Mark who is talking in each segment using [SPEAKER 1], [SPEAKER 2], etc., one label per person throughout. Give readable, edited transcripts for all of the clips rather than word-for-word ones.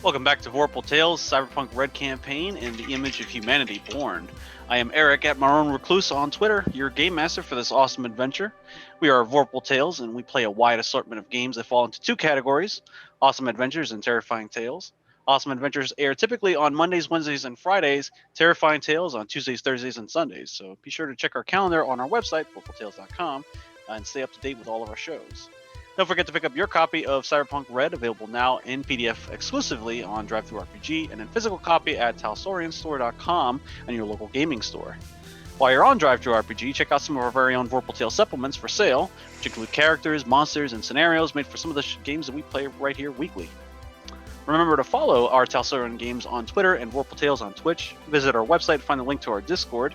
[SPEAKER 1] Welcome back to Vorpal Tales, Cyberpunk Red Campaign, in the image of humanity born. I am Eric at my own recluse on Twitter, your game master for this awesome adventure. We are Vorpal Tales, and we play a wide assortment of games that fall into two categories: awesome adventures and terrifying tales. Awesome adventures air typically on Mondays, Wednesdays, and Fridays. Terrifying tales on Tuesdays, Thursdays, and Sundays. So be sure to check our calendar on our website, vorpaltales.com, and stay up to date with all of our shows. Don't forget to pick up your copy of Cyberpunk Red, available now in PDF exclusively on DriveThruRPG, and in physical copy at talsorianstore.com and your local gaming store. While you're on DriveThruRPG, check out some of our very own Vorpal Tale supplements for sale, which include characters, monsters, and scenarios made for some of the games that we play right here weekly. Remember to follow our Talsorian games on Twitter and Vorpal Tales on Twitch. Visit our website to find the link to our Discord.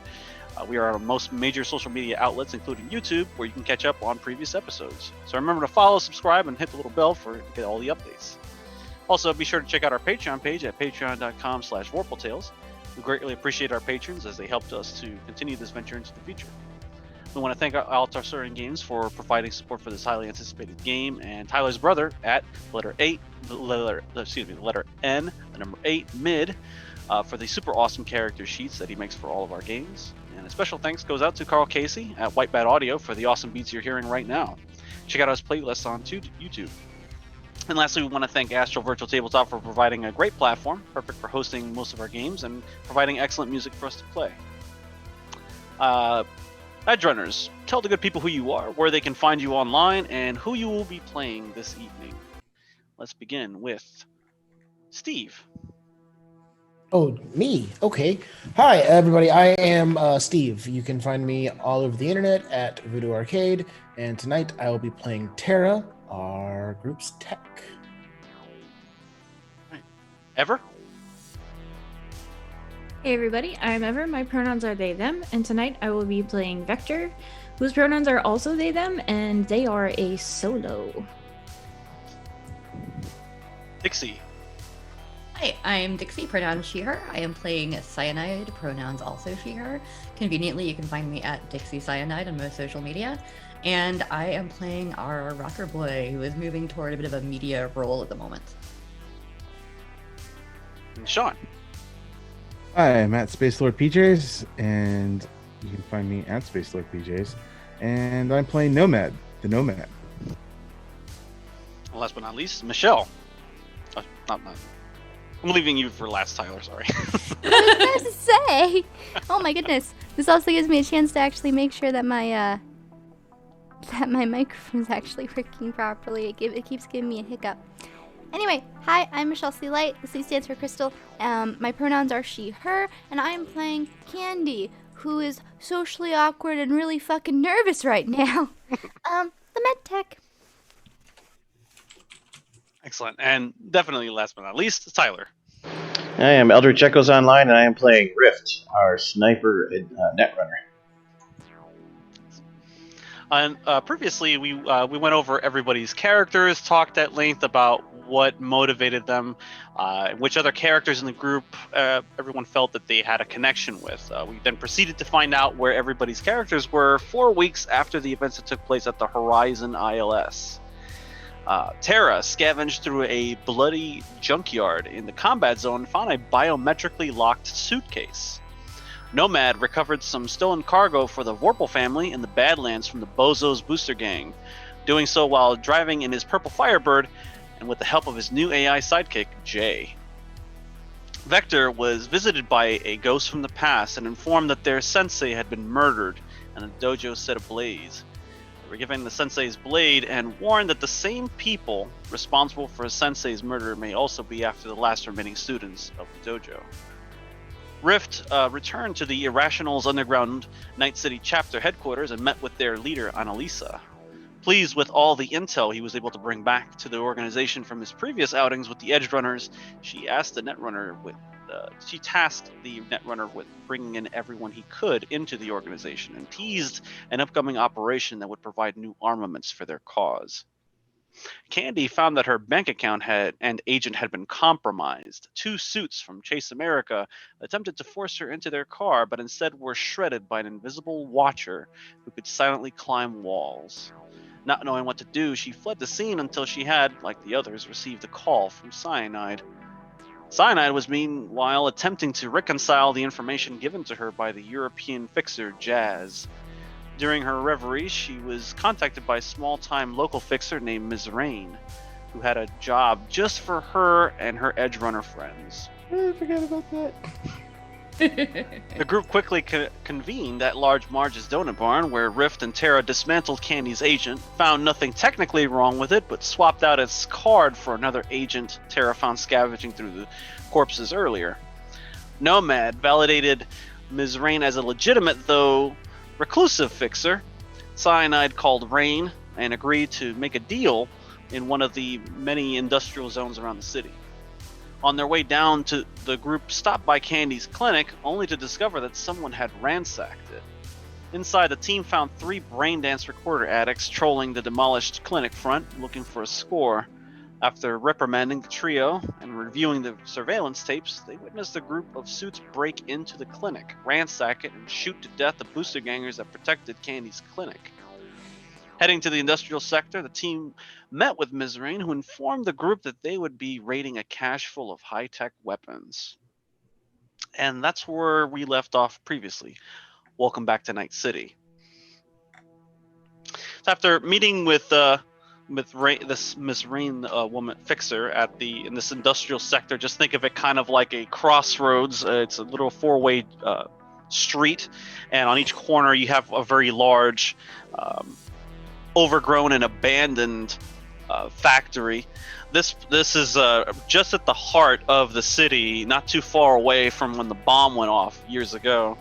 [SPEAKER 1] We are on most major social media outlets, including YouTube, where you can catch up on previous episodes. So remember to follow, subscribe, and hit the little bell to get all the updates. Also, be sure to check out our Patreon page at patreon.com/vorpaltales. We greatly appreciate our patrons as they helped us to continue this venture into the future. We want to thank Talsorian Games for providing support for this highly anticipated game, and Tyler's brother at letter N, the number 8, mid, for the super awesome character sheets that he makes for all of our games. And a special thanks goes out to Karl Casey at White Bat Audio for the awesome beats you're hearing right now. Check out his playlists on YouTube. And lastly, we want to thank Astral Virtual Tabletop for providing a great platform, perfect for hosting most of our games and providing excellent music for us to play. Edgerunners, tell the good people who you are, where they can find you online, and who you will be playing this evening. Let's begin with Steve.
[SPEAKER 2] Oh, me. Okay. Hi, everybody. I am Steve. You can find me all over the internet at Voodoo Arcade, and tonight I will be playing Terra, our group's tech.
[SPEAKER 1] Right. Ever?
[SPEAKER 3] Hey everybody, I'm Ever. My pronouns are they, them, and tonight I will be playing Vector, whose pronouns are also they, them, and they are a solo.
[SPEAKER 1] Dixie.
[SPEAKER 4] Hi, I'm Dixie, pronouns she, her. I am playing Cyanide, pronouns also she, her. Conveniently, you can find me at Dixie Cyanide on most social media. And I am playing our rocker boy, who is moving toward a bit of a media role at the moment.
[SPEAKER 1] And Sean.
[SPEAKER 5] Hi, I'm at Space Lord PJs, and you can find me at Space Lord PJs. And I'm playing Nomad, the Nomad.
[SPEAKER 1] And last but not least, Michelle. Not. I'm leaving you for last, Tyler. Sorry.
[SPEAKER 6] I was to say. Oh my goodness! This also gives me a chance to actually make sure that my microphone's actually working properly. It keeps giving me a hiccup. Anyway, hi, I'm Michelle C. Light. The C stands for Crystal. My pronouns are she, her, and I am playing Candy, who is socially awkward and really fucking nervous right now. The med tech.
[SPEAKER 1] Excellent. And definitely last but not least, Tyler.
[SPEAKER 7] I am Eldritch Echoes Online, and I am playing Rift, our sniper netrunner.
[SPEAKER 1] And previously, we went over everybody's characters, talked at length about what motivated them, which other characters in the group everyone felt that they had a connection with. We then proceeded to find out where everybody's characters were 4 weeks after the events that took place at the Horizon ILS. Terra scavenged through a bloody junkyard in the combat zone and found a biometrically locked suitcase. Nomad recovered some stolen cargo for the Vorpal family in the Badlands from the Bozos booster gang, doing so while driving in his purple Firebird and with the help of his new AI sidekick, Jay. Vector was visited by a ghost from the past and informed that their sensei had been murdered and the dojo set ablaze. They were given the sensei's blade and warned that the same people responsible for his sensei's murder may also be after the last remaining students of the dojo. Rift returned to the Irrational's underground Night City chapter headquarters and met with their leader, Annalisa. Pleased with all the intel he was able to bring back to the organization from his previous outings with the Edgerunners, she tasked the Netrunner with bringing in everyone he could into the organization and teased an upcoming operation that would provide new armaments for their cause. Candy found that her bank account and agent had been compromised. 2 suits from Chase America attempted to force her into their car, but instead were shredded by an invisible watcher who could silently climb walls. Not knowing what to do, she fled the scene until she had, like the others, received a call from Cyanide. Cyanide was meanwhile attempting to reconcile the information given to her by the European fixer Jazz. During her reverie, she was contacted by a small-time local fixer named Ms. Rain, who had a job just for her and her Edge Runner friends.
[SPEAKER 5] I forgot about that.
[SPEAKER 1] The group quickly convened at Large Marge's Donut Barn, where Rift and Terra dismantled Candy's agent, found nothing technically wrong with it, but swapped out its card for another agent Terra found scavenging through the corpses earlier. Nomad validated Ms. Rain as a legitimate, though reclusive fixer. Cyanide called Rain and agreed to make a deal in one of the many industrial zones around the city. On their way down, the group stopped by Candy's clinic, only to discover that someone had ransacked it. Inside, the team found 3 braindance recorder addicts trolling the demolished clinic front, looking for a score. After reprimanding the trio and reviewing the surveillance tapes, they witnessed a group of suits break into the clinic, ransack it, and shoot to death the booster gangers that protected Candy's clinic. Heading to the industrial sector, the team met with Ms. Rain, who informed the group that they would be raiding a cache full of high-tech weapons. And that's where we left off previously. Welcome back to Night City. So after meeting with this Ms. Rain woman fixer in this industrial sector, just think of it kind of like a crossroads. It's a little 4-way street, and on each corner you have a very large overgrown and abandoned factory. This is just at the heart of the city, not too far away from when the bomb went off years ago.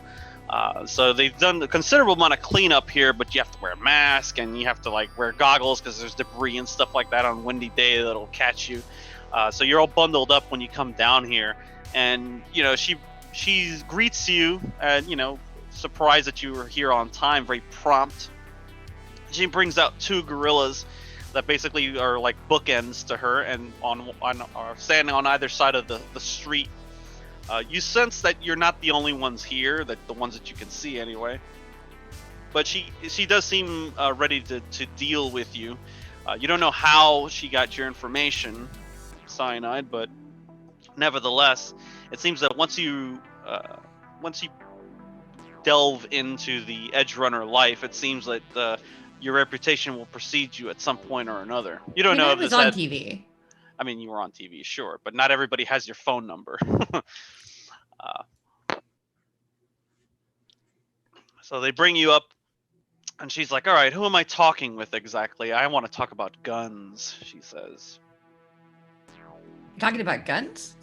[SPEAKER 1] So they've done a considerable amount of cleanup here, but you have to wear a mask and you have to wear goggles because there's debris and stuff like that on a windy day that'll catch you. So you're all bundled up when you come down here, and she greets you and surprised that you were here on time, very prompt. She brings out 2 gorillas that basically are like bookends to her, and are standing on either side of the street. You sense that you're not the only ones here, that the ones that you can see anyway. But she does seem ready to deal with you. You don't know how she got your information, Cyanide, but nevertheless, it seems that once you delve into the Edge Runner life, it seems that your reputation will precede you at some point or another. You don't know if
[SPEAKER 4] it was
[SPEAKER 1] this
[SPEAKER 4] on TV.
[SPEAKER 1] I mean, you were on TV, sure, but not everybody has your phone number. So they bring you up, and she's like, all right, who am I talking with exactly? I want to talk about guns, she says.
[SPEAKER 4] Talking about guns?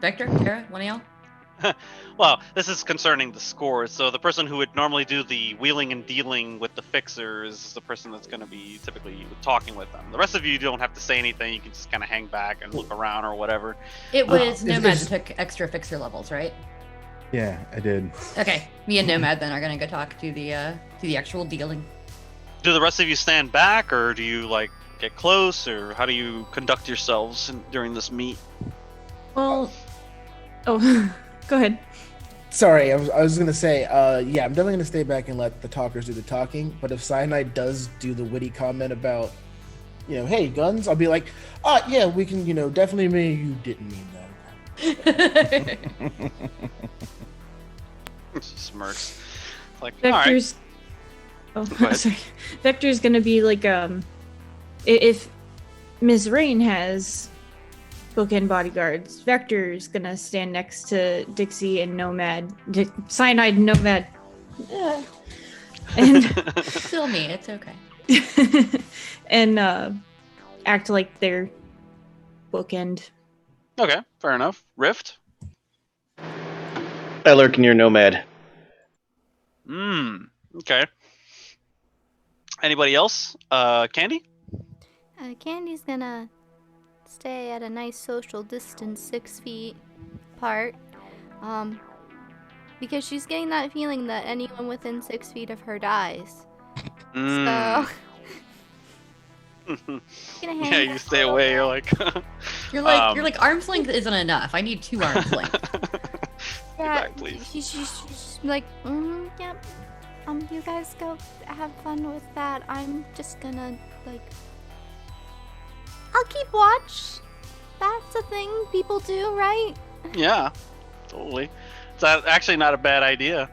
[SPEAKER 4] Vector, Tara, one of y'all?
[SPEAKER 1] Well, this is concerning the scores. So the person who would normally do the wheeling and dealing with the fixer is the person that's going to be typically talking with them. The rest of you don't have to say anything. You can just kind of hang back and look around or whatever.
[SPEAKER 4] It was Nomad that took extra fixer levels, right?
[SPEAKER 5] Yeah, I did.
[SPEAKER 4] Okay, me and Nomad then are going to go talk to the actual dealing.
[SPEAKER 1] Do the rest of you stand back, or do you get close, or how do you conduct yourselves during this meet?
[SPEAKER 3] Well, oh, go ahead.
[SPEAKER 2] Sorry, I was gonna say, yeah, I'm definitely gonna stay back and let the talkers do the talking. But if Cyanide does do the witty comment about, hey, guns, I'll be like, yeah, we can, definitely mean you didn't mean that.
[SPEAKER 1] She smirks. Like,
[SPEAKER 3] Vector's.
[SPEAKER 1] All right.
[SPEAKER 3] Oh, sorry. Vector's gonna be like, if Ms. Rain has bookend bodyguards, Vector's gonna stand next to Dixie and Nomad, Cyanide and Nomad, and
[SPEAKER 4] Still me, it's okay.
[SPEAKER 3] and act like they're bookend.
[SPEAKER 1] Okay, fair enough. Rift?
[SPEAKER 7] I lurk near Nomad.
[SPEAKER 1] Okay. Anybody else? Candy?
[SPEAKER 6] Candy's gonna stay at a nice social distance, 6 feet apart, because she's getting that feeling that anyone within 6 feet of her dies. So, gonna hang
[SPEAKER 1] Yeah, you stay away. You're like,
[SPEAKER 4] You're like arm's length isn't enough. I need 2 arms length.
[SPEAKER 6] yeah,
[SPEAKER 1] back, please.
[SPEAKER 6] she's like, yep. You guys go have fun with that. I'm just gonna I'll keep watch. That's a thing people do, right?
[SPEAKER 1] Yeah, totally. It's actually not a bad idea.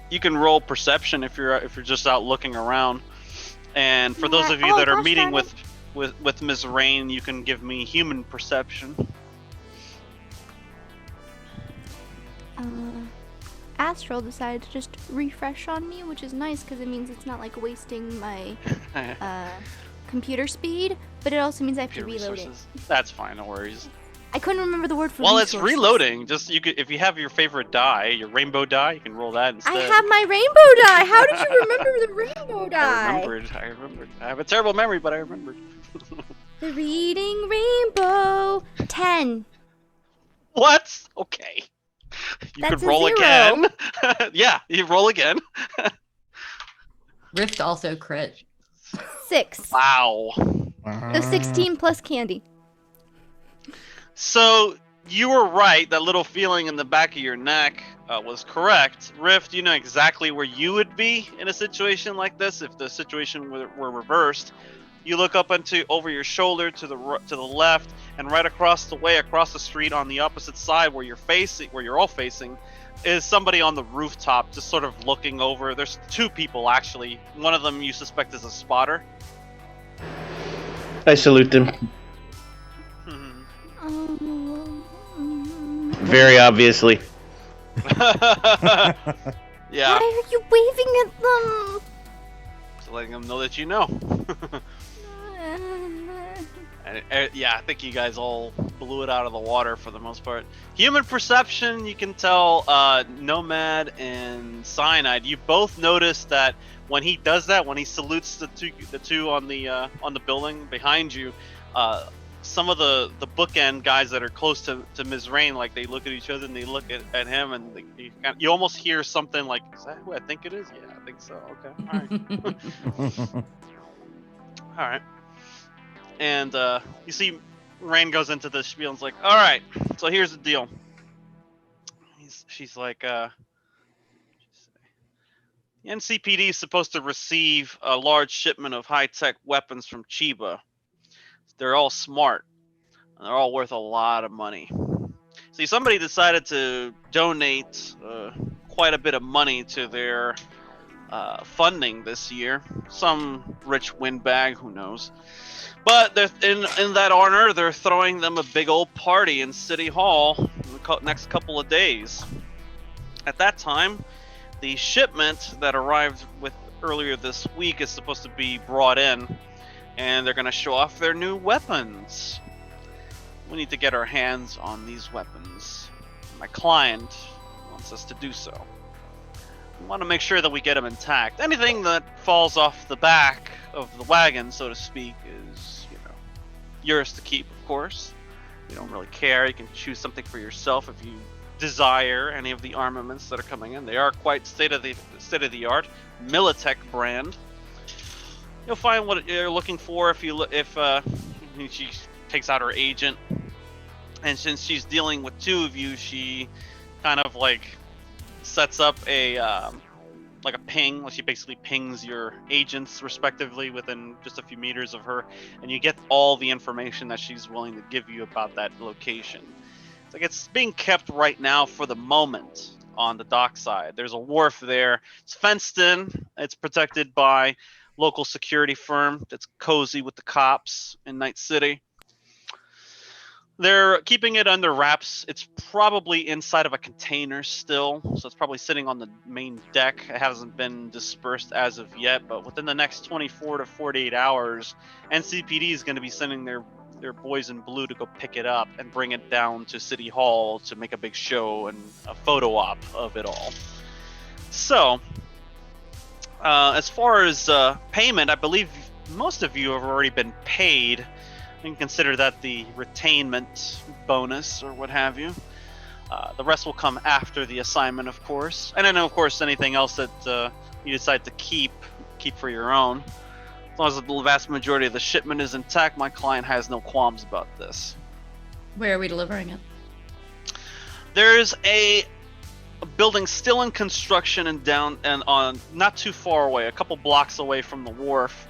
[SPEAKER 1] You can roll perception if you're just out looking around. And for those of you that are meeting with Ms. Rain, you can give me human perception.
[SPEAKER 6] Astral decided to just refresh on me, which is nice because it means it's not like wasting my computer speed, but it also means I have to reload it.
[SPEAKER 1] That's fine, no worries.
[SPEAKER 6] I couldn't remember the word for
[SPEAKER 1] Well,
[SPEAKER 6] resources.
[SPEAKER 1] it's reloading. Just if you have your favorite die, your rainbow die, you can roll that instead.
[SPEAKER 6] I have my rainbow die. How did you remember the rainbow die?
[SPEAKER 1] I remembered. I have a terrible memory, but I remembered.
[SPEAKER 6] The reading rainbow 10.
[SPEAKER 1] What? Okay. You
[SPEAKER 6] That's
[SPEAKER 1] could roll
[SPEAKER 6] a 0.
[SPEAKER 1] again. Yeah, you roll again.
[SPEAKER 4] Rift also crit.
[SPEAKER 6] 6.
[SPEAKER 1] Wow.
[SPEAKER 6] So 16 plus candy.
[SPEAKER 1] So you were right. That little feeling in the back of your neck was correct. Rift, you know exactly where you would be in a situation like this if the situation were reversed. You look up over your shoulder to the left, and right across the street on the opposite side where you're all facing, is somebody on the rooftop just sort of looking over. There's 2 people actually. One of them you suspect is a spotter.
[SPEAKER 7] I salute them. Very obviously.
[SPEAKER 1] Yeah.
[SPEAKER 6] Why are you waving at them?
[SPEAKER 1] Just letting them know that you know. And, yeah, I think you guys all blew it out of the water for the most part. Human perception, you can tell Nomad and Cyanide. You both notice that when he does that, when he salutes the two on the building behind you, some of the bookend guys that are close to Ms. Rain, like they look at each other and they look at him, and you almost hear something like, "Is that who I think it is?" Yeah, I think so. Okay, all right. All right. And you see Rain goes into the spiel and's like, all right, so here's the deal. She's like, the NCPD is supposed to receive a large shipment of high-tech weapons from Chiba. They're all smart, and they're all worth a lot of money. See, somebody decided to donate quite a bit of money to their funding this year. Some rich windbag, who knows. But in that honor, they're throwing them a big old party in City Hall in the next couple of days. At that time, the shipment that arrived earlier this week is supposed to be brought in, and they're going to show off their new weapons. We need to get our hands on these weapons. My client wants us to do so. We want to make sure that we get them intact. Anything that falls off the back of the wagon, so to speak, is, yours to keep, of course. You don't really care. You can choose something for yourself if you desire any of the armaments that are coming in. They are quite state of the art, Militech brand. You'll find what you're looking for if she takes out her agent, and since she's dealing with 2 of you, she kind of like sets up a ping. She basically pings your agents respectively within just a few meters of her, and you get all the information that she's willing to give you about that location. It's like it's being kept right now for the moment on the dockside. There's a wharf there. It's fenced in. It's protected by local security firm that's cozy with the cops in Night City. They're keeping it under wraps. It's probably inside of a container still, so it's probably sitting on the main deck. It hasn't been dispersed as of yet, but within the next 24 to 48 hours, NCPD is going to be sending their boys in blue to go pick it up and bring it down to City Hall to make a big show and a photo op of it all. So, as far as payment, I believe most of you have already been paid. You can consider that the retainment bonus or what have you. The rest will come after the assignment, of course. And then, of course, anything else that you decide to keep for your own. As long as the vast majority of the shipment is intact, my client has no qualms about this.
[SPEAKER 4] Where are we delivering it?
[SPEAKER 1] There's a building still in construction and on not too far away, a couple blocks away from the wharf.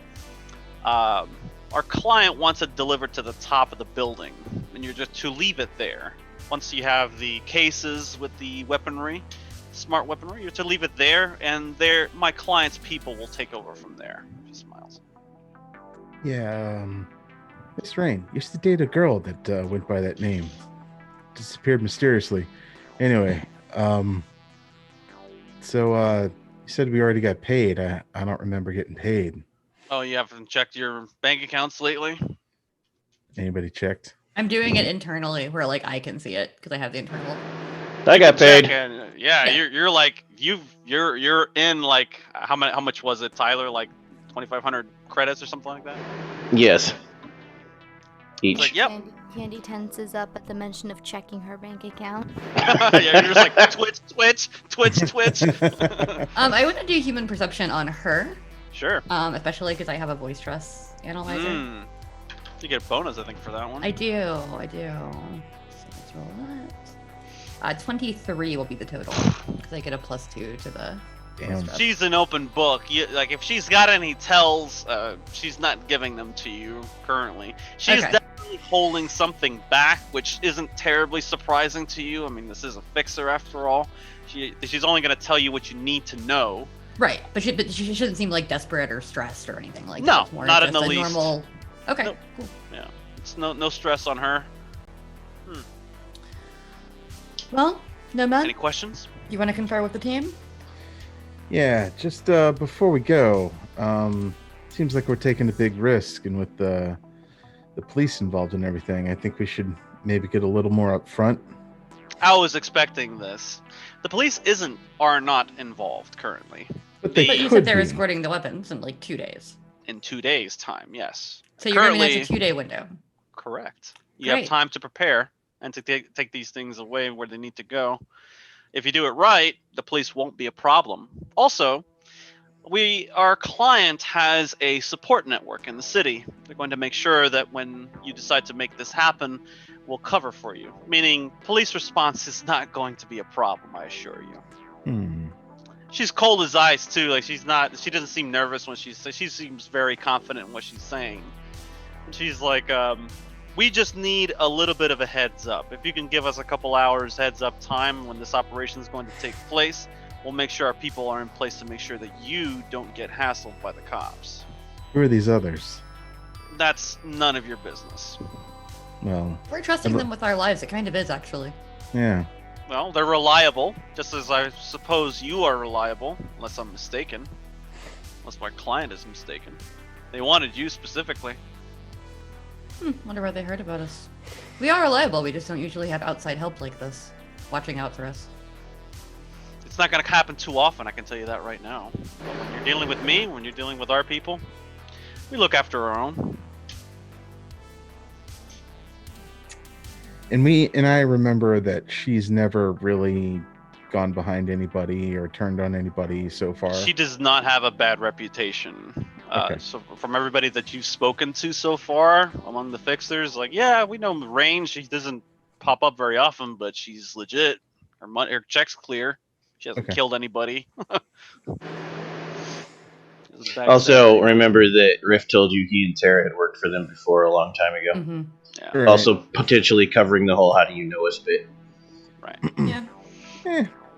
[SPEAKER 1] Our client wants it delivered to the top of the building, and you're just to leave it there. Once you have the cases with the weaponry, smart weaponry, you're to leave it there, and there, my client's people will take over from there. She smiles.
[SPEAKER 5] Yeah, Miss Rain used to date a girl that went by that name. Disappeared mysteriously. Anyway, so you said we already got paid. I don't remember getting paid.
[SPEAKER 1] Oh, you haven't checked your bank accounts lately?
[SPEAKER 5] Anybody checked?
[SPEAKER 4] I'm doing it internally where like I can see it because I have the internal.
[SPEAKER 7] I got paid.
[SPEAKER 1] Yeah, you're like you're in like how much was it, Tyler? Like 2,500 credits or something like that.
[SPEAKER 7] Yes. Each.
[SPEAKER 1] Like, yep.
[SPEAKER 6] Candy tenses up at the mention of checking her bank account.
[SPEAKER 1] Yeah, you're just like twitch.
[SPEAKER 4] I want to do human perception on her.
[SPEAKER 1] Sure.
[SPEAKER 4] Especially because I have a voice stress analyzer.
[SPEAKER 1] You get a bonus, I think, for that one.
[SPEAKER 4] I do. So let's roll that. 23 will be the total because I get a +2 to the.
[SPEAKER 5] Damn.
[SPEAKER 1] She's an open book. Like if she's got any tells, she's not giving them to you currently. She's definitely holding something back, which isn't terribly surprising to you. I mean, this is a fixer after all. She's only going to tell you what you need to know.
[SPEAKER 4] Right, but she shouldn't seem like desperate or stressed or anything like that.
[SPEAKER 1] No,
[SPEAKER 4] It's more
[SPEAKER 1] not
[SPEAKER 4] just
[SPEAKER 1] in the
[SPEAKER 4] a
[SPEAKER 1] least.
[SPEAKER 4] Normal. Okay,
[SPEAKER 1] Nope.
[SPEAKER 4] cool.
[SPEAKER 1] Yeah, it's no stress on her.
[SPEAKER 4] Well, Nomad,
[SPEAKER 1] Any questions?
[SPEAKER 4] you want to confer with the team?
[SPEAKER 5] Yeah, just before we go, seems like we're taking a big risk, and with the police involved and everything, I think we should maybe get a little more up front.
[SPEAKER 1] I was expecting this. The police are not involved currently.
[SPEAKER 4] But you said they're escorting the weapons in like 2 days.
[SPEAKER 1] In 2 days' time, yes.
[SPEAKER 4] So you're giving us a 2-day window.
[SPEAKER 1] Correct. You have time to prepare and to take these things away where they need to go. If you do it right, the police won't be a problem. Also, our client has a support network in the city. They're going to make sure that when you decide to make this happen, we'll cover for you. Meaning, police response is not going to be a problem, I assure you. She's cold as ice too. Like she doesn't seem nervous when she seems very confident in what she's saying. And she's like, we just need a little bit of a heads up. If you can give us a couple hours heads up time when this operation is going to take place, we'll make sure our people are in place to make sure that you don't get hassled by the cops.
[SPEAKER 5] Who are these others?
[SPEAKER 1] That's none of your business.
[SPEAKER 5] Well,
[SPEAKER 4] We're trusting them with our lives. It kind of is, actually.
[SPEAKER 5] yeah.
[SPEAKER 1] Well, they're reliable, just as I suppose you are reliable, unless I'm mistaken. Unless my client is mistaken. They wanted you specifically.
[SPEAKER 4] Wonder where they heard about us. We are reliable, we just don't usually have outside help like this, watching out for us.
[SPEAKER 1] It's not going to happen too often, I can tell you that right now. But when you're dealing with me, when you're dealing with our people, we look after our own.
[SPEAKER 5] And I remember that she's never really gone behind anybody or turned on anybody so far.
[SPEAKER 1] She does not have a bad reputation.
[SPEAKER 5] Okay.
[SPEAKER 1] So from everybody that you've spoken to so far, among the fixers, like, yeah, we know Rain. She doesn't pop up very often, but she's legit. Her check's clear. She hasn't killed anybody.
[SPEAKER 7] Also, remember that Riff told you he and Tara had worked for them before a long time ago.
[SPEAKER 4] Mm-hmm.
[SPEAKER 1] Yeah.
[SPEAKER 5] Right.
[SPEAKER 7] Also, potentially covering the whole "how do you know us" bit.
[SPEAKER 1] Right.
[SPEAKER 4] Yeah.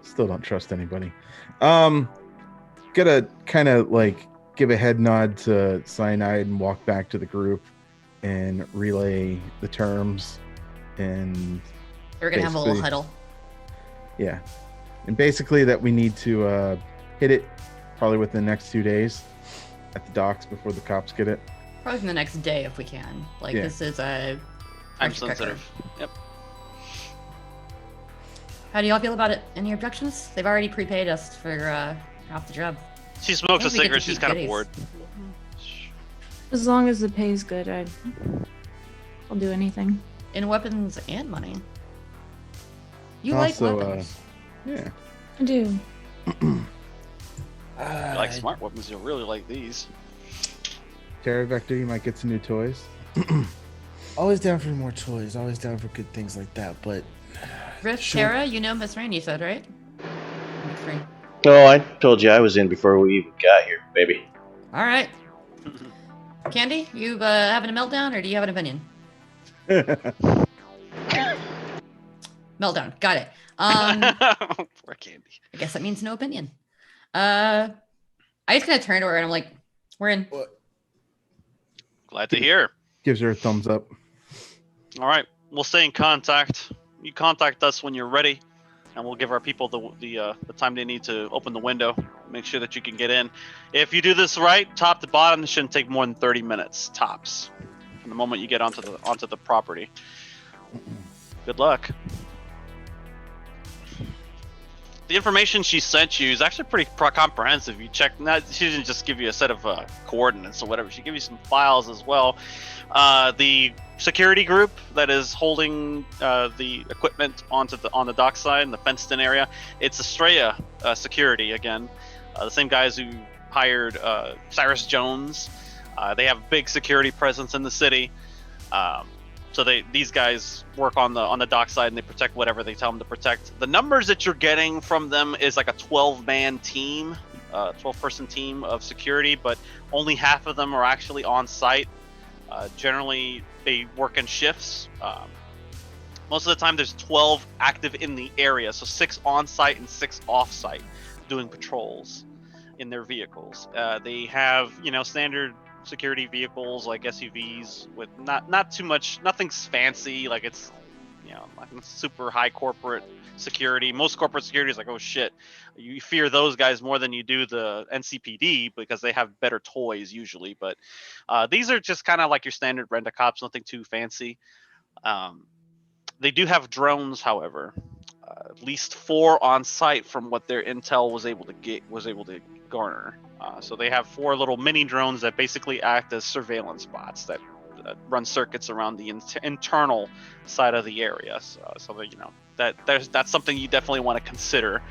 [SPEAKER 5] Still don't trust anybody. Gotta kind of like give a head nod to Cyanide and walk back to the group and relay the terms. And
[SPEAKER 4] We're gonna have a little huddle.
[SPEAKER 5] Yeah. And basically that we need to hit it probably within the next 2 days at the docks before the cops get it.
[SPEAKER 4] Probably in the next day if we can. Like, this is a...
[SPEAKER 1] I'm sensitive. Yep.
[SPEAKER 4] How do y'all feel about it? Any objections? They've already prepaid us for half the job.
[SPEAKER 1] She smokes a
[SPEAKER 4] I think we get
[SPEAKER 1] cigarette.
[SPEAKER 4] to
[SPEAKER 1] She's
[SPEAKER 4] keep
[SPEAKER 1] kind of
[SPEAKER 4] goodies.
[SPEAKER 1] bored.
[SPEAKER 3] As long as the pay's good, I'll do anything.
[SPEAKER 4] In weapons and money. You
[SPEAKER 5] Also,
[SPEAKER 4] like weapons.
[SPEAKER 5] Yeah.
[SPEAKER 3] I do.
[SPEAKER 1] You like smart weapons, you'll really like these.
[SPEAKER 5] Terra Vector, you might get some new toys.
[SPEAKER 2] Always down for more toys. Always down for good things like that. But
[SPEAKER 4] Riff,
[SPEAKER 2] sure.
[SPEAKER 4] Tara, you know Miss Rain, you said, right? Miss Rain.
[SPEAKER 7] Oh, I told you I was in before we even got here, baby.
[SPEAKER 4] All right. Candy, you having a meltdown, or do you have an opinion? Meltdown. Got it.
[SPEAKER 1] Poor Candy.
[SPEAKER 4] I guess that means no opinion. I just gonna turn to her and I'm like, "We're in."
[SPEAKER 1] Glad to hear.
[SPEAKER 5] Gives her a thumbs up.
[SPEAKER 1] All right, we'll stay in contact. You contact us when you're ready, and we'll give our people the time they need to open the window. Make sure that you can get in. If you do this right, top to bottom, it shouldn't take more than 30 minutes tops. From the moment you get onto the property. Good luck. The information she sent you is actually pretty comprehensive. You check, she didn't just give you a set of coordinates or whatever. She gave you some files as well. The security group that is holding the equipment on the dockside in the fenced-in area, it's Estrella Security again. The same guys who hired Cyrus Jones. They have a big security presence in the city. So these guys work on the dockside and they protect whatever they tell them to protect. The numbers that you're getting from them is like a 12-man team, 12-person team of security, but only half of them are actually on site. Generally, they work in shifts. Most of the time, there's 12 active in the area, so 6 on site and 6 off site doing patrols in their vehicles. They have standard security vehicles like SUVs with not too much, nothing's fancy, like it's like super high corporate security. Most corporate security is like, oh shit, you fear those guys more than you do the NCPD because they have better toys usually. But these are just kind of like your standard rent-a-cops, nothing too fancy. They do have drones, however, at least 4 on site from what their intel was able to garner. So they have 4 little mini drones that basically act as surveillance bots that run circuits around the internal side of the area. So that that's something you definitely want to consider.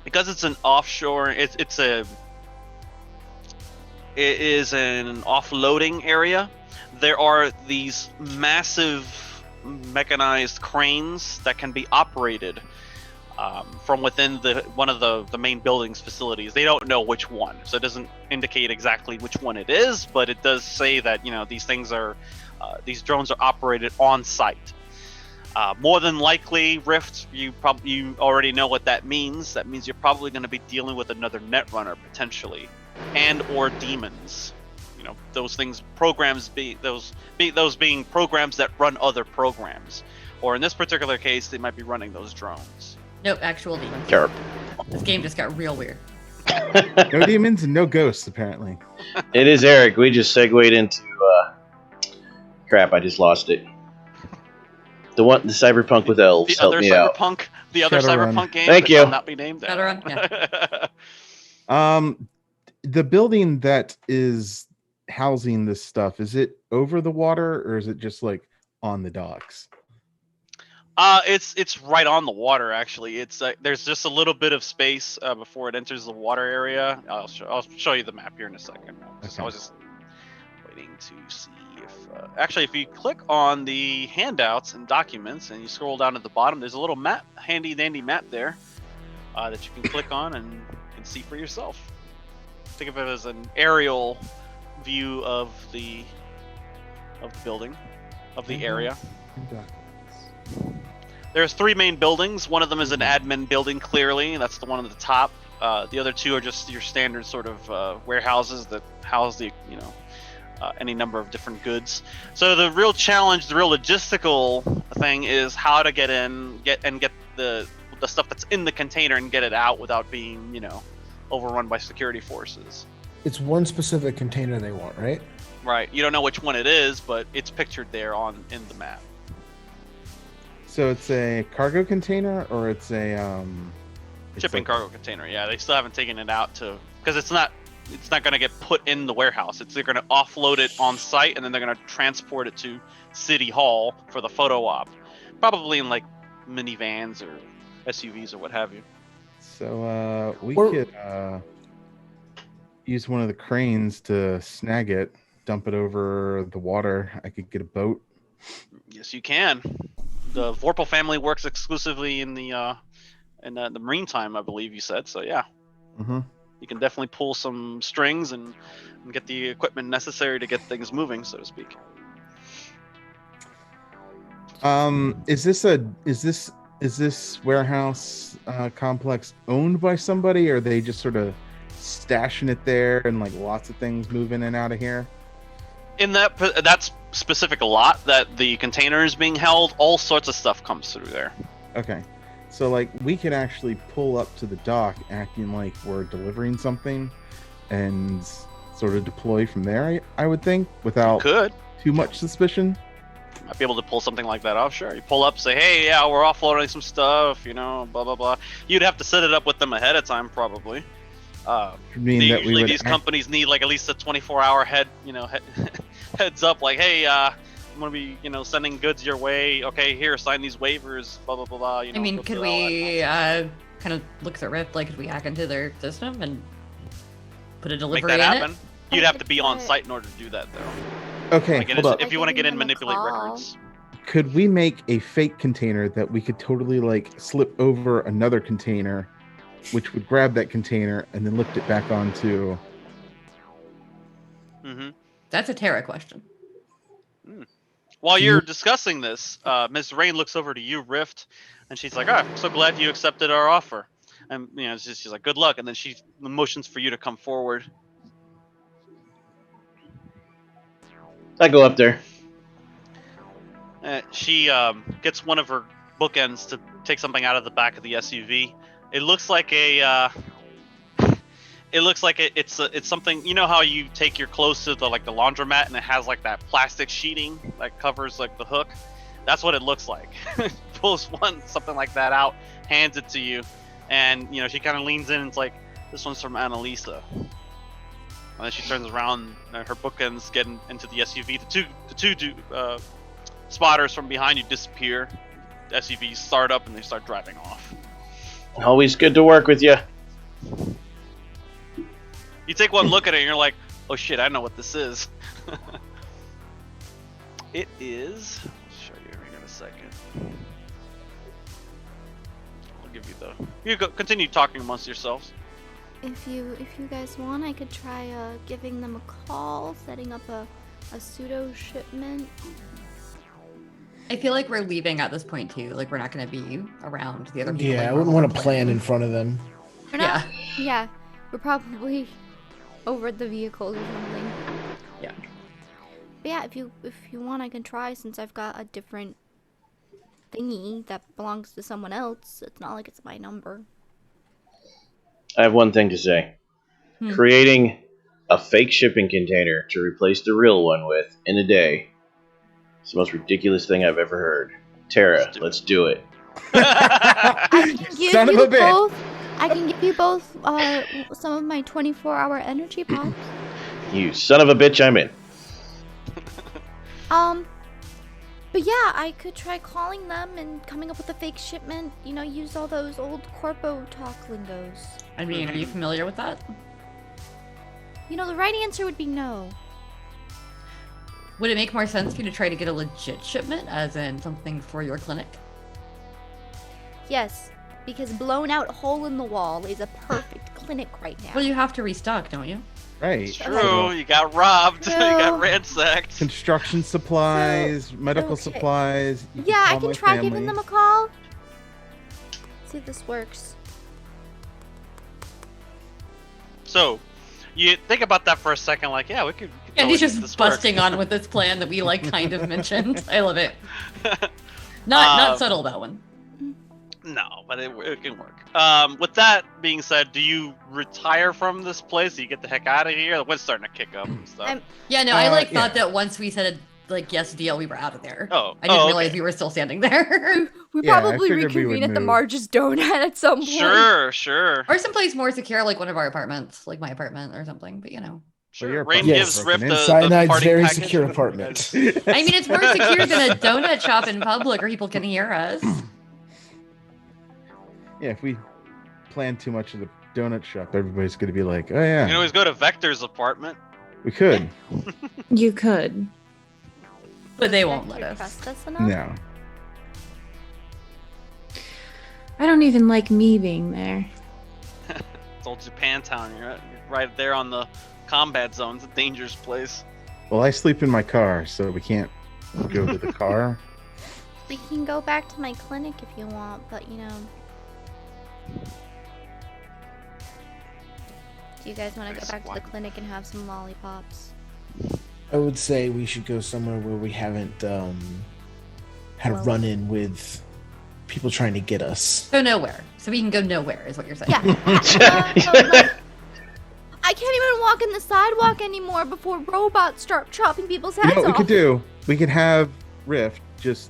[SPEAKER 1] Because it's an offshore, it is an offloading area. There are these massive mechanized cranes that can be operated from within one of the main building's facilities. They don't know which one, so it doesn't indicate exactly which one it is, but it does say that these drones are operated on site. More than likely, Rift, you already know what that means. That means you're probably going to be dealing with another Netrunner potentially, and or demons. Those things, those being programs that run other programs, or in this particular case, they might be running those drones.
[SPEAKER 4] Nope, actual demons.
[SPEAKER 7] Carp.
[SPEAKER 4] This game just got real weird.
[SPEAKER 5] No demons and no ghosts, apparently.
[SPEAKER 7] It is Eric. We just segued into crap. I just lost it. The Cyberpunk with elves.
[SPEAKER 1] The other Cyberpunk, the other
[SPEAKER 5] Shadowrun.
[SPEAKER 1] Cyberpunk game.
[SPEAKER 7] Thank
[SPEAKER 1] that
[SPEAKER 7] you.
[SPEAKER 1] shall not be named.
[SPEAKER 4] Shadowrun, yeah.
[SPEAKER 5] The building that is housing this stuff, is it over the water or is it just like on the docks?
[SPEAKER 1] It's right on the water actually. It's there's just a little bit of space before it enters the water area. I'll show you the map here in a second.
[SPEAKER 5] Okay.
[SPEAKER 1] I was just waiting to see if actually if you click on the handouts and documents and you scroll down to the bottom, there's a little map, handy dandy map there that you can click on and you can see for yourself. Think of it as an aerial view of the building, of the area. There's 3 main buildings. One of them is an admin building, clearly. That's the one at the top. The other 2 are just your standard sort of warehouses that house the any number of different goods. So the real challenge, the real logistical thing is how to get in, get the stuff that's in the container and get it out without being, overrun by security forces.
[SPEAKER 2] It's one specific container they want, right?
[SPEAKER 1] Right. You don't know which one it is, but it's pictured there in the map.
[SPEAKER 5] So it's a cargo container or it's a
[SPEAKER 1] Shipping cargo container. Yeah, they still haven't taken it out because it's not going to get put in the warehouse. They're going to offload it on site and then they're going to transport it to City Hall for the photo op. Probably in like minivans or SUVs or what have you.
[SPEAKER 5] So we could use one of the cranes to snag it, dump it over the water. I could get a boat.
[SPEAKER 1] Yes, you can. The Vorpal family works exclusively in the marine time, I believe you said. So yeah.
[SPEAKER 5] Mm-hmm.
[SPEAKER 1] You can definitely pull some strings and get the equipment necessary to get things moving, so to speak.
[SPEAKER 5] Is this warehouse complex owned by somebody, or are they just sort of stashing it there and like lots of things move in and out of here?
[SPEAKER 1] In that specific lot that the container is being held, all sorts of stuff comes through there.
[SPEAKER 5] Okay. So like we can actually pull up to the dock acting like we're delivering something and sort of deploy from there, I would think, without
[SPEAKER 1] Could.
[SPEAKER 5] too much suspicion.
[SPEAKER 1] Might be able to pull something like that off, sure. You pull up, say, hey, yeah, we're offloading some stuff, blah, blah, blah. You'd have to set it up with them ahead of time, probably. Usually these companies need like at least a 24-hour heads up, like, hey, I'm going to be, sending goods your way. Okay, here, sign these waivers, blah, blah, blah, blah.
[SPEAKER 4] I mean, could we kind of look through it? Like, could we hack into their system and put a delivery
[SPEAKER 1] in
[SPEAKER 4] it?
[SPEAKER 1] You'd have to be on site in order to do that, though.
[SPEAKER 5] Okay, hold up.
[SPEAKER 1] If you want to get in and manipulate records.
[SPEAKER 5] Could we make a fake container that we could totally like slip over another container, which would grab that container and then lift it back onto?
[SPEAKER 1] Mm-hmm.
[SPEAKER 4] That's a Terra question.
[SPEAKER 1] While you're discussing this, Ms. Rain looks over to you, Rift, and she's like, I'm so glad you accepted our offer. And she's like, good luck. And then she motions for you to come forward.
[SPEAKER 7] I go up there.
[SPEAKER 1] She gets one of her bookends to take something out of the back of the SUV. It looks like it's something. You know how you take your clothes to the laundromat and it has like that plastic sheeting that covers like the hook. That's what it looks like. Pulls something like that out, hands it to you, and she kind of leans in and it's like, this one's from Annalisa. And then she turns around, and her bookends get into the SUV. The two spotters from behind you disappear. The SUVs start up and they start driving off.
[SPEAKER 7] Always good to work with you.
[SPEAKER 1] You take one look at it and you're like, oh shit, I know what this is. It is... I'll show you here in a second. I'll give you the... You go, continue talking amongst yourselves.
[SPEAKER 6] If you guys want, I could try giving them a call, setting up a pseudo shipment.
[SPEAKER 4] I feel like we're leaving at this point too. Like, we're not going to be around the other people.
[SPEAKER 2] Yeah, I wouldn't want to plan in front of them.
[SPEAKER 6] We're not, yeah, we're probably over the vehicles or something.
[SPEAKER 4] Yeah.
[SPEAKER 6] But yeah, if you want, I can try, since I've got a different thingy that belongs to someone else. It's not like it's my number.
[SPEAKER 7] I have one thing to say. Creating a fake shipping container to replace the real one with in a day. It's the most ridiculous thing I've ever heard. Tara, let's do it.
[SPEAKER 6] I can give
[SPEAKER 2] Son of
[SPEAKER 6] you
[SPEAKER 2] a bitch.
[SPEAKER 6] both. I can give you both some of my 24-hour energy pops.
[SPEAKER 7] You son of a bitch, I'm in.
[SPEAKER 6] But yeah, I could try calling them and coming up with a fake shipment. Use all those old corpo talk lingos.
[SPEAKER 4] I mean, are you familiar with that?
[SPEAKER 6] The right answer would be no.
[SPEAKER 4] Would it make more sense for you to try to get a legit shipment, as in something for your clinic?
[SPEAKER 6] Yes, because blown out hole in the wall is a perfect clinic right now.
[SPEAKER 4] Well, you have to restock, don't you?
[SPEAKER 5] Right.
[SPEAKER 1] True, you got robbed, you got ransacked.
[SPEAKER 5] Construction supplies, medical supplies.
[SPEAKER 6] Yeah, I can try giving them a call. See if this works.
[SPEAKER 1] So, you think about that for a second, like, yeah, we could.
[SPEAKER 4] And he's
[SPEAKER 1] totally make
[SPEAKER 4] just
[SPEAKER 1] this
[SPEAKER 4] busting
[SPEAKER 1] work.
[SPEAKER 4] on with this plan that we kind of mentioned. I love it. Not subtle, that one.
[SPEAKER 1] No, but it can work. With that being said, do you retire from this place? Do you get the heck out of here? The wind's starting to kick up and stuff.
[SPEAKER 4] Yeah, no, I thought that once we said a yes deal, we were out of there.
[SPEAKER 1] Oh,
[SPEAKER 4] I didn't realize we were still standing there.
[SPEAKER 6] We probably reconvene at the Marge's Donut at some point.
[SPEAKER 1] Sure.
[SPEAKER 4] Or someplace more secure, like one of our apartments, like my apartment or something. But
[SPEAKER 1] Sure. Rain gives Rift the
[SPEAKER 2] Cyanide's
[SPEAKER 1] party
[SPEAKER 2] very
[SPEAKER 1] package.
[SPEAKER 2] secure apartment.
[SPEAKER 4] I mean, it's more secure than a donut shop in public where people can hear us.
[SPEAKER 5] Yeah, if we plan too much of the donut shop, everybody's going to be like, oh yeah.
[SPEAKER 1] You can always go to Vector's apartment.
[SPEAKER 5] We could.
[SPEAKER 3] You could.
[SPEAKER 4] But they won't let
[SPEAKER 6] You
[SPEAKER 4] us.
[SPEAKER 6] trust us enough?
[SPEAKER 5] No.
[SPEAKER 3] I don't even like me being there.
[SPEAKER 1] It's Old Japantown. You're right there on the combat zone. It's a dangerous place.
[SPEAKER 5] Well, I sleep in my car, so we can't go to the car.
[SPEAKER 6] We can go back to my clinic if you want, but you know. Do you guys want to go back to the clinic and have some lollipops?
[SPEAKER 2] I would say we should go somewhere where we haven't had a run-in with people trying to get us.
[SPEAKER 4] Go nowhere. So we can go nowhere, is what you're saying.
[SPEAKER 6] Yeah. I can't even walk in the sidewalk anymore before robots start chopping people's heads
[SPEAKER 5] You know what we
[SPEAKER 6] off.
[SPEAKER 5] could do? We could have Rift just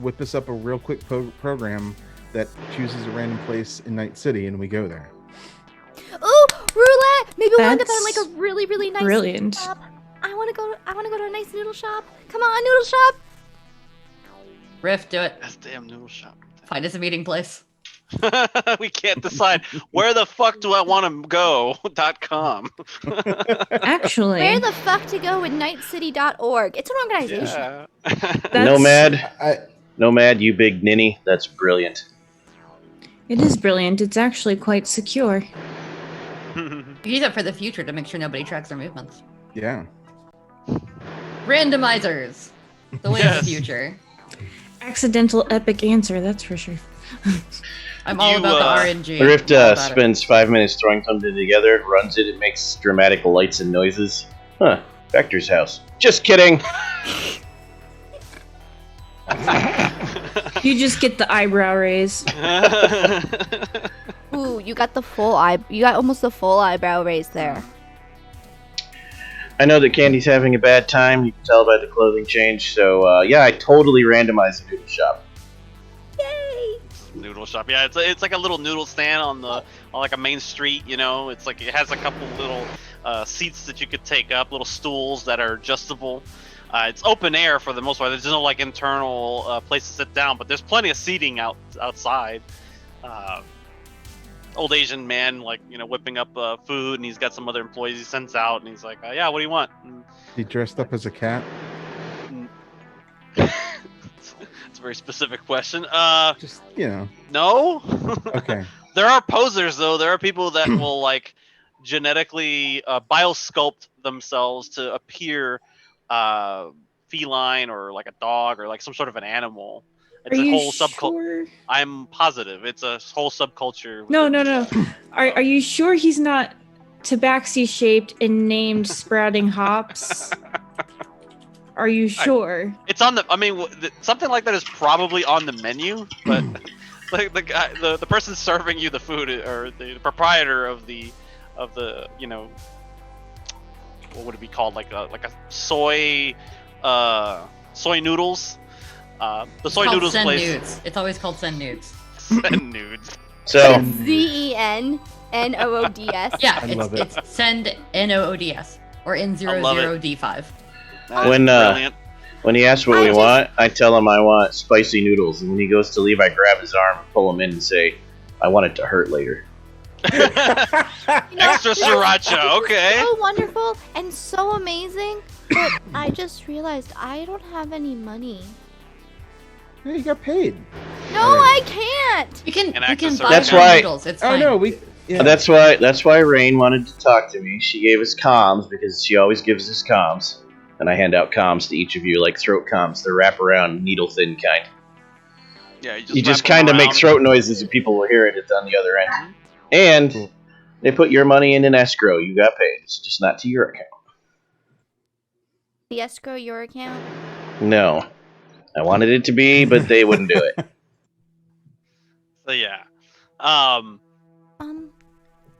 [SPEAKER 5] whip us up a real quick program that chooses a random place in Night City, and we go there.
[SPEAKER 6] Ooh, roulette! Maybe we'll end up at
[SPEAKER 3] That's
[SPEAKER 6] like a really, really nice
[SPEAKER 3] brilliant.
[SPEAKER 6] shop. I want to go to a nice noodle shop. Come on, noodle shop.
[SPEAKER 4] Riff, do it.
[SPEAKER 1] That's damn noodle shop.
[SPEAKER 4] Find us a meeting place.
[SPEAKER 1] We can't decide where the fuck do I want to go.com.
[SPEAKER 3] Actually,
[SPEAKER 6] Where the fuck to go with nightcity.org? It's an organization.
[SPEAKER 1] Yeah.
[SPEAKER 3] that's,
[SPEAKER 7] Nomad, you big ninny. That's brilliant.
[SPEAKER 3] it is brilliant. It's actually quite secure.
[SPEAKER 4] Use it for the future to make sure nobody tracks their movements.
[SPEAKER 5] Yeah.
[SPEAKER 4] Randomizers. The way of
[SPEAKER 1] Yes.
[SPEAKER 4] the future.
[SPEAKER 3] Accidental epic answer, that's for sure.
[SPEAKER 4] I'm all
[SPEAKER 1] You,
[SPEAKER 4] about the RNG.
[SPEAKER 7] Rift
[SPEAKER 4] All about it.
[SPEAKER 7] spends 5 minutes throwing something together, runs it, it makes dramatic lights and noises. Huh. Vector's house. Just kidding.
[SPEAKER 3] You just get the eyebrow raise.
[SPEAKER 6] Ooh, you got almost the full eyebrow raise there.
[SPEAKER 7] I know that Candy's having a bad time. You can tell by the clothing change. So, yeah, I totally randomized the noodle shop.
[SPEAKER 6] Yay!
[SPEAKER 1] Noodle shop. Yeah, it's like a little noodle stand on like a main street. You know, it's like it has a couple little seats that you could take up, little stools that are adjustable. It's open air for the most part. There's no like internal place to sit down, but there's plenty of seating outside. Old Asian man, like, you know, whipping up food, and he's got some other employees he sends out, and he's like, yeah, what do you want? And
[SPEAKER 5] He dressed up as a cat.
[SPEAKER 1] it's a very specific question.
[SPEAKER 5] Just, you know.
[SPEAKER 1] No.
[SPEAKER 5] Okay.
[SPEAKER 1] There are posers, though. There are people that will like genetically biosculpt themselves to appear feline or like a dog or like some sort of an animal. It's
[SPEAKER 3] Are
[SPEAKER 1] a
[SPEAKER 3] you
[SPEAKER 1] whole subculture.
[SPEAKER 3] sure?
[SPEAKER 1] I'm positive it's a whole subculture.
[SPEAKER 3] No.
[SPEAKER 1] within-
[SPEAKER 3] Are you sure he's not tabaxi shaped and named Sprouting Hops? Are you sure?
[SPEAKER 1] It's on the. I mean, something like that is probably on the menu, but like the guy, the person serving you the food, or the proprietor of the, you know, what would it be called? Like a soy noodles. The soy noodles
[SPEAKER 4] Send
[SPEAKER 1] place.
[SPEAKER 4] nudes. It's always called send nudes.
[SPEAKER 1] Send nudes.
[SPEAKER 7] So,
[SPEAKER 6] ZENNOODS.
[SPEAKER 4] Yeah,
[SPEAKER 5] I love it.
[SPEAKER 4] it's send NOODS or N00D5.
[SPEAKER 1] That's
[SPEAKER 7] When,
[SPEAKER 1] brilliant.
[SPEAKER 7] when he asks what we want, I tell him I want spicy noodles. And when he goes to leave, I grab his arm and pull him in and say, I want it to hurt later.
[SPEAKER 1] Extra sriracha. Okay.
[SPEAKER 6] So wonderful and so amazing, but I just realized I don't have any money.
[SPEAKER 5] Yeah, you got paid.
[SPEAKER 6] No, I can't.
[SPEAKER 4] You can
[SPEAKER 1] access
[SPEAKER 4] buy
[SPEAKER 7] That's
[SPEAKER 4] more
[SPEAKER 7] why-
[SPEAKER 4] noodles. It's
[SPEAKER 5] Oh
[SPEAKER 4] fine.
[SPEAKER 5] no, we. Yeah.
[SPEAKER 7] That's why Rain wanted to talk to me. She gave us comms because she always gives us comms. And I hand out comms to each of you, like throat comms, the wrap-around, needle-thin kind.
[SPEAKER 1] Yeah,
[SPEAKER 7] You just
[SPEAKER 1] wrap 'em
[SPEAKER 7] kind of make
[SPEAKER 1] around.
[SPEAKER 7] throat noises and people will hear it on the other end. And
[SPEAKER 5] Cool.
[SPEAKER 7] they put your money in an escrow. You got paid. It's just not to your account.
[SPEAKER 6] The escrow your account.
[SPEAKER 7] No. I wanted it to be, but they wouldn't do it.
[SPEAKER 1] So yeah.
[SPEAKER 6] Um,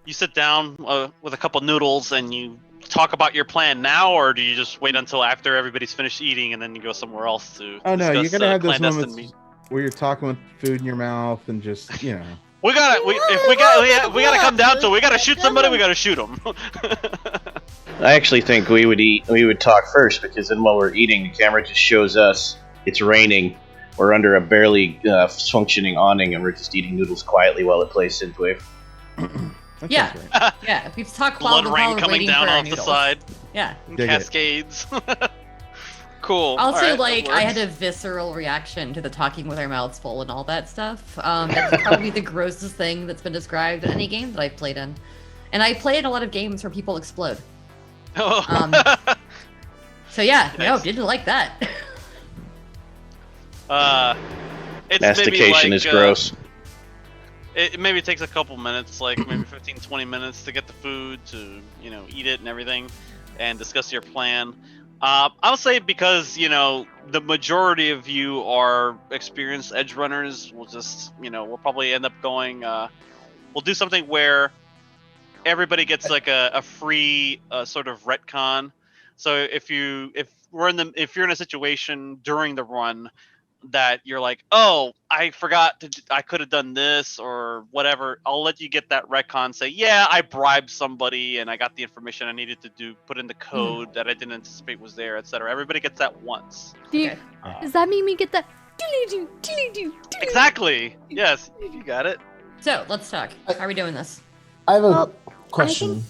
[SPEAKER 1] You sit down with a couple noodles and you talk about your plan now, or do you just wait until after everybody's finished eating and then you go somewhere else to?
[SPEAKER 5] Oh no, you
[SPEAKER 1] discuss,
[SPEAKER 5] gotta have those
[SPEAKER 1] clandestine
[SPEAKER 5] moments
[SPEAKER 1] meat?
[SPEAKER 5] where you're talking with food in your mouth and just, you know.
[SPEAKER 1] We gotta come down to it. We gotta shoot somebody. We gotta shoot them.
[SPEAKER 7] I actually think we would talk first, because then while we're eating, the camera just shows us it's raining. We're under a barely functioning awning, and we're just eating noodles quietly while it plays synthwave.
[SPEAKER 5] That
[SPEAKER 4] Yeah.
[SPEAKER 5] sounds right.
[SPEAKER 4] Yeah, we talk while
[SPEAKER 1] Blood
[SPEAKER 4] while
[SPEAKER 1] rain
[SPEAKER 4] we're
[SPEAKER 1] coming
[SPEAKER 4] waiting
[SPEAKER 1] down
[SPEAKER 4] for our
[SPEAKER 1] off the
[SPEAKER 4] noodles.
[SPEAKER 1] side.
[SPEAKER 4] Yeah.
[SPEAKER 5] Dig it.
[SPEAKER 1] Cascades. Cool.
[SPEAKER 4] Also,
[SPEAKER 1] All right,
[SPEAKER 4] like,
[SPEAKER 1] that
[SPEAKER 4] I had
[SPEAKER 1] works.
[SPEAKER 4] a visceral reaction to the talking with our mouths full and all that stuff. That's probably the grossest thing that's been described in any game that I've played in. And I played a lot of games where people explode.
[SPEAKER 1] Oh.
[SPEAKER 4] So yeah, no,
[SPEAKER 1] Nice.
[SPEAKER 4] didn't like that.
[SPEAKER 1] It's
[SPEAKER 7] Mastication
[SPEAKER 1] maybe
[SPEAKER 7] is gross.
[SPEAKER 1] It maybe takes a couple minutes, like maybe 15, 20 minutes to get the food, to, eat it and everything, and discuss your plan. I'll say, because, the majority of you are experienced edge runners, we'll just, we'll probably end up going, we'll do something where everybody gets like a free sort of retcon. So if you're in a situation during the run that you're like, oh, I forgot I could have done this or whatever, I'll let you get that retcon. Say, yeah, I bribed somebody and I got the information I needed to put in the code that I didn't anticipate was there, etc. Everybody gets that once.
[SPEAKER 4] Okay.
[SPEAKER 6] Does that mean we get the
[SPEAKER 1] Exactly. Yes, you got it.
[SPEAKER 4] So let's talk. How are we doing this?
[SPEAKER 2] I have a
[SPEAKER 6] Well,
[SPEAKER 2] question.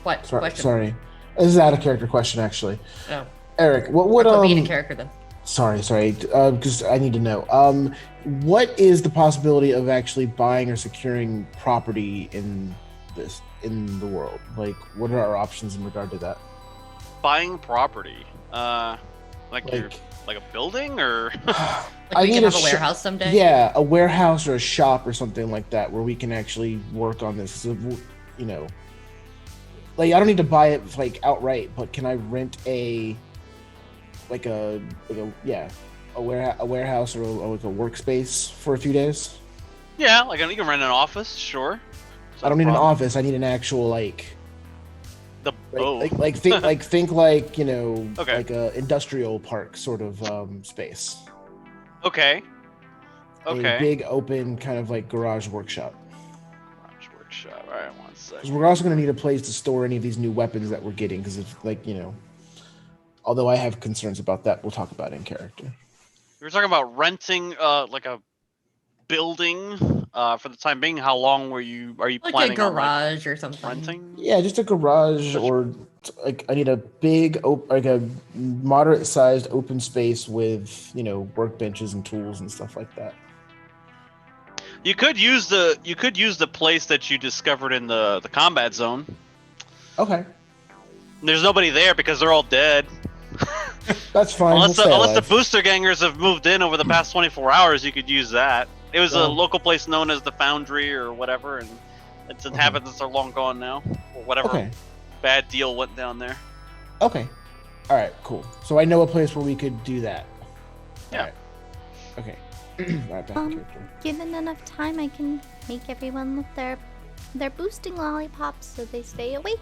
[SPEAKER 4] What? Question?
[SPEAKER 2] Sorry. This is out of character question, actually.
[SPEAKER 4] Oh.
[SPEAKER 2] Eric, what would
[SPEAKER 4] Put me in a character then.
[SPEAKER 2] Sorry, because I need to know. What is the possibility of actually buying or securing property in the world? Like, what are our options in regard to that?
[SPEAKER 1] Buying property. Like a building, or
[SPEAKER 4] Like we can have a warehouse someday?
[SPEAKER 2] Yeah, a warehouse or a shop or something like that where we can actually work on this. So, like, I don't need to buy it like outright, but can I rent a warehouse or like a workspace for a few days?
[SPEAKER 1] yeah, like you can rent an office, sure.
[SPEAKER 2] I don't need an office. I need an actual think like a industrial park sort of space.
[SPEAKER 1] Okay.
[SPEAKER 2] A big open kind of like garage workshop.
[SPEAKER 1] All right, 1 second.
[SPEAKER 2] Because we're also going to need a place to store any of these new weapons that we're getting. Because it's although I have concerns about that, we'll talk about it in character.
[SPEAKER 1] We were talking about renting like a building for the time being. How long are you
[SPEAKER 4] Like
[SPEAKER 1] planning
[SPEAKER 4] a garage or something.
[SPEAKER 1] renting?
[SPEAKER 2] Yeah, just a garage, or like I need a big, like a moderate-sized open space with workbenches and tools and stuff like that.
[SPEAKER 1] You could use the place that you discovered in the combat zone.
[SPEAKER 2] Okay,
[SPEAKER 1] There's nobody there because they're all dead.
[SPEAKER 2] that's fine.
[SPEAKER 1] Unless
[SPEAKER 2] we'll stay
[SPEAKER 1] the
[SPEAKER 2] alive.
[SPEAKER 1] booster gangers have moved in over the past 24 hours, you could use that. It was a
[SPEAKER 2] Oh.
[SPEAKER 1] local place known as the Foundry or whatever, and its inhabitants are long gone now, or whatever
[SPEAKER 2] Okay.
[SPEAKER 1] bad deal went down there.
[SPEAKER 2] Okay. All right. Cool. So I know a place where we could do that.
[SPEAKER 1] Yeah.
[SPEAKER 2] All right. Okay. All right, back to character.
[SPEAKER 6] Given enough time, I can make everyone with their boosting lollipops so they stay awake.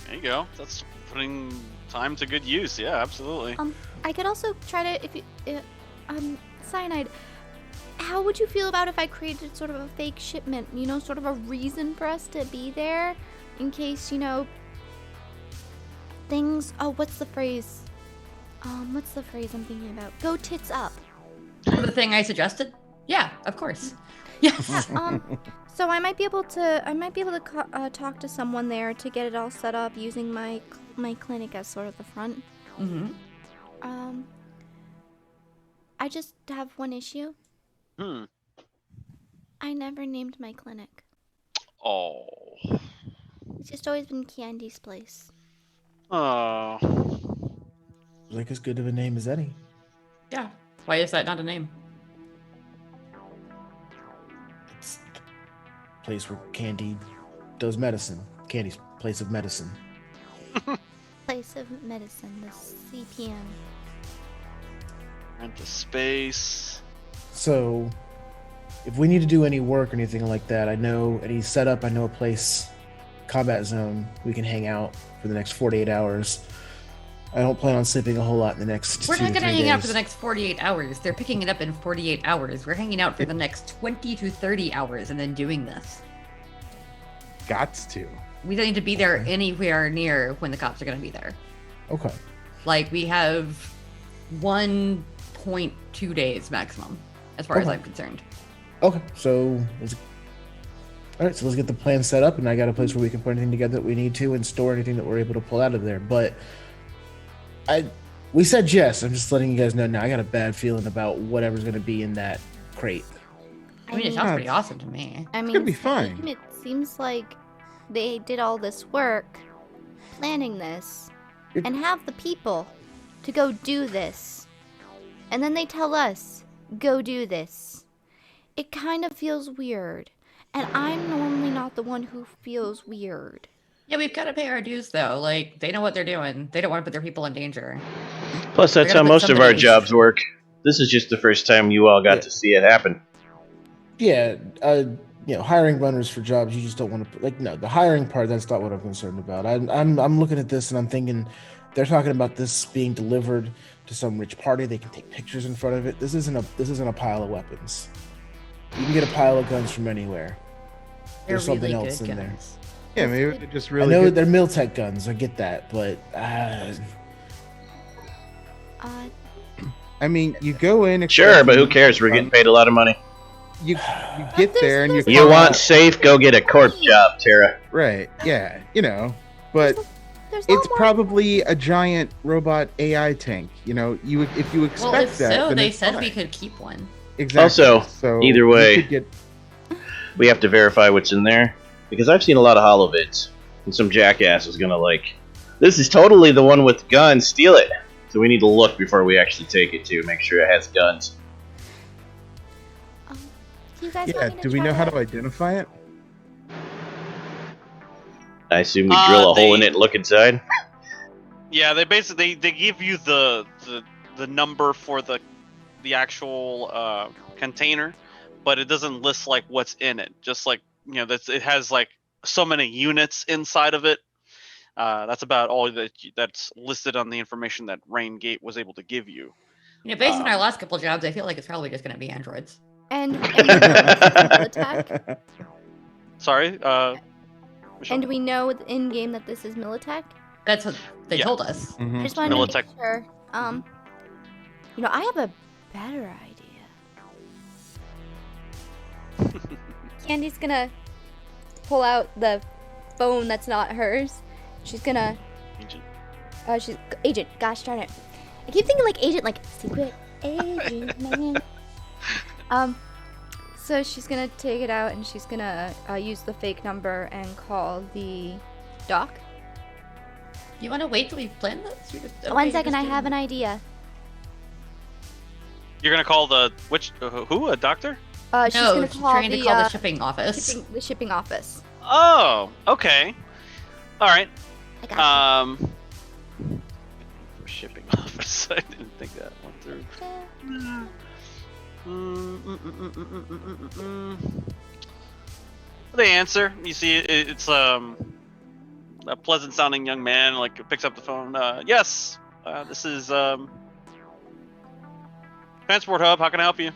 [SPEAKER 1] There you go. That's putting time to good use. Yeah, absolutely.
[SPEAKER 6] I could also try to, Cyanide, how would you feel about if I created sort of a fake shipment, sort of a reason for us to be there in case, things, what's the phrase? What's the phrase I'm thinking about? Go tits up.
[SPEAKER 4] The thing I suggested? Yeah, of course. Yes.
[SPEAKER 6] So I might be able to talk to someone there to get it all set up using my clinic as sort of the front.
[SPEAKER 4] Mm-hmm.
[SPEAKER 6] I just have one issue.
[SPEAKER 1] Hmm.
[SPEAKER 6] I never named my clinic.
[SPEAKER 1] Oh.
[SPEAKER 6] It's just always been Candy's place.
[SPEAKER 1] Oh.
[SPEAKER 2] Like as good of a name as any.
[SPEAKER 4] Yeah. Why is that not a name?
[SPEAKER 2] It's the place where Candy does medicine. Candy's place of medicine.
[SPEAKER 6] Place of medicine, the CPM.
[SPEAKER 1] Rent a space.
[SPEAKER 2] So, if we need to do any work or anything like that, I know any setup, I know a place, combat zone, we can hang out for the next 48 hours. I don't plan on sleeping a whole lot in the next
[SPEAKER 4] We're
[SPEAKER 2] 2
[SPEAKER 4] not
[SPEAKER 2] to
[SPEAKER 4] going to
[SPEAKER 2] 3
[SPEAKER 4] hang out
[SPEAKER 2] days.
[SPEAKER 4] for the next 48 hours. They're picking it up in 48 hours. We're hanging out for the next 20 to 30 hours and then doing this.
[SPEAKER 5] Gots to.
[SPEAKER 4] We don't need to be there
[SPEAKER 2] Okay.
[SPEAKER 4] anywhere near when the cops are going to be there.
[SPEAKER 2] Okay.
[SPEAKER 4] Like, we have 1.2 days maximum, as far as
[SPEAKER 2] Okay.
[SPEAKER 4] I'm concerned.
[SPEAKER 2] Okay. So, let's get the plan set up, and I got a place where we can put anything together that we need to and store anything that we're able to pull out of there. But We said yes. I'm just letting you guys know now. I got a bad feeling about whatever's going to be in that crate.
[SPEAKER 4] I mean, it sounds pretty awesome to me.
[SPEAKER 6] I mean,
[SPEAKER 5] gonna be fine.
[SPEAKER 6] It seems like they did all this work planning this and have the people to go do this. And then they tell us, go do this. It kind of feels weird. And I'm normally not the one who feels weird.
[SPEAKER 4] Yeah, we've got to pay our dues, though. Like, they know what they're doing. They don't want to put their people in danger.
[SPEAKER 7] Plus, that's how most of our jobs work. This is just the first time you all got to see it happen.
[SPEAKER 2] Yeah, hiring runners for jobs, you just don't want to. No, the hiring part, that's not what I'm concerned about. I'm looking at this and I'm thinking, they're talking about this being delivered to some rich party. They can take pictures in front of it. This isn't a pile of weapons. You can get a pile of guns from anywhere. There's something
[SPEAKER 4] really
[SPEAKER 2] else in there.
[SPEAKER 5] Yeah, maybe they're just really.
[SPEAKER 2] I know
[SPEAKER 5] good.
[SPEAKER 2] they're Miltech guns. I get that, but
[SPEAKER 5] I mean, you go in.
[SPEAKER 7] Sure, but who cares? We're getting paid a lot of money.
[SPEAKER 5] You get there and
[SPEAKER 7] You want safe? Go get a corp job, Tara.
[SPEAKER 5] Right? Yeah, but
[SPEAKER 6] There's no
[SPEAKER 5] it's
[SPEAKER 6] more-
[SPEAKER 5] probably a giant robot AI tank. If you expect
[SPEAKER 4] Well, if
[SPEAKER 5] that,
[SPEAKER 4] so,
[SPEAKER 5] then
[SPEAKER 4] they
[SPEAKER 5] it's
[SPEAKER 4] said
[SPEAKER 5] fine.
[SPEAKER 4] we could keep one.
[SPEAKER 5] Exactly.
[SPEAKER 7] Also,
[SPEAKER 5] so
[SPEAKER 7] either
[SPEAKER 5] we
[SPEAKER 7] way-
[SPEAKER 5] could get-
[SPEAKER 7] We have to verify what's in there because I've seen a lot of holovids, and some jackass is gonna this is totally the one with guns. Steal it. So we need to look before we actually take it to make sure it has guns.
[SPEAKER 6] Do you guys
[SPEAKER 5] yeah.
[SPEAKER 6] want me
[SPEAKER 5] Do we know how to identify it?
[SPEAKER 7] I assume we drill a hole in it and look inside.
[SPEAKER 1] Yeah, they basically they give you the number for the actual container, but it doesn't list what's in it. Just it has so many units inside of it. That's about all that's listed on the information that Rain Gate was able to give you.
[SPEAKER 4] Based on our last couple jobs, I feel like it's probably just going to be androids.
[SPEAKER 6] And Militech?
[SPEAKER 1] Sorry, Michelle?
[SPEAKER 6] And we know in game that this is Militech.
[SPEAKER 4] That's what they
[SPEAKER 1] Yeah.
[SPEAKER 4] told us.
[SPEAKER 6] I just wanted to
[SPEAKER 1] Militech.
[SPEAKER 6] make sure. I have a better idea. Candy's gonna pull out the phone that's not hers. She's gonna.
[SPEAKER 1] Agent.
[SPEAKER 6] She's agent. Gosh darn it! I keep thinking agent, secret agent. Man. So she's gonna take it out and she's gonna use the fake number and call the doc.
[SPEAKER 4] You want to wait till we plan this?
[SPEAKER 6] One second, I have an idea.
[SPEAKER 1] You're gonna call who? A doctor?
[SPEAKER 6] She's
[SPEAKER 4] No,
[SPEAKER 6] gonna
[SPEAKER 4] she's
[SPEAKER 6] call
[SPEAKER 4] trying
[SPEAKER 6] the
[SPEAKER 4] to call the shipping office.
[SPEAKER 6] the shipping office.
[SPEAKER 1] Oh, okay. All right.
[SPEAKER 6] I got
[SPEAKER 1] Shipping office. I didn't think that one through. They answer. You see, it's a pleasant-sounding young man. Picks up the phone. Yes, this is Transport Hub. How can I help you?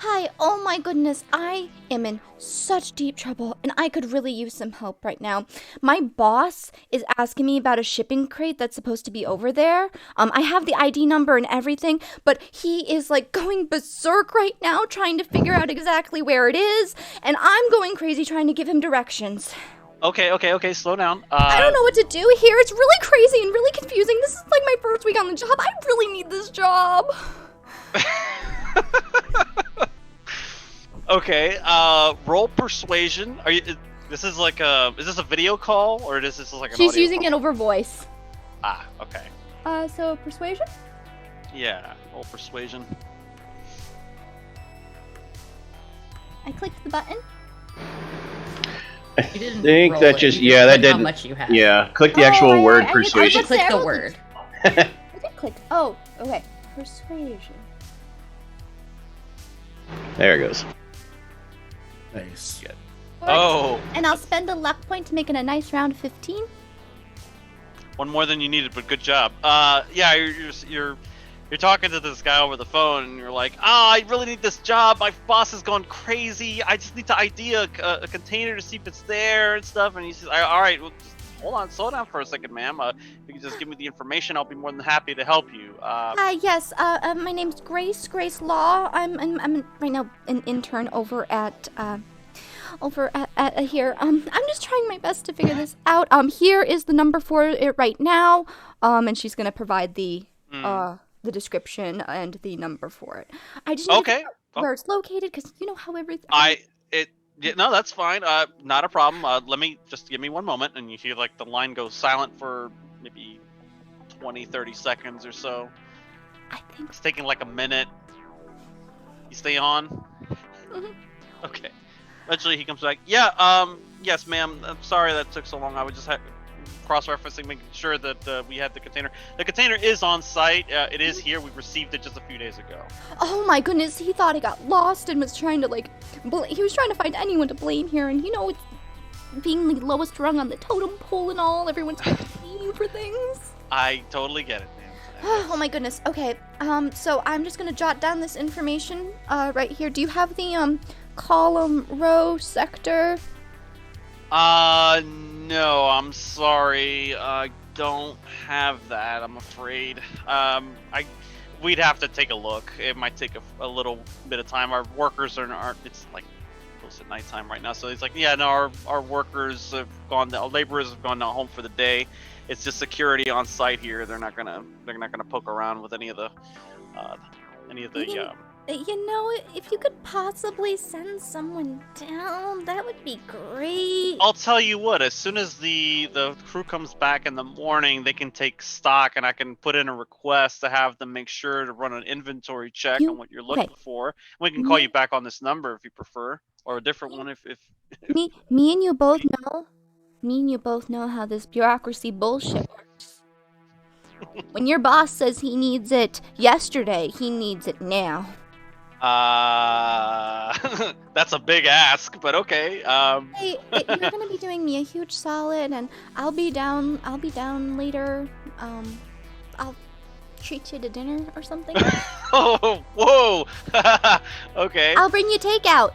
[SPEAKER 6] Hi, oh my goodness, I am in such deep trouble and I could really use some help right now. My boss is asking me about a shipping crate that's supposed to be over there. I have the ID number and everything, but he is going berserk right now trying to figure out exactly where it is, and I'm going crazy trying to give him directions.
[SPEAKER 1] Okay. Slow down.
[SPEAKER 6] I don't know what to do here. It's really crazy and really confusing. This is my first week on the job. I really need this job.
[SPEAKER 1] Okay, roll persuasion. Are you? This is is this a video call or is this an audio
[SPEAKER 6] She's using
[SPEAKER 1] call?
[SPEAKER 6] it over voice.
[SPEAKER 1] Ah, okay.
[SPEAKER 6] So persuasion?
[SPEAKER 1] Yeah, roll persuasion.
[SPEAKER 6] I clicked the button.
[SPEAKER 4] You didn't
[SPEAKER 7] think
[SPEAKER 4] roll
[SPEAKER 7] that
[SPEAKER 4] it,
[SPEAKER 7] just-
[SPEAKER 4] you
[SPEAKER 7] yeah, that
[SPEAKER 4] clicked
[SPEAKER 7] didn't-
[SPEAKER 4] How much you have.
[SPEAKER 7] Yeah, click the
[SPEAKER 6] Oh,
[SPEAKER 7] actual
[SPEAKER 6] I
[SPEAKER 7] word
[SPEAKER 6] just
[SPEAKER 7] persuasion.
[SPEAKER 6] said-
[SPEAKER 4] Click the
[SPEAKER 6] I
[SPEAKER 4] word.
[SPEAKER 6] I did click. Oh, okay. Persuasion.
[SPEAKER 7] There it goes.
[SPEAKER 2] Nice.
[SPEAKER 1] Oh,
[SPEAKER 6] And I'll spend a luck point to make it a nice round 15.
[SPEAKER 1] one more than you needed, but good job. Yeah, you're talking to this guy over the phone, and you're like, I really need this job. My boss is going crazy. I just need to ID a container to see if it's there and stuff. And he says, all right, well, just hold on, slow down for a second, ma'am. If you can just give me the information, I'll be more than happy to help you.
[SPEAKER 6] Yes. My name's Grace Law. I'm right now an intern over at over at here. I'm just trying my best to figure this out. Here is the number for it right now. And she's gonna provide the description and the number for it. I just need to figure out where it's located, because you know how everything.
[SPEAKER 1] No, that's fine. Not a problem. Give me one moment, and you hear like the line go silent for maybe 20-30 seconds or so.
[SPEAKER 6] I think
[SPEAKER 1] It's taking like a minute. You stay on?
[SPEAKER 6] Mhm.
[SPEAKER 1] Okay. Eventually he comes back. Yeah, yes, ma'am. I'm sorry that took so long. I was just cross-referencing, making sure that we had the container. The container is on site. It is here. We received it just a few days ago.
[SPEAKER 6] Oh my goodness, he thought he got lost and was trying to he was trying to find anyone to blame here, and it's being the lowest rung on the totem pole and all, everyone's trying to blame you for things.
[SPEAKER 1] I totally get it, ma'am.
[SPEAKER 6] Oh my goodness. Okay. So I'm just gonna jot down this information right here. Do you have the column, row, sector?
[SPEAKER 1] No, I'm sorry. I don't have that, I'm afraid. We'd have to take a look. It might take a little bit of time. Our workers aren't. It's like close to nighttime right now, so it's like, yeah, no, our workers have gone. Our laborers have gone home for the day. It's just security on site here. They're not gonna poke around with any of the.
[SPEAKER 6] If you could possibly send someone down, that would be great.
[SPEAKER 1] I'll tell you what. As soon as the crew comes back in the morning, they can take stock, and I can put in a request to have them make sure to run an inventory check on what you're looking for. We can call you back on this number if you prefer, or a different one if.
[SPEAKER 6] Me and you both know. Me and you both know how this bureaucracy bullshit works. When your boss says he needs it yesterday, he needs it now.
[SPEAKER 1] That's a big ask, but okay.
[SPEAKER 6] Hey, you're gonna be doing me a huge solid, and I'll be down later. I'll treat you to dinner or something.
[SPEAKER 1] Oh, whoa. Okay.
[SPEAKER 6] I'll bring you takeout.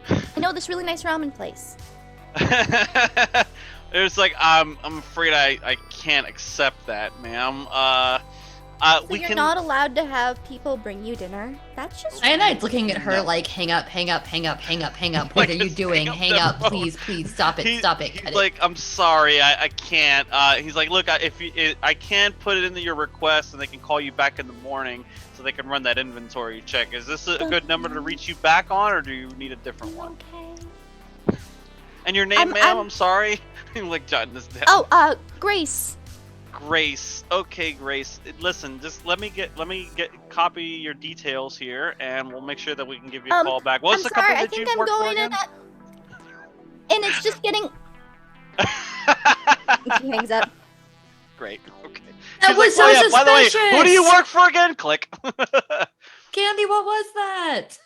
[SPEAKER 6] I know this really nice ramen place.
[SPEAKER 1] It's like I'm afraid I can't accept that, ma'am.
[SPEAKER 6] So you're not allowed to have people bring you dinner? That's just.
[SPEAKER 4] Cyanide's looking at her like, hang up. What are you doing? Hang up, please, stop it,
[SPEAKER 1] He's like, I'm sorry, I can't. He's like, look, I can put it into your request, and they can call you back in the morning, so they can run that inventory check. Is this a good number to reach you back on, or do you need a different one?
[SPEAKER 6] Okay.
[SPEAKER 1] And your name, ma'am? I'm sorry. I'm like jotting this down.
[SPEAKER 6] Oh, Grace.
[SPEAKER 1] Grace. Okay, Grace. Listen, just let me get copy your details here, and we'll make sure that we can give you a call back. What's the company that you work for again?
[SPEAKER 6] And it's just getting. He hangs up.
[SPEAKER 1] Great. Okay.
[SPEAKER 4] That was so suspicious. By the way,
[SPEAKER 1] who do you work for again? Click.
[SPEAKER 4] Candy, what was that?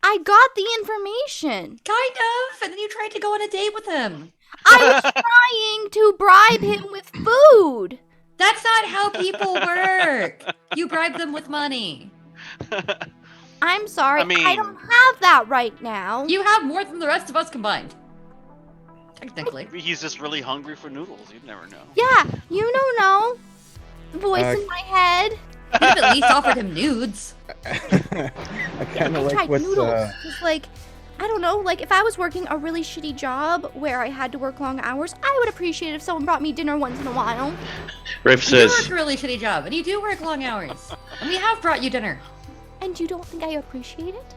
[SPEAKER 6] I got the information.
[SPEAKER 4] Kind of, and then you tried to go on a date with him.
[SPEAKER 6] I was trying to bribe him with food.
[SPEAKER 4] That's not how people work. You bribe them with money.
[SPEAKER 6] I'm sorry, I don't have that right now.
[SPEAKER 4] You have more than the rest of us combined. Technically.
[SPEAKER 1] Maybe he's just really hungry for noodles. You'd never know.
[SPEAKER 6] Yeah, you don't know. The voice in my head.
[SPEAKER 4] You could have at least offered him nudes.
[SPEAKER 5] I kind of like what's
[SPEAKER 6] noodles. Just like, I don't know, like if I was working a really shitty job where I had to work long hours, I would appreciate if someone brought me dinner once in a while.
[SPEAKER 7] Riff says,
[SPEAKER 4] you work a really shitty job, and you do work long hours. And we have brought you dinner.
[SPEAKER 6] And you don't think I appreciate it?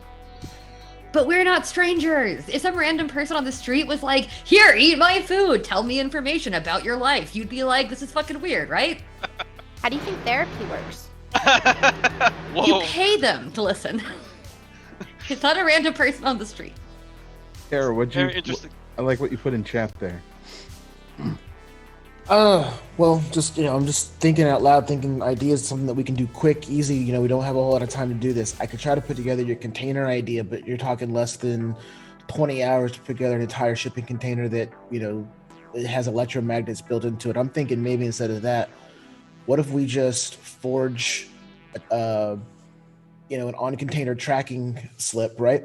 [SPEAKER 4] But we're not strangers. If some random person on the street was like, here, eat my food, tell me information about your life, you'd be like, this is fucking weird, right?
[SPEAKER 6] How do you think therapy works?
[SPEAKER 4] You pay them to listen. It's not a random person on the street.
[SPEAKER 5] Tara,
[SPEAKER 1] Very interesting.
[SPEAKER 5] I like what you put in chat there.
[SPEAKER 2] Well, just I'm just thinking out loud, thinking ideas, something that we can do quick, easy. We don't have a whole lot of time to do this. I could try to put together your container idea, but you're talking less than 20 hours to put together an entire shipping container that it has electromagnets built into it. I'm thinking maybe instead of that, what if we just forge, an on-container tracking slip, right?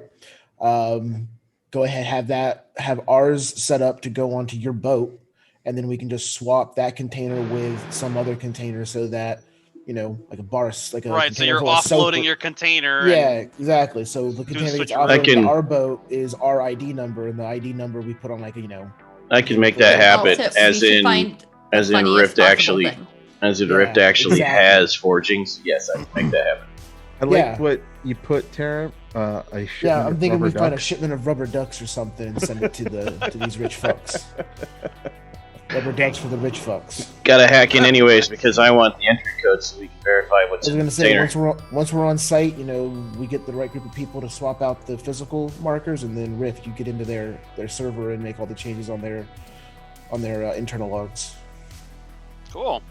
[SPEAKER 2] Go ahead, have ours set up to go onto your boat, and then we can just swap that container with some other container so that like a bar, like a
[SPEAKER 1] Right, so
[SPEAKER 2] container
[SPEAKER 1] you're
[SPEAKER 2] full of soap
[SPEAKER 1] offloading
[SPEAKER 2] or-
[SPEAKER 1] your container.
[SPEAKER 2] Yeah,
[SPEAKER 1] and
[SPEAKER 2] exactly. So the container gets
[SPEAKER 1] switcheroo.
[SPEAKER 2] offloaded to
[SPEAKER 7] can-
[SPEAKER 2] our boat is our ID number, and the ID number we put on like
[SPEAKER 7] I can make that happen,
[SPEAKER 4] Also, we
[SPEAKER 7] as
[SPEAKER 4] should
[SPEAKER 7] in
[SPEAKER 4] find the
[SPEAKER 7] as in
[SPEAKER 4] funniest
[SPEAKER 7] Rift
[SPEAKER 4] possible
[SPEAKER 7] actually
[SPEAKER 4] thing.
[SPEAKER 7] Rift actually
[SPEAKER 2] exactly.
[SPEAKER 7] has forgings. Yes, I can make that happen.
[SPEAKER 5] I like
[SPEAKER 2] Yeah.
[SPEAKER 5] what you put, Tara. A shipment
[SPEAKER 2] Yeah, I'm
[SPEAKER 5] of
[SPEAKER 2] thinking we
[SPEAKER 5] rubber
[SPEAKER 2] find a
[SPEAKER 5] ducks.
[SPEAKER 2] shipment of rubber ducks or something and send it to these rich fucks. Rubber ducks for the rich fucks.
[SPEAKER 7] Gotta hack in anyways because I want the entry code so we can verify
[SPEAKER 2] I
[SPEAKER 7] what's
[SPEAKER 2] was
[SPEAKER 7] in the
[SPEAKER 2] gonna say
[SPEAKER 7] container.
[SPEAKER 2] once we're on site, we get the right group of people to swap out the physical markers, and then Rift, you get into their server and make all the changes on their internal logs.
[SPEAKER 1] Cool.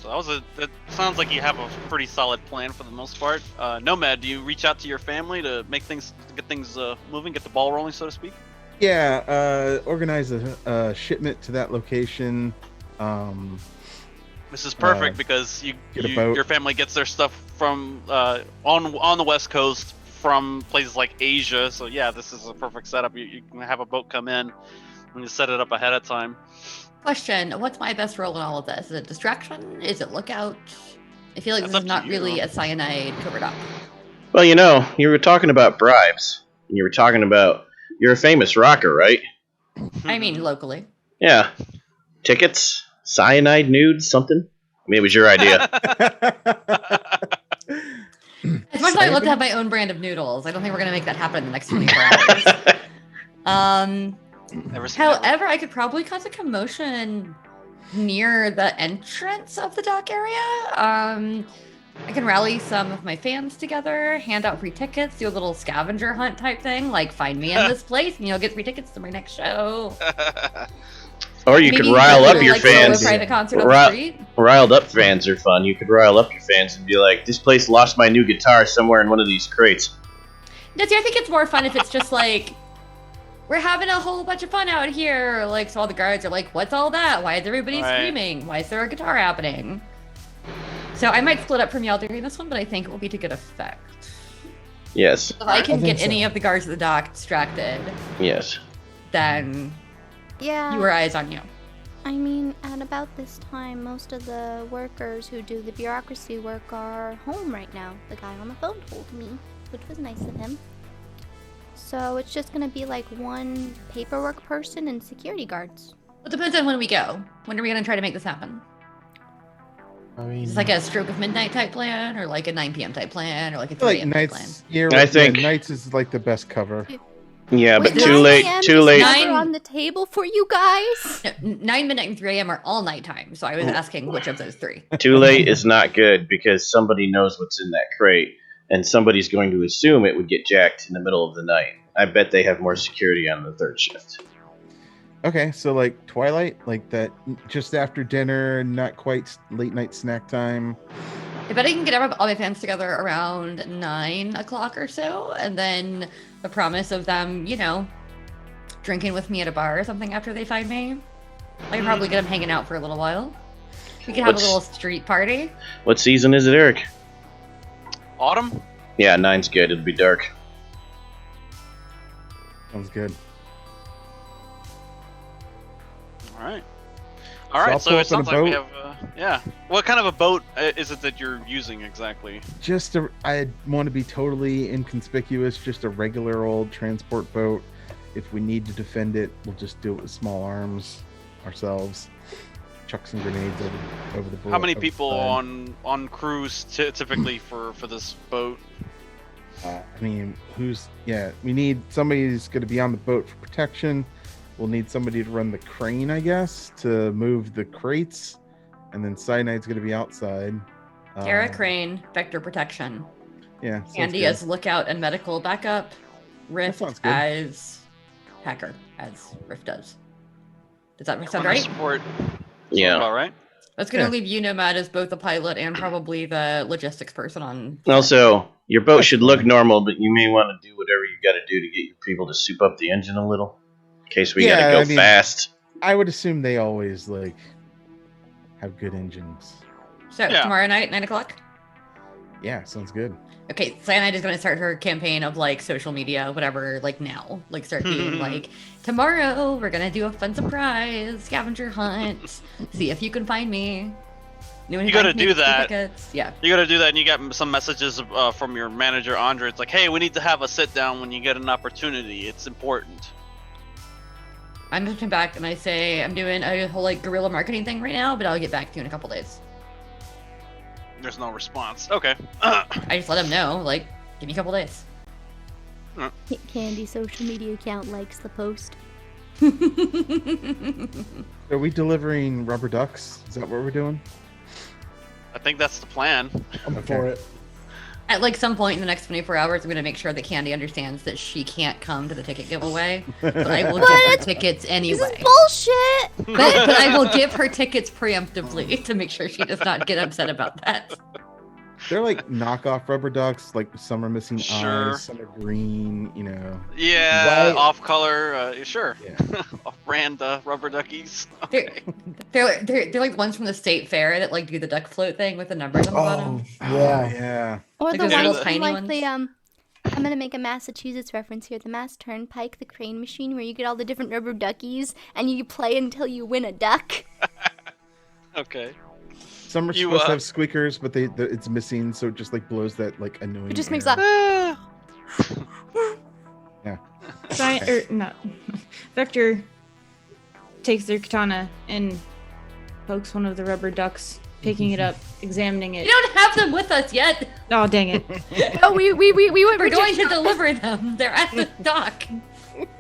[SPEAKER 1] So that sounds like you have a pretty solid plan for the most part. Nomad, do you reach out to your family to get things moving, get the ball rolling, so to speak?
[SPEAKER 5] Yeah, organize a shipment to that location.
[SPEAKER 1] This is perfect because
[SPEAKER 5] get a boat.
[SPEAKER 1] your family gets their stuff from on the West Coast from places like Asia. So yeah, this is a perfect setup. You can have a boat come in and you set it up ahead of time.
[SPEAKER 4] Question: what's my best role in all of this? Is it distraction? Is it lookout? I feel like
[SPEAKER 1] That's
[SPEAKER 4] this
[SPEAKER 1] up
[SPEAKER 4] is
[SPEAKER 1] to
[SPEAKER 4] not
[SPEAKER 1] you.
[SPEAKER 4] really a cyanide covered up.
[SPEAKER 7] Well, you were talking about bribes, and you were talking about you're a famous rocker, right?
[SPEAKER 4] I mean, locally.
[SPEAKER 7] Yeah. Tickets, cyanide nudes, something. I mean, it was your idea.
[SPEAKER 4] As much as I love to have my own brand of noodles, I don't think we're gonna make that happen in the next 24 hours.
[SPEAKER 1] Never say never.
[SPEAKER 4] However, I could probably cause a commotion near the entrance of the dock area. I can rally some of my fans together, hand out free tickets, do a little scavenger hunt type thing, like find me in this place and you'll get free tickets to my next show.
[SPEAKER 7] Or you
[SPEAKER 4] Maybe
[SPEAKER 7] could rile
[SPEAKER 4] go
[SPEAKER 7] up
[SPEAKER 4] to,
[SPEAKER 7] your
[SPEAKER 4] like, throw
[SPEAKER 7] fans.
[SPEAKER 4] a private concert on the street.
[SPEAKER 7] Riled up fans are fun. You could rile up your fans and be like, this place lost my new guitar somewhere in one of these crates.
[SPEAKER 4] No, see, I think it's more fun if it's just like, we're having a whole bunch of fun out here. Like, so all the guards are like, what's all that? Why is everybody
[SPEAKER 1] Right.
[SPEAKER 4] screaming? Why is there a guitar happening? So I might split up from y'all during this one, but I think it will be to good effect.
[SPEAKER 7] Yes.
[SPEAKER 4] If I can
[SPEAKER 2] I think
[SPEAKER 4] get any
[SPEAKER 2] so.
[SPEAKER 4] of the guards at the dock distracted,
[SPEAKER 7] Yes.
[SPEAKER 4] then
[SPEAKER 6] Yeah.
[SPEAKER 4] you were eyes on you.
[SPEAKER 6] I mean, at about this time, most of the workers who do the bureaucracy work are home right now. The guy on the phone told me, which was nice of him. So it's just gonna be like one paperwork person and security guards.
[SPEAKER 4] It depends on when we go. When are we going to try to make this happen?
[SPEAKER 2] I mean,
[SPEAKER 4] Is this like a stroke of midnight type plan, or like a 9 p.m. type plan, or like a 3
[SPEAKER 5] like
[SPEAKER 4] a.m. type plan?
[SPEAKER 5] nights. Yeah,
[SPEAKER 7] I think-
[SPEAKER 5] nights is like the best cover.
[SPEAKER 7] Yeah,
[SPEAKER 4] Wait,
[SPEAKER 7] but too
[SPEAKER 4] 9
[SPEAKER 7] late.
[SPEAKER 6] AM
[SPEAKER 7] Too
[SPEAKER 6] is
[SPEAKER 7] late.
[SPEAKER 6] never
[SPEAKER 4] 9
[SPEAKER 6] on the table for you guys.
[SPEAKER 4] No, 9 midnight and 3 a.m. are all nighttime, so I was asking which of those three.
[SPEAKER 7] Too late is not good because somebody knows what's in that crate, and somebody's going to assume it would get jacked in the middle of the night. I bet they have more security on the third shift.
[SPEAKER 5] Okay, so like twilight, like that, just after dinner, not quite late night snack time.
[SPEAKER 4] I bet I can get all my fans together around 9 o'clock or so, and then the promise of them, drinking with me at a bar or something after they find me. I can probably get them hanging out for a little while. We could have
[SPEAKER 7] What's-
[SPEAKER 4] a little street party.
[SPEAKER 7] What season is it, Eric?
[SPEAKER 1] Autumn?
[SPEAKER 7] Yeah, 9's good. It'll be dark.
[SPEAKER 5] Sounds good.
[SPEAKER 1] All right.
[SPEAKER 5] So I'll
[SPEAKER 1] So
[SPEAKER 5] pull
[SPEAKER 1] it
[SPEAKER 5] up in a
[SPEAKER 1] sounds like we
[SPEAKER 5] boat.
[SPEAKER 1] have. Yeah. What kind of a boat is it that you're using exactly?
[SPEAKER 5] I want to be totally inconspicuous, just a regular old transport boat. If we need to defend it, we'll just do it with small arms ourselves. Chuck some grenades over the boat.
[SPEAKER 1] How many
[SPEAKER 5] over the
[SPEAKER 1] people
[SPEAKER 5] side.
[SPEAKER 1] on cruise typically for this boat?
[SPEAKER 5] I mean, we need somebody who's going to be on the boat for protection. We'll need somebody to run the crane, I guess, to move the crates. And then Cyanide's going to be outside.
[SPEAKER 4] Tara Crane, vector protection.
[SPEAKER 5] Yeah. sounds
[SPEAKER 4] Andy
[SPEAKER 5] good.
[SPEAKER 4] as lookout and medical backup. Rift
[SPEAKER 5] sounds good.
[SPEAKER 4] as hacker, as Rift does. Does that sound
[SPEAKER 1] Corner
[SPEAKER 4] right?
[SPEAKER 1] Support.
[SPEAKER 7] Yeah.
[SPEAKER 1] All right.
[SPEAKER 4] That's going to
[SPEAKER 5] Yeah.
[SPEAKER 4] leave you, Nomad, as both the pilot and probably the logistics person on.
[SPEAKER 7] Also, your boat
[SPEAKER 5] That's
[SPEAKER 7] should look
[SPEAKER 5] fine.
[SPEAKER 7] normal, but you may want to do whatever you got to do to get your people to soup up the engine a little, in case we got to go fast.
[SPEAKER 5] I would assume they always have good engines.
[SPEAKER 4] So
[SPEAKER 1] Yeah.
[SPEAKER 4] tomorrow night, 9 o'clock.
[SPEAKER 5] Yeah, sounds good.
[SPEAKER 4] Okay, Cyanide is going to start her campaign of social media, whatever, now. Start being tomorrow we're going to do a fun surprise scavenger hunt. See if you can find me.
[SPEAKER 1] You gotta do that.
[SPEAKER 4] Yeah.
[SPEAKER 1] You gotta do that, and you get some messages from your manager, Andre. It's like, hey, we need to have a sit down when you get an opportunity. It's important.
[SPEAKER 4] I'm just come back and I say I'm doing a whole like guerrilla marketing thing right now, but I'll get back to you in a couple days.
[SPEAKER 1] There's no response. Okay.
[SPEAKER 4] I just let him know, like, give me a couple days.
[SPEAKER 6] Candy social media account likes the post.
[SPEAKER 5] Are we delivering rubber ducks? Is that what we're doing?
[SPEAKER 1] I think that's the plan.
[SPEAKER 2] I'm for it.
[SPEAKER 4] At like some point in the next 24 hours, I'm gonna make sure that Candy understands that she can't come to the ticket giveaway, but I will give her tickets anyway.
[SPEAKER 6] This is bullshit.
[SPEAKER 4] But I will give her tickets preemptively to make sure she does not get upset about that.
[SPEAKER 5] They're like knockoff rubber ducks. Like some are missing
[SPEAKER 1] Sure.
[SPEAKER 5] eyes, some are green. You know.
[SPEAKER 1] Yeah,
[SPEAKER 2] Right.
[SPEAKER 1] off color. Sure.
[SPEAKER 5] Yeah.
[SPEAKER 1] Off-brand rubber duckies.
[SPEAKER 4] They're like ones from the state fair that like do the duck float thing with the numbers on the bottom.
[SPEAKER 2] Yeah.
[SPEAKER 5] Yeah.
[SPEAKER 6] Or
[SPEAKER 4] Like
[SPEAKER 6] the
[SPEAKER 4] those
[SPEAKER 1] little
[SPEAKER 6] ones
[SPEAKER 4] tiny
[SPEAKER 6] from like
[SPEAKER 4] ones?
[SPEAKER 6] the I'm gonna make a Massachusetts reference here. The Mass Turnpike, the crane machine, where you get all the different rubber duckies and you play until you win a duck.
[SPEAKER 1] Okay.
[SPEAKER 5] Some are
[SPEAKER 1] You,
[SPEAKER 5] supposed to have squeakers, but it's missing, so it just like blows that like annoying.
[SPEAKER 6] It just makes
[SPEAKER 5] air.
[SPEAKER 6] that.
[SPEAKER 3] Vector takes their katana and pokes one of the rubber ducks, picking it up, examining
[SPEAKER 4] You
[SPEAKER 3] it.
[SPEAKER 4] don't have them with us yet.
[SPEAKER 3] Oh, dang it.
[SPEAKER 6] Oh, we
[SPEAKER 4] We're going to deliver them. They're at the dock.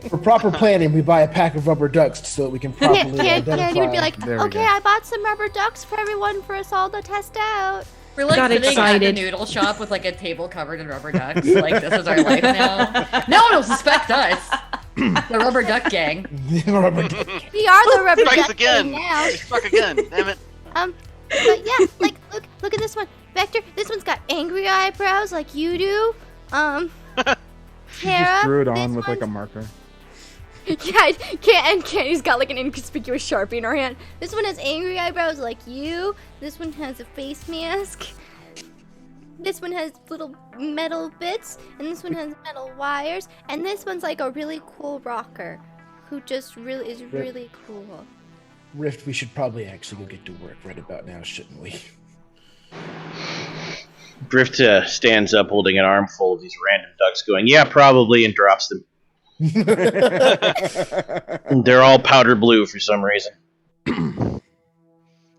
[SPEAKER 2] For proper planning, we buy a pack of rubber ducks so that we can properly identify.
[SPEAKER 6] Candy would be like,
[SPEAKER 5] There we
[SPEAKER 6] okay,
[SPEAKER 5] go.
[SPEAKER 6] I bought some rubber ducks for everyone for us all to test out.
[SPEAKER 4] We're like
[SPEAKER 3] Got
[SPEAKER 4] sitting
[SPEAKER 3] excited.
[SPEAKER 4] at the noodle shop with like a table covered in rubber ducks. Like this is our life now. No one will suspect us. The rubber duck gang.
[SPEAKER 2] Rubber duck.
[SPEAKER 6] We are the rubber
[SPEAKER 1] Strikes
[SPEAKER 6] duck
[SPEAKER 1] again.
[SPEAKER 6] now.
[SPEAKER 1] Struck again. Damn it.
[SPEAKER 6] But yeah, like look at this one, Vector. This one's got angry eyebrows like you do.
[SPEAKER 5] She
[SPEAKER 6] Tara,
[SPEAKER 5] just drew it
[SPEAKER 6] this
[SPEAKER 5] on with like a
[SPEAKER 6] one's-
[SPEAKER 5] marker.
[SPEAKER 6] Yeah, and Candy's got like an inconspicuous Sharpie in her hand. This one has angry eyebrows like you. This one has a face mask. This one has little metal bits, and this one has metal wires, and this one's like a really cool rocker, who just really is really cool.
[SPEAKER 2] Rift, we should probably actually go get to work right about now, shouldn't we?
[SPEAKER 7] Drift stands up holding an armful of these random ducks going, yeah, probably, and drops them. They're all powder blue for some reason.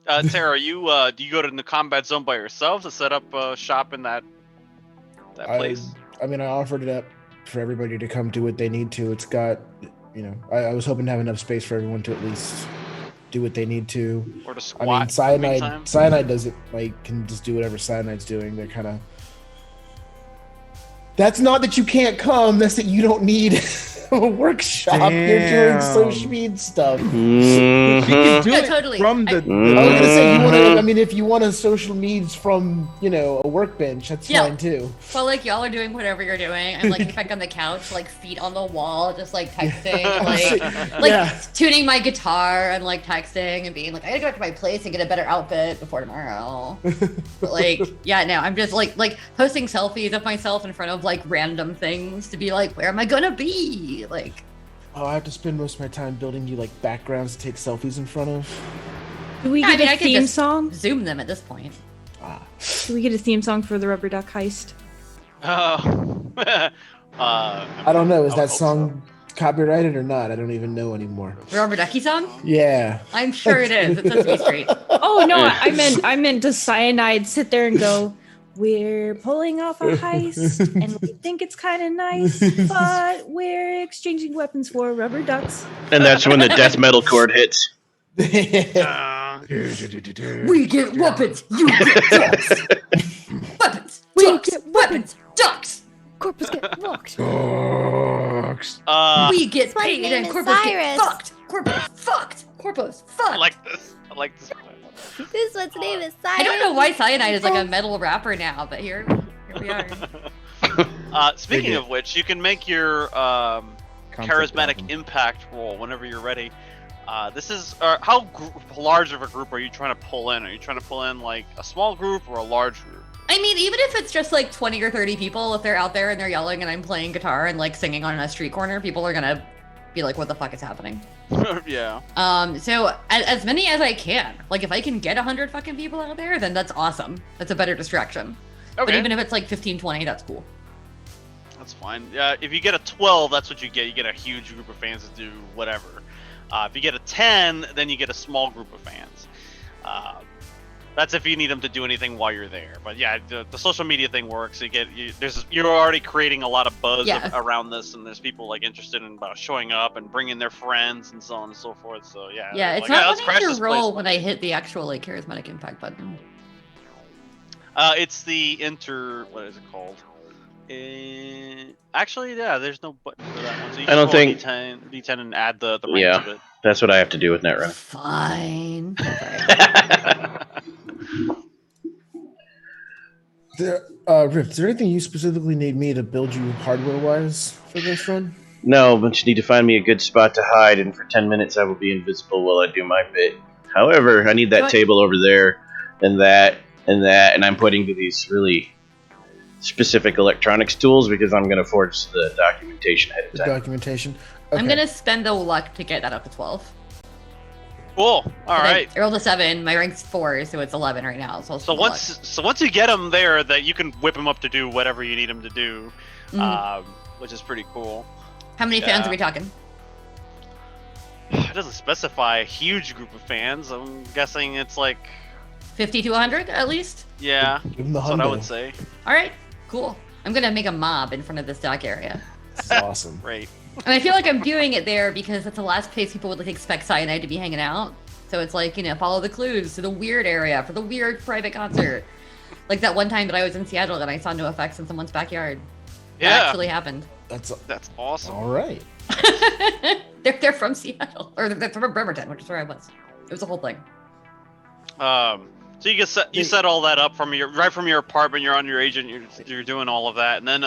[SPEAKER 1] Tara, you do you go to the combat zone by yourself to set up shop in that place?
[SPEAKER 2] I mean, I offered it up for everybody to come do what they need to. It's got, you know, I was hoping to have enough space for everyone to at least do what they need to.
[SPEAKER 1] Or to
[SPEAKER 2] I
[SPEAKER 1] squat?
[SPEAKER 2] mean,
[SPEAKER 1] meantime?
[SPEAKER 2] Cyanide does it, like, can just do whatever Cyanide's doing. They're kind of... That's not that you can't come, that's that you don't need a workshop. You're doing
[SPEAKER 5] Damn.
[SPEAKER 2] social media stuff.
[SPEAKER 5] She can do
[SPEAKER 4] Yeah,
[SPEAKER 5] it
[SPEAKER 4] totally.
[SPEAKER 5] from the.
[SPEAKER 2] I was gonna say, you want
[SPEAKER 7] Mm-hmm.
[SPEAKER 2] to. I mean, if you want a social needs from, you know, a workbench, that's
[SPEAKER 4] Yeah.
[SPEAKER 2] fine too.
[SPEAKER 4] Well, like y'all are doing whatever you're doing. I'm like back on the couch, like feet on the wall, just like texting, like
[SPEAKER 2] Yeah.
[SPEAKER 4] tuning my guitar and like texting and being like, I gotta go back to my place and get a better outfit before tomorrow. But like, yeah, no, I'm just like posting selfies of myself in front of like random things to be like, where am I gonna be? Like,
[SPEAKER 2] Oh, I have to spend most of my time building you like backgrounds to take selfies in front of.
[SPEAKER 3] Do we
[SPEAKER 4] yeah, I
[SPEAKER 3] get
[SPEAKER 4] mean, I
[SPEAKER 3] a
[SPEAKER 4] could
[SPEAKER 3] theme
[SPEAKER 4] just
[SPEAKER 3] song?
[SPEAKER 4] zoom them at this point.
[SPEAKER 3] Do we get a theme song for the rubber duck heist?
[SPEAKER 2] I don't know. Is
[SPEAKER 1] I would
[SPEAKER 2] that
[SPEAKER 1] hope
[SPEAKER 2] song copyrighted or not? I don't even know anymore.
[SPEAKER 4] The Rubber Ducky song?
[SPEAKER 2] Yeah.
[SPEAKER 4] I'm sure it is. It's Sesame Street.
[SPEAKER 3] Oh no, I meant does Cyanide sit there and go, we're pulling off a heist and we think it's kind of nice, but we're exchanging weapons for rubber ducks.
[SPEAKER 7] And that's when the death metal chord hits.
[SPEAKER 4] We get weapons. You get ducks. Weapons. Ducks. Weapons. Ducks.
[SPEAKER 6] Corpus get walked.
[SPEAKER 5] Dogs.
[SPEAKER 4] We get
[SPEAKER 6] My
[SPEAKER 4] paid
[SPEAKER 6] name
[SPEAKER 4] and
[SPEAKER 6] is
[SPEAKER 4] Corpus
[SPEAKER 6] Cyrus.
[SPEAKER 4] get fucked. Corpus fucked. Corpus fucked.
[SPEAKER 1] I like this. I like this.
[SPEAKER 6] This one's name is Cyrus.
[SPEAKER 4] I don't know why Cyanide is like a metal rapper now, but here we are.
[SPEAKER 1] Speaking
[SPEAKER 5] Dig it.
[SPEAKER 1] of which, you can make your
[SPEAKER 5] Concept
[SPEAKER 1] charismatic
[SPEAKER 5] album.
[SPEAKER 1] impact roll whenever you're ready. This is how large of a group are you trying to pull in? Are you trying to pull in like a small group or a large group?
[SPEAKER 4] I mean, even if it's just like 20 or 30 people, if they're out there and they're yelling and I'm playing guitar and like singing on a street corner, people are gonna be like, what the fuck is happening?
[SPEAKER 1] Yeah.
[SPEAKER 4] So as many as I can. Like, if I can get 100 fucking people out there, then that's awesome. That's a better distraction.
[SPEAKER 1] Okay.
[SPEAKER 4] But even if it's like 15, 20, that's cool.
[SPEAKER 1] That's fine. If you get a 12, that's what you get. You get a huge group of fans to do whatever. If you get a 10, then you get a small group of fans. That's if you need them to do anything while you're there. But yeah, the social media thing works. You're already creating a lot of buzz around this, and there's people like interested in showing up and bringing their friends and so on and so forth. So yeah.
[SPEAKER 4] Yeah, it's not letting you roll when I hit the actual like charismatic impact button.
[SPEAKER 1] It's the what is it called? Actually, yeah, there's no button for that one. So you
[SPEAKER 7] I don't think
[SPEAKER 1] D10 and add the range of it.
[SPEAKER 7] That's what I have to do with Netrunner.
[SPEAKER 4] Fine.
[SPEAKER 2] Rift, is there anything you specifically need me to build you hardware-wise for this run?
[SPEAKER 7] No, but you need to find me a good spot to hide, and for 10 minutes I will be invisible while I do my bit. However, I need that table over there, and that, and I'm putting to these really specific electronics tools because I'm going to forge the documentation ahead of time.
[SPEAKER 2] Documentation? Okay.
[SPEAKER 4] I'm going to spend the luck to get that up to 12.
[SPEAKER 1] Cool. All right.
[SPEAKER 4] I rolled a 7. My rank's 4, so it's 11 right now. So
[SPEAKER 1] once you get them there, that you can whip them up to do whatever you need them to do, which is pretty cool.
[SPEAKER 4] How many fans are we talking?
[SPEAKER 1] It doesn't specify a huge group of fans. I'm guessing it's like
[SPEAKER 4] 50 to 100 at least.
[SPEAKER 1] Yeah, that's what I would say.
[SPEAKER 4] All right, cool. I'm gonna make a mob in front of this dock area.
[SPEAKER 2] That's awesome.
[SPEAKER 1] Great.
[SPEAKER 4] And I feel like I'm doing it there because that's the last place people would like expect Cyanide to be hanging out. So it's like, follow the clues to the weird area for the weird private concert. Like that one time that I was in Seattle and I saw no effects in someone's backyard.
[SPEAKER 1] Yeah.
[SPEAKER 4] That actually happened.
[SPEAKER 1] That's awesome.
[SPEAKER 2] All right.
[SPEAKER 4] They're from Seattle, or they're from Bremerton, which is where I was. It was a whole thing.
[SPEAKER 1] So you set all that up from your apartment. You're on your agent. You're doing all of that, and then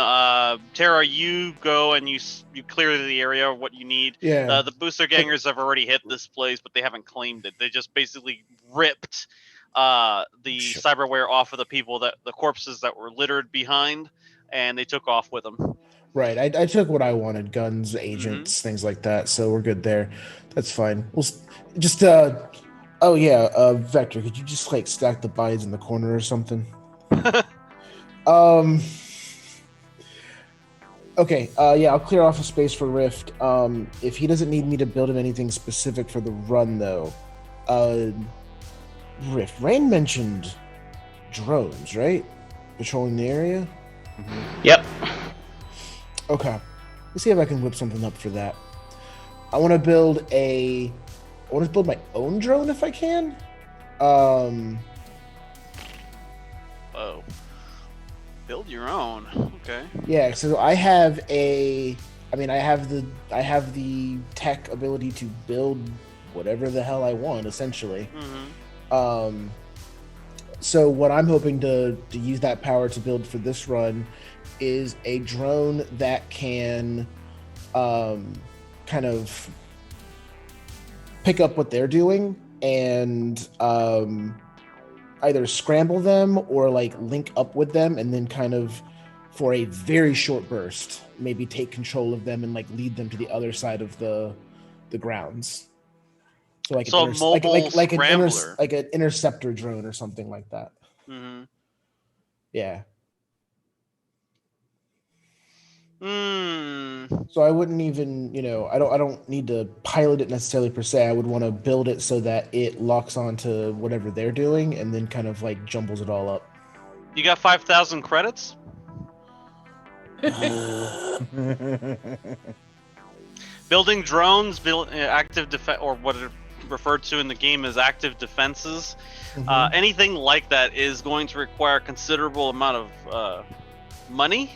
[SPEAKER 1] Tara, you go and you clear the area of what you need.
[SPEAKER 2] Yeah.
[SPEAKER 1] The booster gangers have already hit this place, but they haven't claimed it. They just basically ripped the cyberware off of the corpses that were littered behind, and they took off with them.
[SPEAKER 2] Right. I took what I wanted: guns, agents, things like that. So we're good there. That's fine. We'll just oh yeah, Vector, could you just like stack the bodies in the corner or something? Okay, yeah, I'll clear off a space for Rift. If he doesn't need me to build him anything specific for the run, though, Rift, Rain mentioned drones, right? Patrolling the area?
[SPEAKER 7] Mm-hmm. Yep.
[SPEAKER 2] Okay. Let's see if I can whip something up for that. I want to build my own drone if I can.
[SPEAKER 1] Oh. Build your own. Okay.
[SPEAKER 2] Yeah, so I have the tech ability to build whatever the hell I want, essentially.
[SPEAKER 1] Mm-hmm.
[SPEAKER 2] So what I'm hoping to use that power to build for this run is a drone that can kind of pick up what they're doing and either scramble them or like link up with them and then kind of for a very short burst maybe take control of them and like lead them to the other side of the grounds. So like an interceptor drone or something like that.
[SPEAKER 1] Mm-hmm.
[SPEAKER 2] Yeah.
[SPEAKER 1] So
[SPEAKER 2] I wouldn't even, I don't need to pilot it necessarily per se. I would want to build it so that it locks onto whatever they're doing and then kind of like jumbles it all up.
[SPEAKER 1] You got 5,000 credits? Building drones, active defense, or what are referred to in the game as active defenses.
[SPEAKER 2] Mm-hmm.
[SPEAKER 1] Anything like that is going to require a considerable amount of money.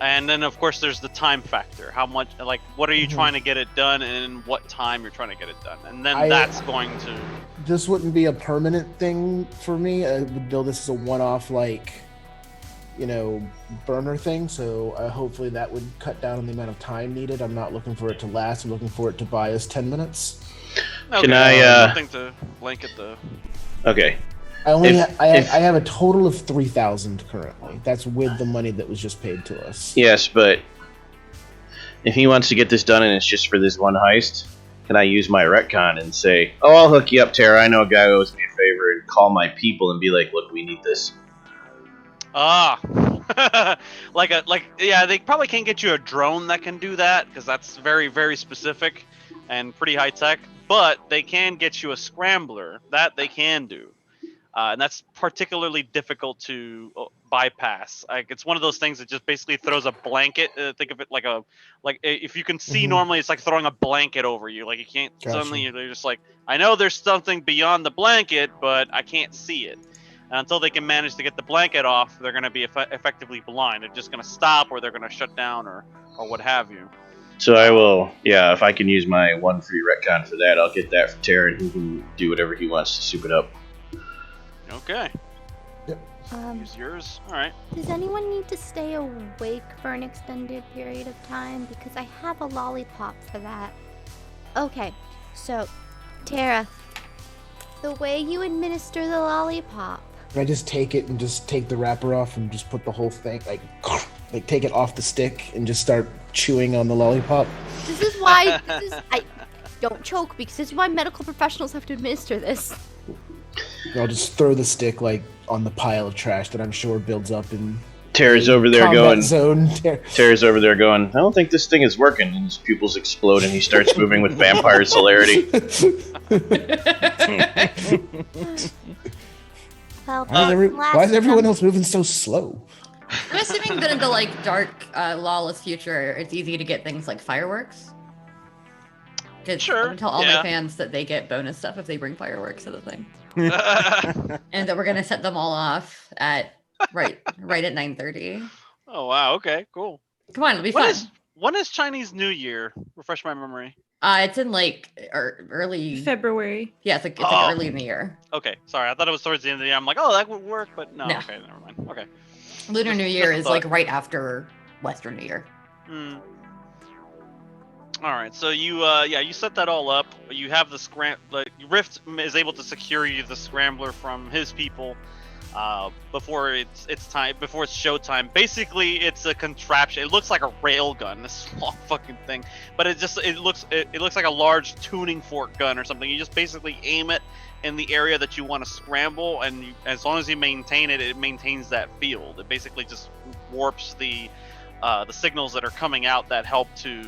[SPEAKER 1] And then, of course, there's the time factor. How much, like, what are you trying to get it done and what time you're trying to get it done? And then that's going to...
[SPEAKER 2] This wouldn't be a permanent thing for me. I would build this as a one-off, burner thing. So hopefully that would cut down on the amount of time needed. I'm not looking for it to last. I'm looking for it to buy us 10 minutes.
[SPEAKER 1] Okay.
[SPEAKER 7] Can I...
[SPEAKER 1] Something to blanket the...
[SPEAKER 7] Okay.
[SPEAKER 2] I have a total of 3,000 currently. That's with the money that was just paid to us.
[SPEAKER 7] Yes, but if he wants to get this done and it's just for this one heist, can I use my retcon and say, "Oh, I'll hook you up, Tara. I know a guy who owes me a favor," and call my people and be like, "Look, we need this."
[SPEAKER 1] Ah, yeah, they probably can't get you a drone that can do that because that's very, very specific and pretty high tech. But they can get you a scrambler that they can do, and that's particularly difficult to bypass. Like it's one of those things that just basically throws a blanket. Think of it if you can see normally, it's like throwing a blanket over you. Like you can't suddenly you're just like, I know there's something beyond the blanket, but I can't see it. And until they can manage to get the blanket off, they're going to be effectively blind. They're just going to stop, or they're going to shut down, or what have you.
[SPEAKER 7] So I will, yeah, if I can use my one free retcon for that, I'll get that for Tara, and he can do whatever he wants to soup it up.
[SPEAKER 1] Okay.
[SPEAKER 2] Yep.
[SPEAKER 1] Use yours. All right.
[SPEAKER 6] Does anyone need to stay awake for an extended period of time? Because I have a lollipop for that. Okay, so, Tara, the way you administer the lollipop.
[SPEAKER 2] Can I just take it and just take the wrapper off and just put the whole thing, like take it off the stick and just start chewing on the lollipop?
[SPEAKER 6] This is why, I don't choke, because this is why medical professionals have to administer this.
[SPEAKER 2] I'll just throw the stick, like, on the pile of trash that I'm sure builds up in
[SPEAKER 7] Tara's over there
[SPEAKER 2] combat
[SPEAKER 7] going,
[SPEAKER 2] zone.
[SPEAKER 7] Tara's over there going, I don't think this thing is working, and his pupils explode and he starts moving with vampire celerity.
[SPEAKER 6] Well,
[SPEAKER 2] Why is everyone else moving so slow?
[SPEAKER 4] I'm assuming that in the like dark, lawless future, it's easy to get things like fireworks.
[SPEAKER 1] Sure.
[SPEAKER 4] I'm gonna tell all
[SPEAKER 1] yeah.
[SPEAKER 4] my fans that they get bonus stuff if they bring fireworks to the thing, and that we're gonna set them all off at right at 9:30.
[SPEAKER 1] Oh wow. Okay. Cool.
[SPEAKER 4] Come on, it'll be fun.
[SPEAKER 1] When is Chinese New Year? Refresh my memory.
[SPEAKER 4] It's in like early
[SPEAKER 3] February.
[SPEAKER 4] Yeah, it's like early in the year.
[SPEAKER 1] Okay. Sorry, I thought it was towards the end of the year. I'm like, oh, that would work, but no.
[SPEAKER 4] No.
[SPEAKER 1] Okay, never mind. Okay.
[SPEAKER 4] Lunar New Year is
[SPEAKER 1] thought.
[SPEAKER 4] like right after Western New Year.
[SPEAKER 1] Hmm. All right, so you you set that all up. You have the Rift is able to secure you the scrambler from his people before it's showtime. Basically, it's a contraption. It looks like a rail gun, this small fucking thing, but it looks like a large tuning fork gun or something. You just basically aim it in the area that you want to scramble, and as long as you maintain it, it maintains that field. It basically just warps the signals that are coming out that help to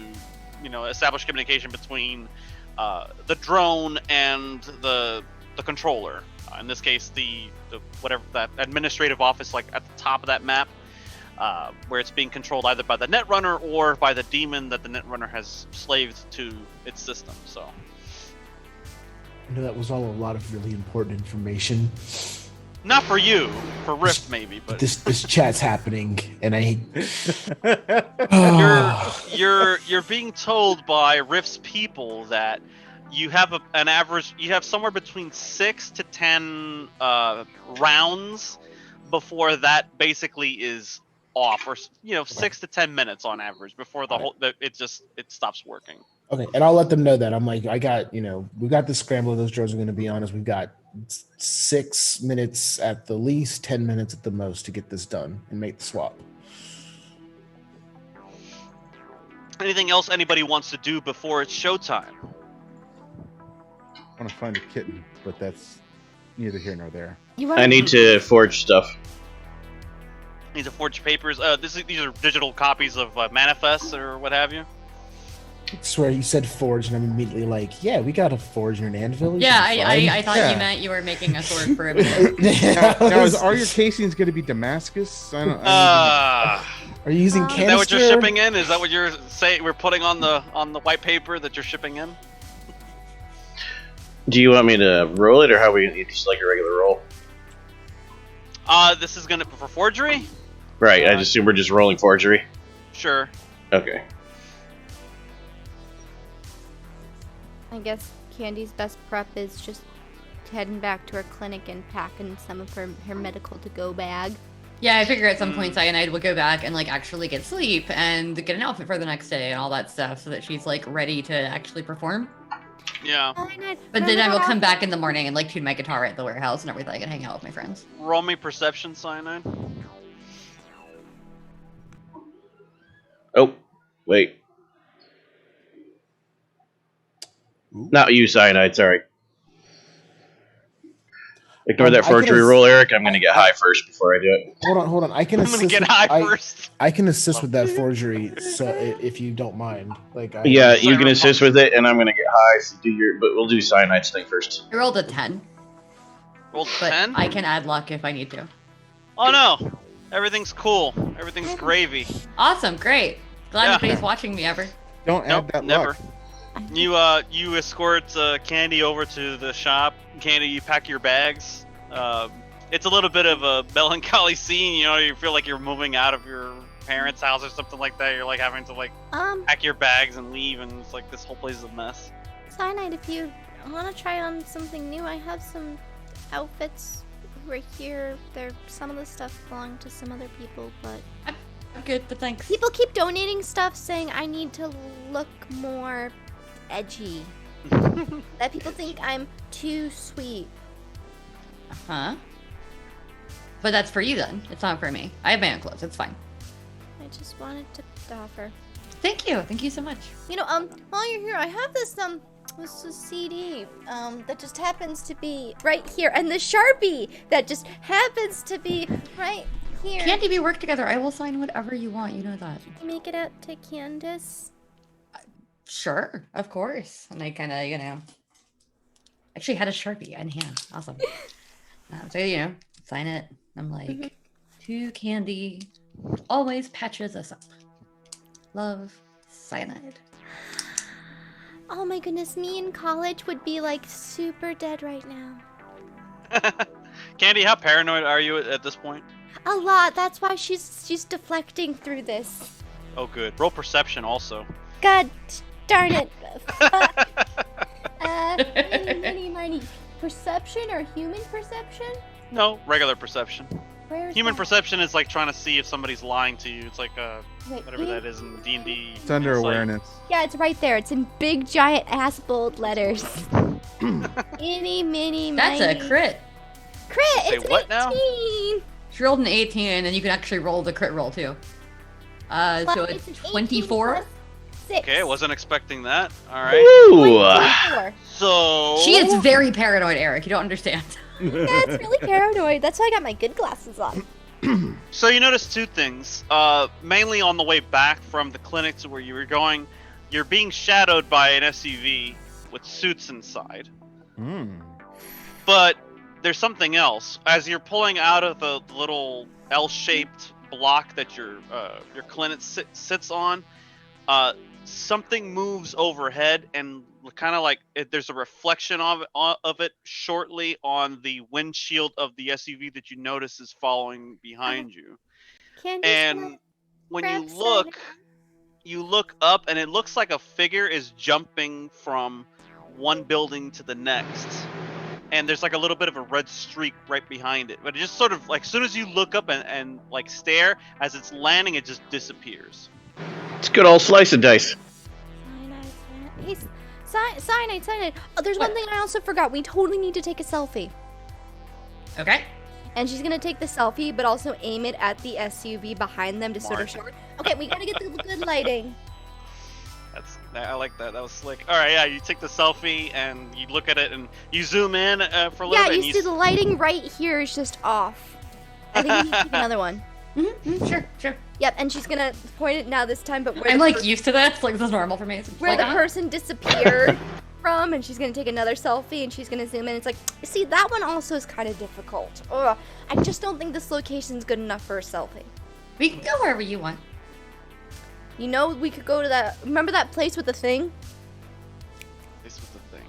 [SPEAKER 1] establish communication between the drone and the controller. In this case, the whatever that administrative office, like at the top of that map, where it's being controlled either by the Netrunner or by the demon that the Netrunner has slaved to its system. So,
[SPEAKER 2] I know that was all a lot of really important information.
[SPEAKER 1] not for you, for Rift maybe, but
[SPEAKER 2] This chat's happening, and I.
[SPEAKER 1] you're being told by Rift's people that you have an average. You have somewhere between 6 to 10 rounds before that basically is off, or 6 to 10 minutes on average before it stops working.
[SPEAKER 2] Okay, and I'll let them know that. I'm like, we got the scrambler those drones are going to be on us. We've got 6 minutes at the least, 10 minutes at the most to get this done and make the swap.
[SPEAKER 1] Anything else anybody wants to do before it's showtime?
[SPEAKER 5] I want to find a kitten, but that's neither here nor there.
[SPEAKER 7] I need to forge stuff.
[SPEAKER 1] Need to forge papers. These are digital copies of manifests or what have you.
[SPEAKER 2] I swear you said forge, and I'm immediately like, yeah, we got a forge and an anvil.
[SPEAKER 4] Yeah, I thought you meant you were making a sword for a minute.
[SPEAKER 5] Now, are your casings going to be Damascus?
[SPEAKER 2] Are you using canister?
[SPEAKER 1] Is that what you're shipping in? Is that what you're saying? We're putting on the white paper that you're shipping in.
[SPEAKER 7] Do you want me to roll it, or how we just like a regular roll?
[SPEAKER 1] This is gonna for forgery.
[SPEAKER 7] Right. I assume we're just rolling forgery.
[SPEAKER 1] Sure.
[SPEAKER 7] Okay.
[SPEAKER 6] I guess Candy's best prep is just heading back to her clinic and packing some of her medical to-go bag.
[SPEAKER 4] Yeah, I figure at some point Cyanide would go back and like actually get sleep and get an outfit for the next day and all that stuff so that she's like ready to actually perform.
[SPEAKER 1] Yeah.
[SPEAKER 4] But then I will come back in the morning and like tune my guitar at the warehouse and everything and hang out with my friends.
[SPEAKER 1] Roll me perception, Cyanide.
[SPEAKER 7] Oh, wait. Not you, Cyanide. Sorry. Ignore that
[SPEAKER 2] I can
[SPEAKER 7] forgery roll, Eric. I'm gonna get high first before I do it.
[SPEAKER 2] Hold on. I can
[SPEAKER 1] I'm gonna
[SPEAKER 2] assist.
[SPEAKER 1] get
[SPEAKER 2] with,
[SPEAKER 1] high first.
[SPEAKER 2] I can assist with that forgery, so if you don't mind,
[SPEAKER 7] Yeah, you can
[SPEAKER 1] Cyberpunk.
[SPEAKER 7] assist with it, and I'm gonna get high. So but we'll do Cyanide's thing first.
[SPEAKER 4] I rolled a 10,
[SPEAKER 1] Rolled
[SPEAKER 4] but
[SPEAKER 1] 10.
[SPEAKER 4] I can add luck if I need to.
[SPEAKER 1] Oh no, everything's cool. Everything's gravy.
[SPEAKER 4] Awesome, great. Glad
[SPEAKER 1] Yeah.
[SPEAKER 4] anybody's watching me ever.
[SPEAKER 5] Don't
[SPEAKER 1] Nope,
[SPEAKER 5] add that
[SPEAKER 1] never.
[SPEAKER 5] luck.
[SPEAKER 1] You escort Candy over to the shop. Candy, you pack your bags. It's a little bit of a melancholy scene. You know, you feel like you're moving out of your parents' house or something like that. You're like having to like pack your bags and leave, and it's like this whole place is a mess.
[SPEAKER 6] Cyanide, if you want to try on something new, I have some outfits right here. Some of the stuff belong to some other people, but
[SPEAKER 4] I'm good, but thanks.
[SPEAKER 6] people keep donating stuff saying I need to look more edgy. That people think I'm too sweet.
[SPEAKER 4] Huh? But that's for you then. It's not for me. I have my own clothes. It's fine.
[SPEAKER 6] I just wanted to offer.
[SPEAKER 4] Thank you. Thank you so much.
[SPEAKER 6] You know, while you're here, I have this CD, that just happens to be right here, and the Sharpie that just happens to be right here.
[SPEAKER 4] Candy, we work together. I will sign whatever you want. You know that.
[SPEAKER 6] Make it out to Candace.
[SPEAKER 4] Sure, of course. And I kind of, actually had a Sharpie in hand. Awesome. So, sign it. I'm like, to Candy, always patches us up. Love, Cyanide.
[SPEAKER 6] Oh my goodness, me in college would be like super dead right now.
[SPEAKER 1] Candy, how paranoid are you at this point?
[SPEAKER 6] A lot. That's why she's deflecting through this.
[SPEAKER 1] Oh, good. Roll perception also.
[SPEAKER 6] God darn it. Money. Perception or human perception?
[SPEAKER 1] No, regular perception.
[SPEAKER 6] Where's
[SPEAKER 1] Human
[SPEAKER 6] that?
[SPEAKER 1] perception is like trying to see if somebody's lying to you. It's like
[SPEAKER 6] Wait,
[SPEAKER 1] whatever that is in D&D.
[SPEAKER 5] It's under
[SPEAKER 1] Insight.
[SPEAKER 5] awareness.
[SPEAKER 6] Yeah, it's right there. It's in big, giant, ass bold letters. Eeny, mini,
[SPEAKER 4] That's
[SPEAKER 6] miny.
[SPEAKER 4] a crit.
[SPEAKER 6] Crit!
[SPEAKER 1] Say
[SPEAKER 6] It's
[SPEAKER 1] what now?
[SPEAKER 6] 18!
[SPEAKER 4] She rolled an 18, and you can actually roll the crit roll too. So it's
[SPEAKER 6] an 18
[SPEAKER 4] 24.
[SPEAKER 6] plus 6.
[SPEAKER 1] Okay, I wasn't expecting that. All right.
[SPEAKER 7] Ooh.
[SPEAKER 6] 24.
[SPEAKER 1] So
[SPEAKER 4] She is very paranoid, Eric. You don't understand.
[SPEAKER 6] Yeah, it's really paranoid. That's why I got my good glasses on.
[SPEAKER 1] So you notice two things. Mainly on the way back from the clinic to where you were going, you're being shadowed by an SUV with suits inside. But there's something else. As you're pulling out of the little L-shaped block that your clinic sits on, something moves overhead, and kind of like there's a reflection of it shortly on the windshield of the SUV that you notice is following behind you.
[SPEAKER 6] Candy's
[SPEAKER 1] And when you
[SPEAKER 6] grab
[SPEAKER 1] look up, and it looks like a figure is jumping from one building to the next. And there's like a little bit of a red streak right behind it. But it just sort of like, as soon as you look up and like stare, as it's landing, it just disappears.
[SPEAKER 7] It's a good old slice of dice.
[SPEAKER 6] Cyanide. Oh, there's one thing I also forgot. We totally need to take a selfie.
[SPEAKER 4] Okay.
[SPEAKER 6] And she's gonna take the selfie, but also aim it at the SUV behind them to sort of show her. Okay, we gotta get the good lighting.
[SPEAKER 1] I like that. That was slick. All right, yeah. You take the selfie and you look at it and you zoom in for a little
[SPEAKER 6] Yeah,
[SPEAKER 1] bit.
[SPEAKER 6] you
[SPEAKER 1] and
[SPEAKER 6] see the lighting right here is just off. I think we need to take another one.
[SPEAKER 4] Sure.
[SPEAKER 6] Yep, and she's gonna point it now this time, but where
[SPEAKER 4] I'm
[SPEAKER 6] the
[SPEAKER 4] like used to this. Like this is normal for me. So
[SPEAKER 6] where the person disappeared from, and she's gonna take another selfie, and she's gonna zoom in. It's like, see, that one also is kind of difficult. Ugh, I just don't think this location's good enough for a selfie.
[SPEAKER 4] We can go wherever you want.
[SPEAKER 6] You know, we could go to that. Remember that place with the thing?
[SPEAKER 1] This was the thing.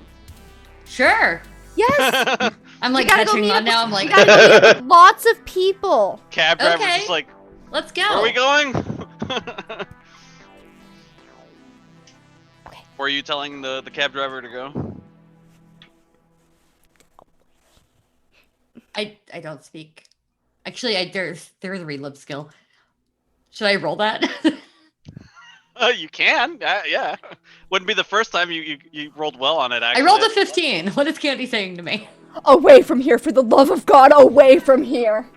[SPEAKER 4] Sure.
[SPEAKER 6] Yes.
[SPEAKER 4] I'm like
[SPEAKER 6] We gotta go
[SPEAKER 4] catching
[SPEAKER 6] meet
[SPEAKER 4] on
[SPEAKER 6] up
[SPEAKER 4] now.
[SPEAKER 6] with-
[SPEAKER 4] I'm like,
[SPEAKER 6] we gotta go meet up with lots of people.
[SPEAKER 1] Cab driver's
[SPEAKER 4] Okay.
[SPEAKER 1] just like,
[SPEAKER 4] let's go.
[SPEAKER 1] where are we going?
[SPEAKER 6] Okay.
[SPEAKER 1] Or are you telling the cab driver to go?
[SPEAKER 4] I don't speak. Actually, there's a relib skill. Should I roll that?
[SPEAKER 1] You can, yeah. Wouldn't be the first time you rolled well on it. Actually,
[SPEAKER 4] I rolled a 15. What is Candy saying to me?
[SPEAKER 6] Away from here, for the love of God, away from here.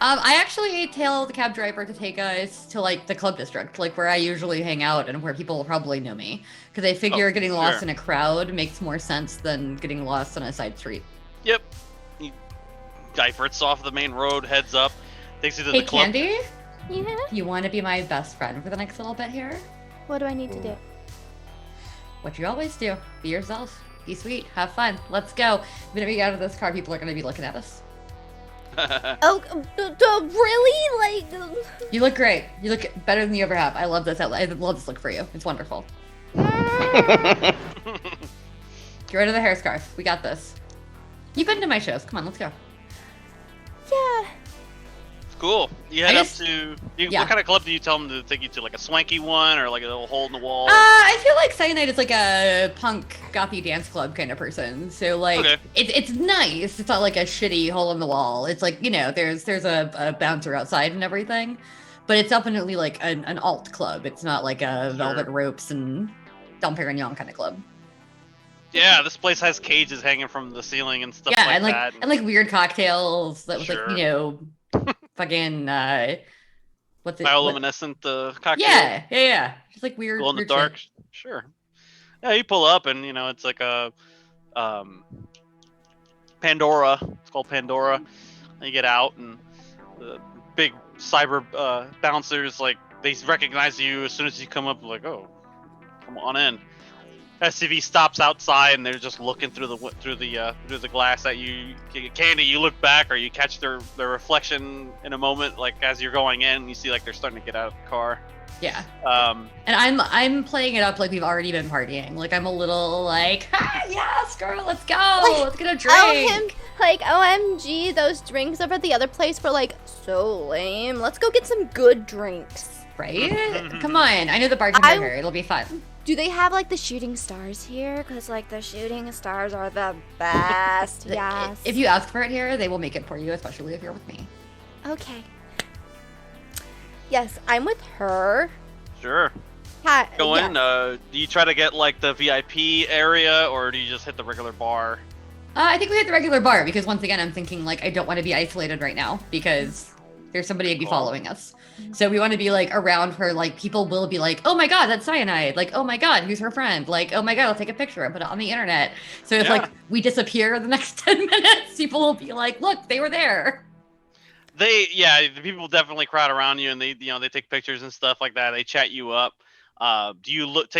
[SPEAKER 4] I actually tailed the cab driver to take us to like the club district, like where I usually hang out and where people will probably know me. Because I figure getting lost in a crowd makes more sense than getting lost on a side street.
[SPEAKER 1] Yep. He diverts off the main road, heads up, takes you to the club.
[SPEAKER 4] Candy?
[SPEAKER 6] Yeah?
[SPEAKER 4] You want to be my best friend for the next little bit here?
[SPEAKER 6] What do I need to do?
[SPEAKER 4] What you always do. Be yourself. Be sweet. Have fun. Let's go. The minute we get out of this car, people are going to be looking at us.
[SPEAKER 6] Really? Like...
[SPEAKER 4] You look great. You look better than you ever have. I love this. I love this look for you. It's wonderful. Get rid of the hair scarf. We got this. You've been to my shows. Come on, let's go.
[SPEAKER 6] Yeah.
[SPEAKER 1] Cool. You head up to... What kind of club do you tell them to take you to? Like a swanky one or like a little hole in the wall?
[SPEAKER 4] I feel like Cyanide is like a punk gothy dance club kind of person. So like it's nice. It's not like a shitty hole in the wall. It's like, you know, there's a bouncer outside and everything. But it's definitely like an alt club. It's not like a velvet ropes and Dom Perignon kind of club.
[SPEAKER 1] Yeah, this place has cages hanging from the ceiling and stuff like that.
[SPEAKER 4] And like weird cocktails that was like, you know, fucking what's it?
[SPEAKER 1] Bioluminescent cocktail.
[SPEAKER 4] Yeah. Just like weird.
[SPEAKER 1] Glow in the dark. Shit. Sure. Yeah, you pull up and you know it's like a Pandora. It's called Pandora. And you get out and the big cyber bouncers like they recognize you as soon as you come up. Like, oh, come on in. SCV stops outside and they're just looking through the glass at you. Candy, you look back or you catch their reflection in a moment, like as you're going in, you see like they're starting to get out of the car.
[SPEAKER 4] Yeah. And I'm playing it up like we've already been partying. Like I'm a little like, yes, girl, let's go.
[SPEAKER 6] Like,
[SPEAKER 4] let's get a drink.
[SPEAKER 6] Like OMG, those drinks over at the other place were like so lame. Let's go get some good drinks.
[SPEAKER 4] Right? Come on. I know the bartender here. It'll be fun.
[SPEAKER 6] Do they have like the shooting stars here? Because like the shooting stars are the best. Yes.
[SPEAKER 4] If you ask for it here, they will make it for you, especially if you're with me.
[SPEAKER 6] Okay. Yes, I'm with her.
[SPEAKER 1] Sure.
[SPEAKER 6] Hi.
[SPEAKER 1] Go in. Do you try to get like the VIP area or do you just hit the regular bar?
[SPEAKER 4] I think we hit the regular bar because once again, I'm thinking like I don't want to be isolated right now because there's somebody be following us. So we want to be like around her, like people will be like, oh my god, that's Cyanide. Like, oh my god, who's her friend? Like, oh my god, I'll take a picture and put it on the internet. So if like we disappear the next 10 minutes, people will be like, look, they were there.
[SPEAKER 1] The people definitely crowd around you and they take pictures and stuff like that. They chat you up. Do you look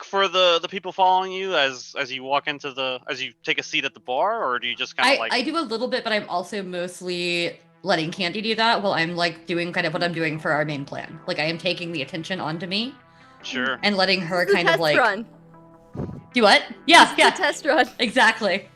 [SPEAKER 1] for the people following you as you walk into as you take a seat at the bar, or do you just kind of
[SPEAKER 4] I do a little bit, but I'm also mostly letting Candy do that while I'm like doing kind of what I'm doing for our main plan. Like I am taking the attention onto me.
[SPEAKER 1] Sure.
[SPEAKER 4] And letting her kind of like
[SPEAKER 6] run.
[SPEAKER 4] Do what? Yeah.
[SPEAKER 6] Test run.
[SPEAKER 4] Exactly.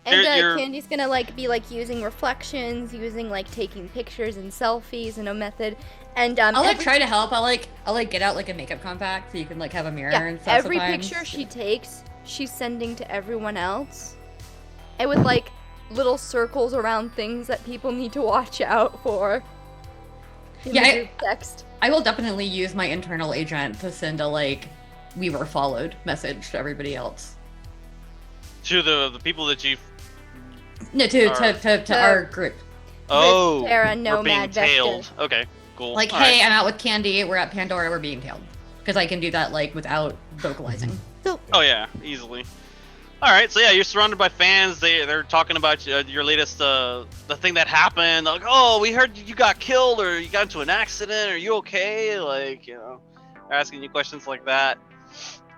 [SPEAKER 6] And Candy's gonna like be like using reflections, using like taking pictures and selfies and a method. And
[SPEAKER 4] I'll like try to help. I'll like get out like a makeup compact so you can like have a mirror and stuff.
[SPEAKER 6] Every picture she takes, she's sending to everyone else. And with like little circles around things that people need to watch out for. Text.
[SPEAKER 4] I will definitely use my internal agent to send a like we were followed message to everybody else.
[SPEAKER 1] To the people that you
[SPEAKER 4] No, to our group.
[SPEAKER 1] Oh,
[SPEAKER 6] Terra,
[SPEAKER 1] we're
[SPEAKER 6] Nomad,
[SPEAKER 1] being tailed.
[SPEAKER 6] Vector.
[SPEAKER 1] Okay, cool.
[SPEAKER 4] Like,
[SPEAKER 1] All
[SPEAKER 4] hey,
[SPEAKER 1] right.
[SPEAKER 4] I'm out with Candy. We're at Pandora. We're being tailed. Because I can do that like without vocalizing.
[SPEAKER 1] Oh yeah, easily. All right, so yeah, you're surrounded by fans. They're talking about your latest the thing that happened. They're like, oh, we heard you got killed or you got into an accident. Are you okay? Like, they're asking you questions like that.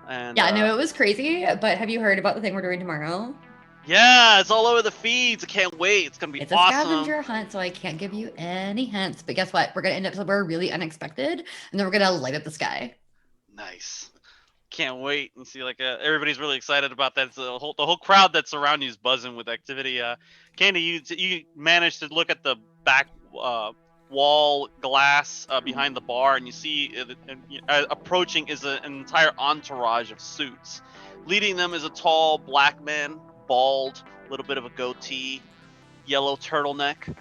[SPEAKER 1] And
[SPEAKER 4] yeah, no, it was crazy. But have you heard about the thing we're doing tomorrow?
[SPEAKER 1] Yeah, it's all over the feeds. I can't wait. It's gonna be awesome.
[SPEAKER 4] It's a scavenger hunt, so I can't give you any hints. But guess what? We're gonna end up somewhere really unexpected, and then we're gonna light up the sky.
[SPEAKER 1] Nice. Can't wait and see like everybody's really excited about that. The whole crowd that's around you is buzzing with activity. Candy, you managed to look at the back wall glass behind the bar, and you see approaching is an entire entourage of suits. Leading them is a tall black man, bald, a little bit of a goatee, yellow turtleneck,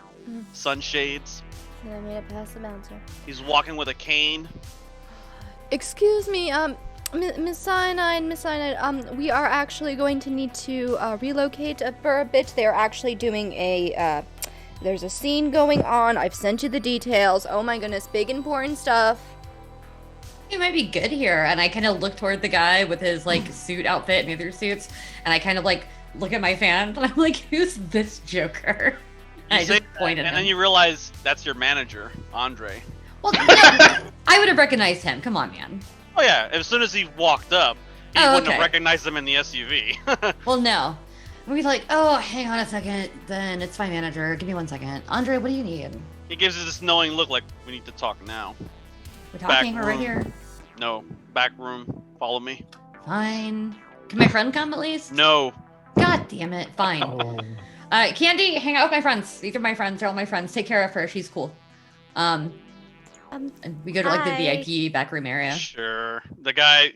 [SPEAKER 1] sunshades.
[SPEAKER 6] I made it past the bouncer.
[SPEAKER 1] He's walking with a cane.
[SPEAKER 6] Excuse me, Miss Cyanide, we are actually going to need to relocate for a bit. They're actually doing a There's a scene going on. I've sent you the details. Oh my goodness, big important stuff.
[SPEAKER 4] He might be good here. And I kind of look toward the guy with his like suit outfit and the other suits, and I kind of like look at my fan, and I'm like, who's this Joker? And I just point at him.
[SPEAKER 1] And then you realize that's your manager, Andre.
[SPEAKER 4] Well, yeah, I would have recognized him. Come on, man.
[SPEAKER 1] Oh yeah, as soon as he walked up, he wouldn't have recognized him in the SUV.
[SPEAKER 4] Well, no. We'd be like, oh, hang on a second, then it's my manager. Give me 1 second. Andre, what do you need?
[SPEAKER 1] He gives us this knowing look like, we need to talk now.
[SPEAKER 4] We're talking, we're right here.
[SPEAKER 1] No, back room. Follow me.
[SPEAKER 4] Fine. Can my friend come at least?
[SPEAKER 1] No.
[SPEAKER 4] God damn it. Fine.
[SPEAKER 2] Oh.
[SPEAKER 4] Candy, hang out with my friends. These are my friends. They're all my friends. Take care of her. She's cool. And we go to like the VIP back room area.
[SPEAKER 1] Sure. The guy,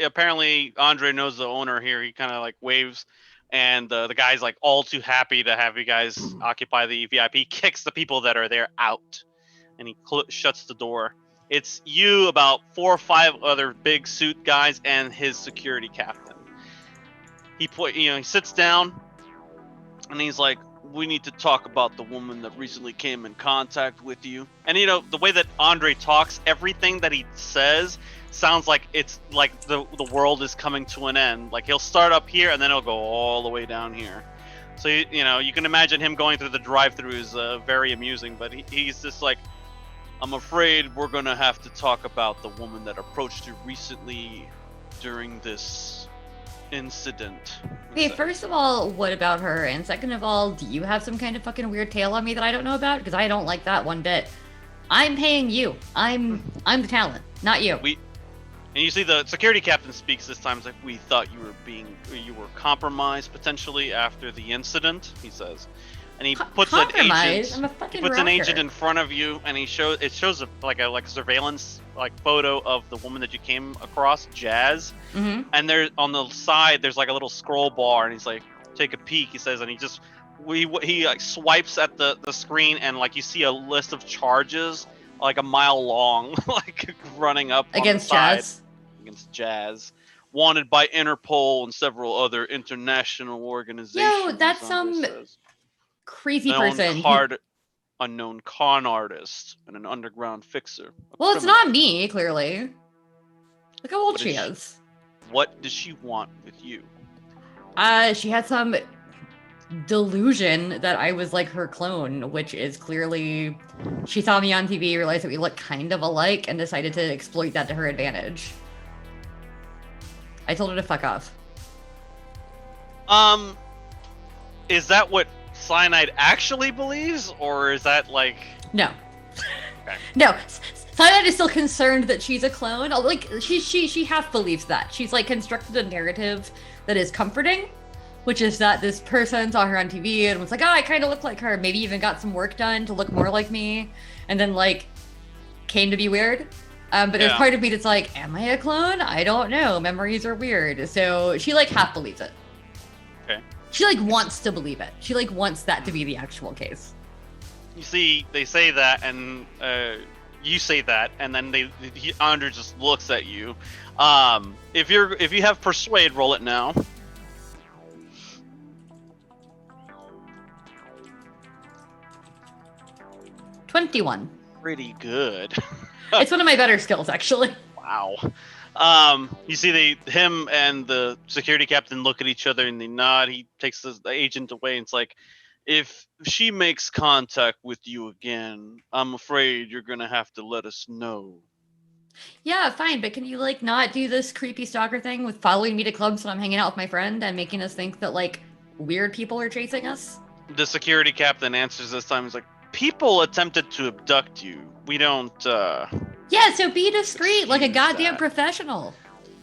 [SPEAKER 1] apparently Andre knows the owner here. He kind of like waves, and the guy's like all too happy to have you guys occupy the VIP. He kicks the people that are there out, and he shuts the door. It's you, about 4 or 5 other big suit guys, and his security captain. He sits down, and he's like, we need to talk about the woman that recently came in contact with you. And the way that Andre talks, everything that he says sounds like it's like the world is coming to an end. Like he'll start up here and then he'll go all the way down here. So you can imagine him going through the drive-through is very amusing, but he's just like, I'm afraid we're gonna have to talk about the woman that approached you recently during this incident.
[SPEAKER 4] Okay, first of all, what about her? And second of all, do you have some kind of fucking weird tale on me that I don't know about? Because I don't like that one bit. I'm paying you. I'm the talent, not you.
[SPEAKER 1] And you see the security captain speaks this time. It's like, we thought you were compromised potentially after the incident, he says. And he puts an agent in front of you, and it shows a surveillance photo of the woman that you came across, Jazz.
[SPEAKER 4] Mm-hmm.
[SPEAKER 1] And there on the side there's like a little scroll bar, and he's like, take a peek, he says, and he swipes at the screen, and like you see a list of charges like a mile long, like running up
[SPEAKER 4] against
[SPEAKER 1] on the side.
[SPEAKER 4] Jazz.
[SPEAKER 1] Against Jazz. Wanted by Interpol and several other international organizations.
[SPEAKER 4] Yo, that's some crazy person.
[SPEAKER 1] Unknown con artist and an underground fixer.
[SPEAKER 4] Well, it's not me, clearly. Look how old she is.
[SPEAKER 1] What does she want with you?
[SPEAKER 4] She had some delusion that I was like her clone, which is clearly she saw me on TV, realized that we look kind of alike, and decided to exploit that to her advantage. I told her to fuck off.
[SPEAKER 1] Is that what Cyanide actually believes, or is that like...
[SPEAKER 4] No.
[SPEAKER 1] Okay.
[SPEAKER 4] No. Cyanide is still concerned that she's a clone. Like, she half believes that. She's like constructed a narrative that is comforting, which is that this person saw her on TV and was like, oh, I kind of look like her. Maybe even got some work done to look more like me. And then like came to be weird. But there's part of me that's like, am I a clone? I don't know. Memories are weird. So she like half believes it.
[SPEAKER 1] Okay.
[SPEAKER 4] She like wants to believe it. She like wants that to be the actual case.
[SPEAKER 1] You see, they say that, and you say that, and then Andre just looks at you. If you have persuade, roll it now.
[SPEAKER 4] $21.
[SPEAKER 1] Pretty good.
[SPEAKER 4] It's one of my better skills, actually.
[SPEAKER 1] Wow. You see him and the security captain look at each other and they nod. He takes the agent away and it's like, if she makes contact with you again, I'm afraid you're gonna have to let us know.
[SPEAKER 4] Yeah, fine, but can you like not do this creepy stalker thing with following me to clubs when I'm hanging out with my friend and making us think that like weird people are chasing us?
[SPEAKER 1] The security captain answers this time. He's like, people attempted to abduct you. We don't
[SPEAKER 4] Yeah, so be discreet like a goddamn professional.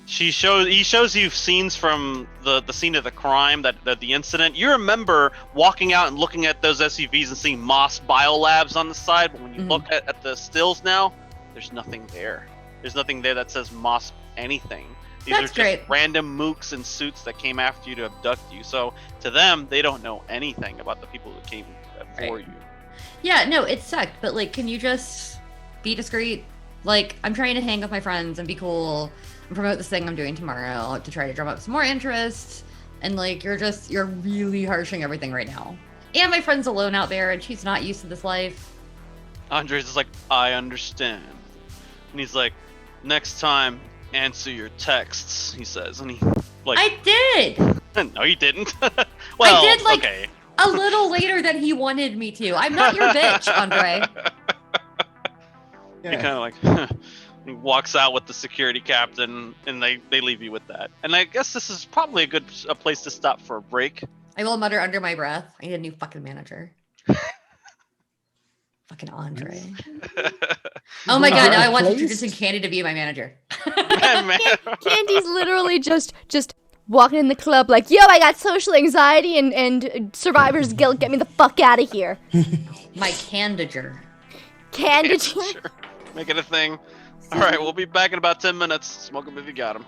[SPEAKER 1] He shows you scenes from the scene of the crime, the incident. You remember walking out and looking at those SUVs and seeing Moss Biolabs on the side, but when you look at the stills now, there's nothing there. There's nothing there that says Moss anything. These
[SPEAKER 4] That's
[SPEAKER 1] are just
[SPEAKER 4] great.
[SPEAKER 1] random mooks in suits that came after you to abduct you. So to them, they don't know anything about the people that came for you.
[SPEAKER 4] Yeah, no, it sucked, but like, can you just be discreet? Like, I'm trying to hang with my friends and be cool and promote this thing I'm doing tomorrow to try to drum up some more interest. And like, you're really harshing everything right now. And my friend's alone out there, and she's not used to this life.
[SPEAKER 1] Andres is like, I understand. And he's like, next time, answer your texts, he says. And he, like...
[SPEAKER 4] I did!
[SPEAKER 1] No, you didn't.
[SPEAKER 4] I did, like,
[SPEAKER 1] okay.
[SPEAKER 4] a little later than he wanted me to. I'm not your bitch, Andre.
[SPEAKER 1] He kind of like... He walks out with the security captain, and they leave you with that. And I guess this is probably a place to stop for a break.
[SPEAKER 4] I will mutter under my breath. I need a new fucking manager. Fucking Andre. Oh my god, now I want introducing Candy to be my manager.
[SPEAKER 6] Candy's literally just walking in the club like, yo, I got social anxiety and survivor's guilt. Get me the fuck out of here.
[SPEAKER 4] My candidature.
[SPEAKER 6] Candidature?
[SPEAKER 1] Make it a thing. All right, we'll be back in about 10 minutes. Smoke 'em if you got 'em.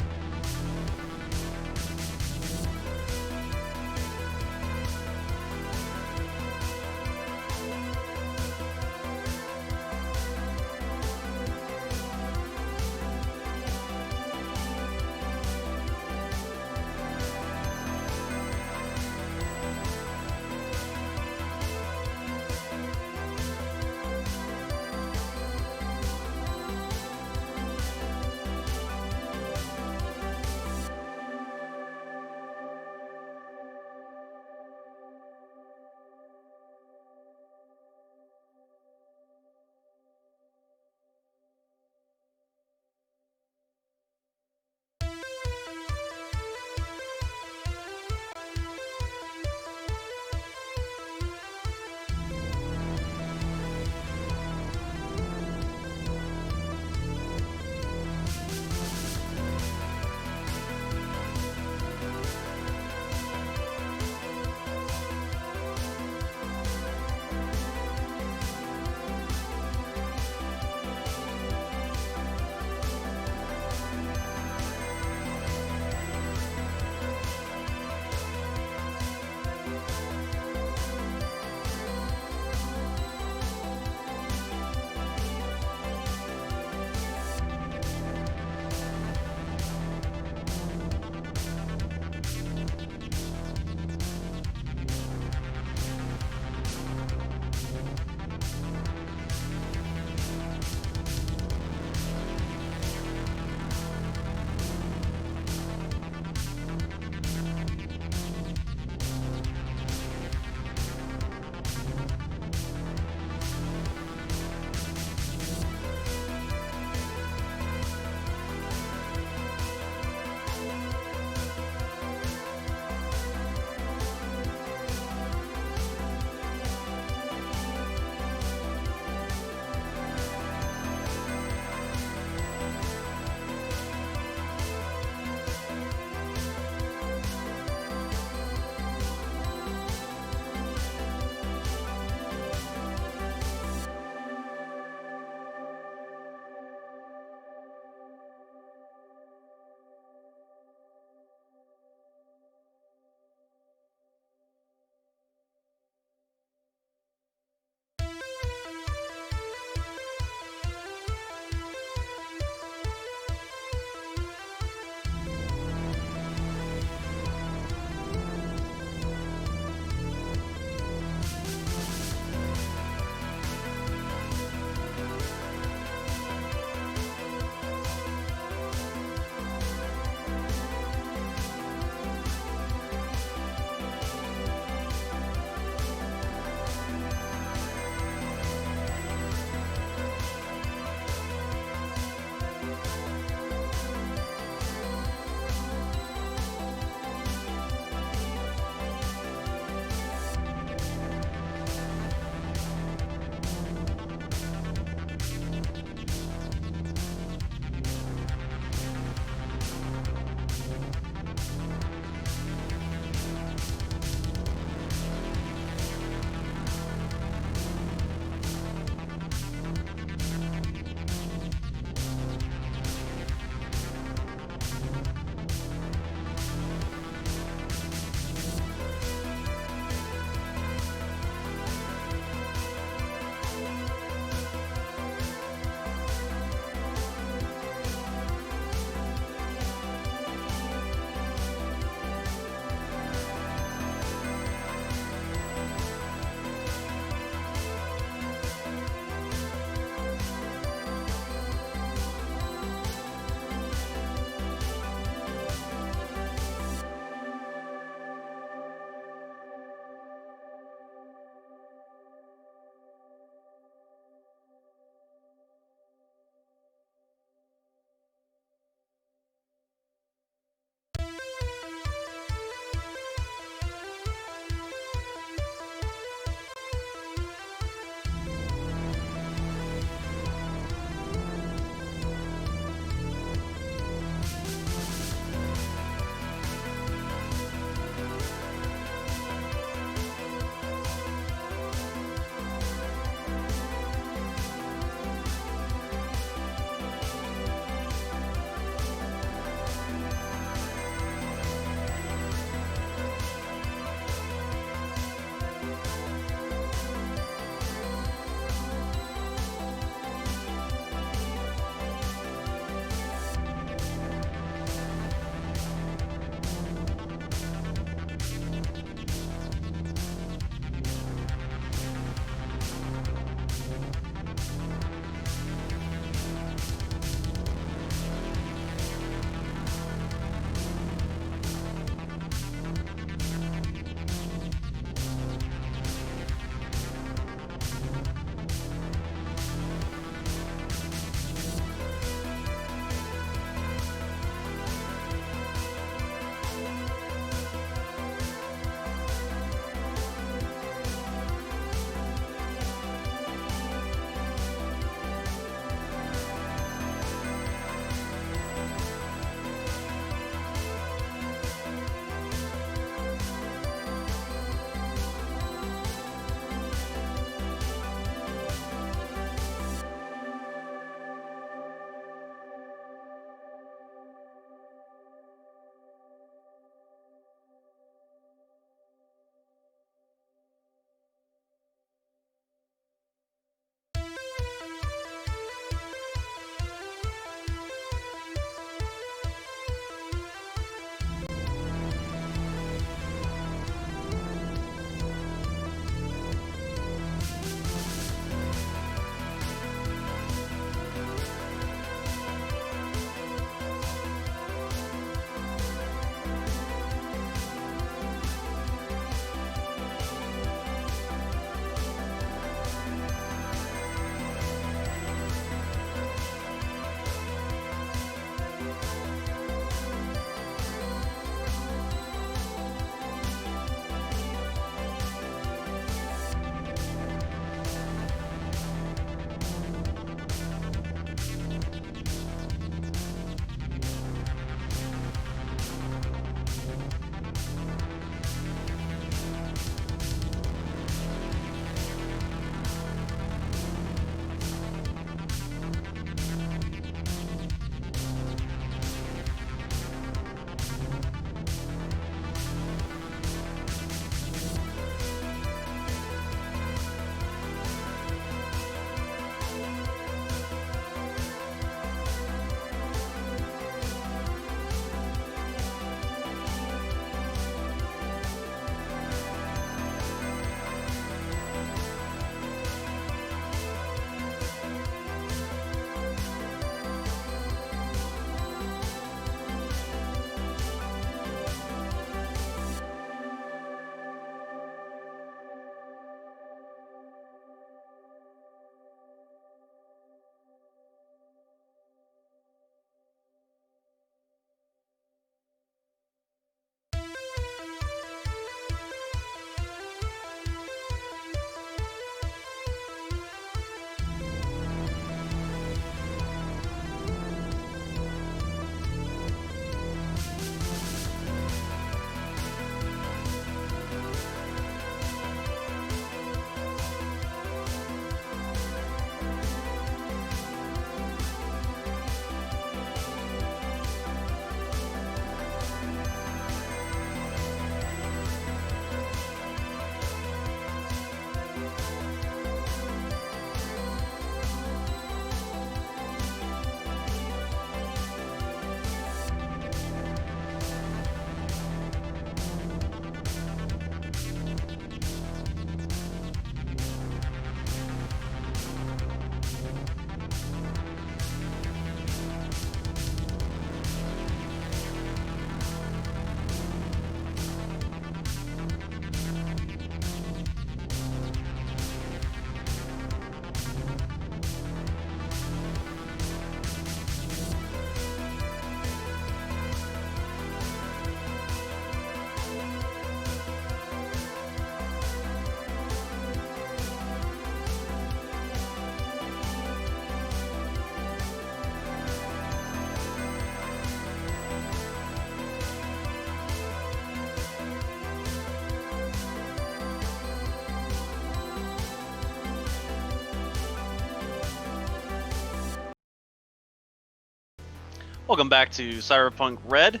[SPEAKER 1] Welcome back to Cyberpunk Red.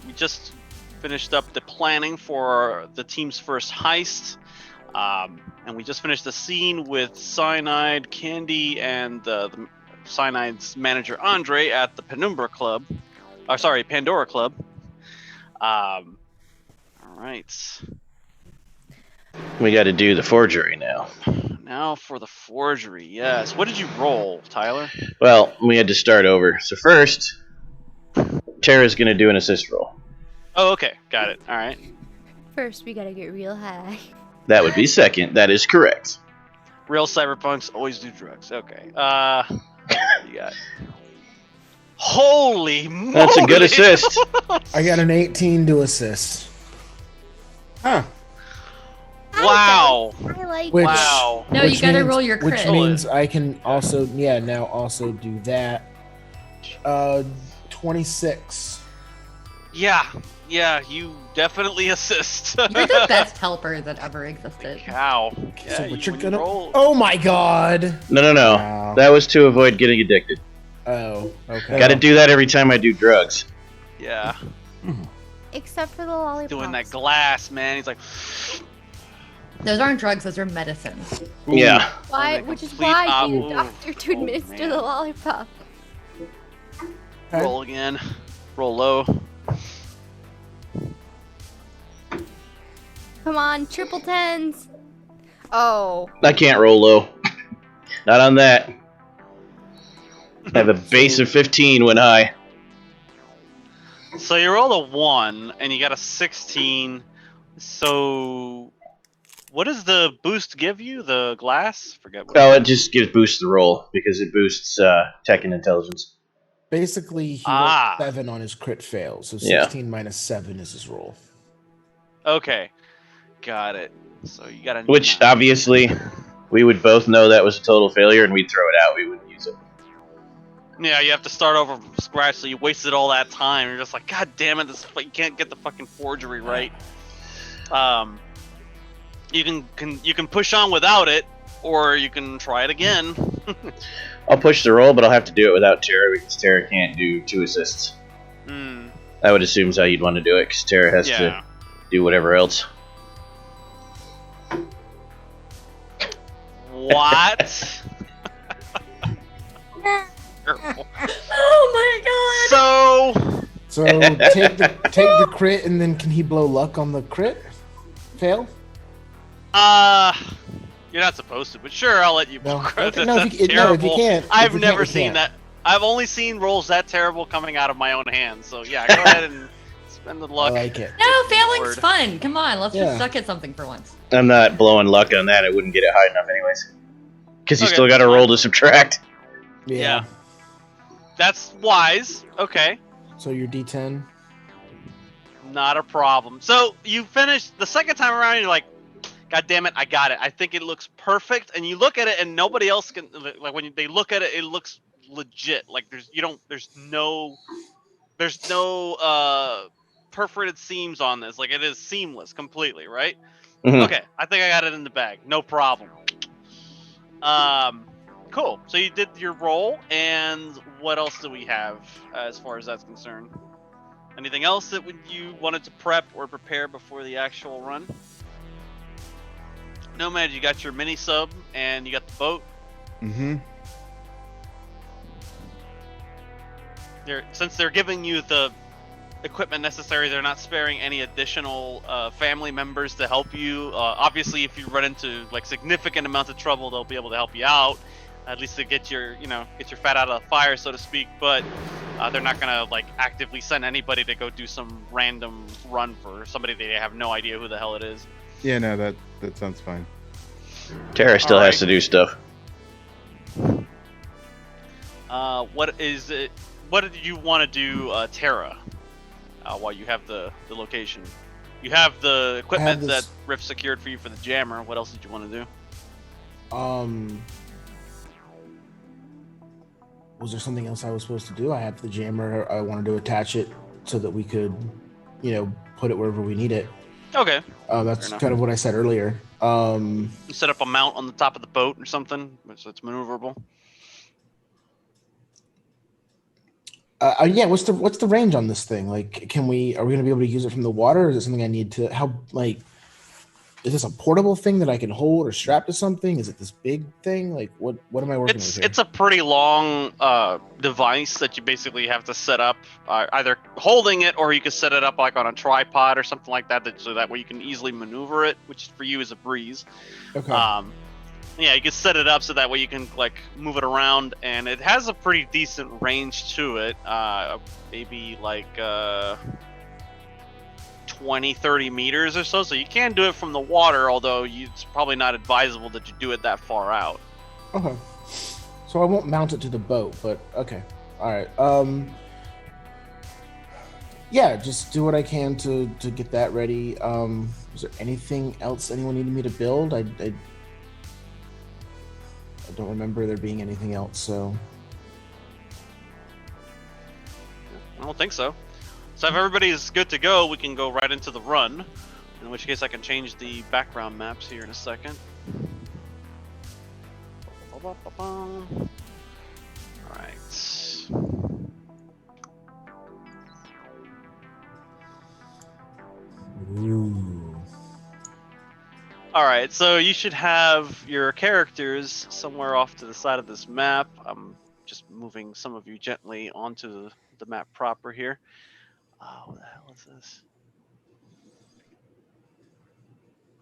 [SPEAKER 1] We just finished up the planning for the team's first heist, and we just finished the scene with Cyanide, Candy, and the Cyanide's manager Andre at the Pandora Club. All right.
[SPEAKER 7] We got to do the forgery now.
[SPEAKER 1] Now for the forgery. Yes. What did you roll, Tyler?
[SPEAKER 7] Well, we had to start over. So first, Tara's going to do an assist roll.
[SPEAKER 1] Oh, okay. Got it. All right.
[SPEAKER 6] First, we gotta get real high.
[SPEAKER 7] That would be second. That is correct.
[SPEAKER 1] Real cyberpunks always do drugs. Okay. You got. Holy moly!
[SPEAKER 7] That's a good assist.
[SPEAKER 2] I got an 18 to assist. Huh.
[SPEAKER 1] Wow.
[SPEAKER 6] I like
[SPEAKER 2] Which-
[SPEAKER 1] Wow.
[SPEAKER 4] No,
[SPEAKER 2] Which
[SPEAKER 4] you gotta
[SPEAKER 2] means-
[SPEAKER 4] roll your crit.
[SPEAKER 2] Which means I can also, now also do that. 26.
[SPEAKER 1] Yeah. Yeah. You definitely assist.
[SPEAKER 4] You're the best helper that ever existed.
[SPEAKER 1] Cow.
[SPEAKER 2] So
[SPEAKER 1] Yeah,
[SPEAKER 2] what you're
[SPEAKER 1] when you
[SPEAKER 2] gonna?
[SPEAKER 1] roll-
[SPEAKER 2] Oh my god!
[SPEAKER 7] No.
[SPEAKER 2] Wow.
[SPEAKER 7] That was to avoid getting addicted.
[SPEAKER 2] Oh, okay.
[SPEAKER 7] Got to do that every time I do drugs.
[SPEAKER 1] Yeah.
[SPEAKER 6] Except for the lollipops.
[SPEAKER 1] Doing that glass, man. He's like.
[SPEAKER 4] Those aren't drugs, those are medicines.
[SPEAKER 7] Yeah.
[SPEAKER 6] Why?
[SPEAKER 1] Like
[SPEAKER 6] Which is
[SPEAKER 1] complete
[SPEAKER 6] why you
[SPEAKER 1] ooh.
[SPEAKER 6] doctor to administer
[SPEAKER 1] man.
[SPEAKER 6] the lollipop.
[SPEAKER 2] Okay.
[SPEAKER 1] Roll again. Roll low.
[SPEAKER 6] Come on, triple tens. Oh,
[SPEAKER 7] I can't roll low. Not on that. I have a base of 15 when high.
[SPEAKER 1] So you rolled a 1 and you got a 16. So what does the boost give you? The glass? Forget what.
[SPEAKER 7] Oh, it just gives boosts the roll because it boosts tech and intelligence.
[SPEAKER 2] Basically, he
[SPEAKER 1] Ah.
[SPEAKER 2] rolled 7 on his crit fail, so
[SPEAKER 7] Yeah.
[SPEAKER 2] 16 minus 7 is his roll.
[SPEAKER 1] Okay. Got it. So you got a
[SPEAKER 7] Which
[SPEAKER 1] 9.
[SPEAKER 7] obviously we would both know that was a total failure and we'd throw it out. We wouldn't use it.
[SPEAKER 1] Yeah, you have to start over from scratch, so you wasted all that time. You're just like, God damn it, you can't get the fucking forgery right. You can push on without it, or you can try it again.
[SPEAKER 7] I'll push the roll, but I'll have to do it without Tara because Tara can't do 2 assists.
[SPEAKER 1] Hmm.
[SPEAKER 7] I would assume is how you'd want to do it because Tara has
[SPEAKER 1] Yeah.
[SPEAKER 7] to do whatever else.
[SPEAKER 1] What?
[SPEAKER 4] Oh my god!
[SPEAKER 1] So
[SPEAKER 2] So take the crit, and then can he blow luck on the crit fail?
[SPEAKER 1] you're not supposed to, but sure, I'll let you.
[SPEAKER 2] No.
[SPEAKER 1] That's
[SPEAKER 2] Okay, no, if you
[SPEAKER 1] terrible.
[SPEAKER 2] can't,
[SPEAKER 1] I've
[SPEAKER 2] if you
[SPEAKER 1] never
[SPEAKER 2] can't, you
[SPEAKER 1] seen
[SPEAKER 2] can't.
[SPEAKER 1] that. I've only seen rolls that terrible coming out of my own hands. So yeah, go ahead and spend the
[SPEAKER 2] I
[SPEAKER 1] luck.
[SPEAKER 2] like it.
[SPEAKER 4] No, failing's
[SPEAKER 1] Lord.
[SPEAKER 4] fun. Come on, let's
[SPEAKER 2] Yeah.
[SPEAKER 4] just suck at something for once.
[SPEAKER 7] I'm not blowing luck on that. I wouldn't get it high enough anyways. Because you
[SPEAKER 1] Okay,
[SPEAKER 7] still got to
[SPEAKER 1] fine.
[SPEAKER 7] roll to subtract.
[SPEAKER 1] Yeah. That's wise. Okay.
[SPEAKER 2] So your D10.
[SPEAKER 1] Not a problem. So you finish the second time around, you're like, God damn it, I got it. I think it looks perfect. And you look at it, and nobody else can. Like when they look at it, it looks legit. Like there's no perforated seams on this. Like it is seamless completely, right?
[SPEAKER 7] Mhm.
[SPEAKER 1] Okay, I think I got it in the bag. No problem. Cool. So you did your roll, and what else do we have as far as that's concerned? Anything else that you wanted to prep or prepare before the actual run? Nomad, you got your mini sub, and you got the boat.
[SPEAKER 5] Mm-hmm.
[SPEAKER 1] Since they're giving you the equipment necessary, they're not sparing any additional family members to help you. Obviously, if you run into like significant amounts of trouble, they'll be able to help you out, at least to get your fat out of the fire, so to speak. But they're not gonna like actively send anybody to go do some random run for somebody they have no idea who the hell it is.
[SPEAKER 5] Yeah, no, that sounds fine.
[SPEAKER 7] Tara still
[SPEAKER 1] All
[SPEAKER 7] has
[SPEAKER 1] right.
[SPEAKER 7] to do stuff.
[SPEAKER 1] What is it? What did you want to do, Tara? While you have the location, you have the equipment that
[SPEAKER 2] this-
[SPEAKER 1] Rift secured for you for the jammer. What else did you want to do?
[SPEAKER 2] Was there something else I was supposed to do? I have the jammer. I wanted to attach it so that we could, put it wherever we need it.
[SPEAKER 1] Okay.
[SPEAKER 2] That's
[SPEAKER 1] Fair enough.
[SPEAKER 2] kind of what I said earlier.
[SPEAKER 1] Set up a mount on the top of the boat or something, so it's maneuverable.
[SPEAKER 2] Yeah. What's the range on this thing? Like, are we gonna be able to use it from the water? Or is it something I need to? How like? Is this a portable thing that I can hold or strap to something? Is it this big thing? Like, what am I working with here?
[SPEAKER 1] It's a pretty long device that you basically have to set up, either holding it or you can set it up like on a tripod or something like that, so that way you can easily maneuver it, which for you is a breeze.
[SPEAKER 2] Okay.
[SPEAKER 1] Yeah, you can set it up so that way you can like move it around, and it has a pretty decent range to it. Maybe like 20-30 meters or so. So you can do it from the water, although it's probably not advisable that you do it that far out.
[SPEAKER 2] Okay. So I won't mount it to the boat, but okay. All right. Yeah, just do what I can to get that ready. Is there anything else anyone needed me to build? I don't remember there being anything else, so
[SPEAKER 1] I don't think so. So if everybody's good to go, we can go right into the run. In which case I can change the background maps here in a second. Alright.
[SPEAKER 2] Ooh.
[SPEAKER 1] Alright, so you should have your characters somewhere off to the side of this map. I'm just moving some of you gently onto the map proper here. What the hell is this?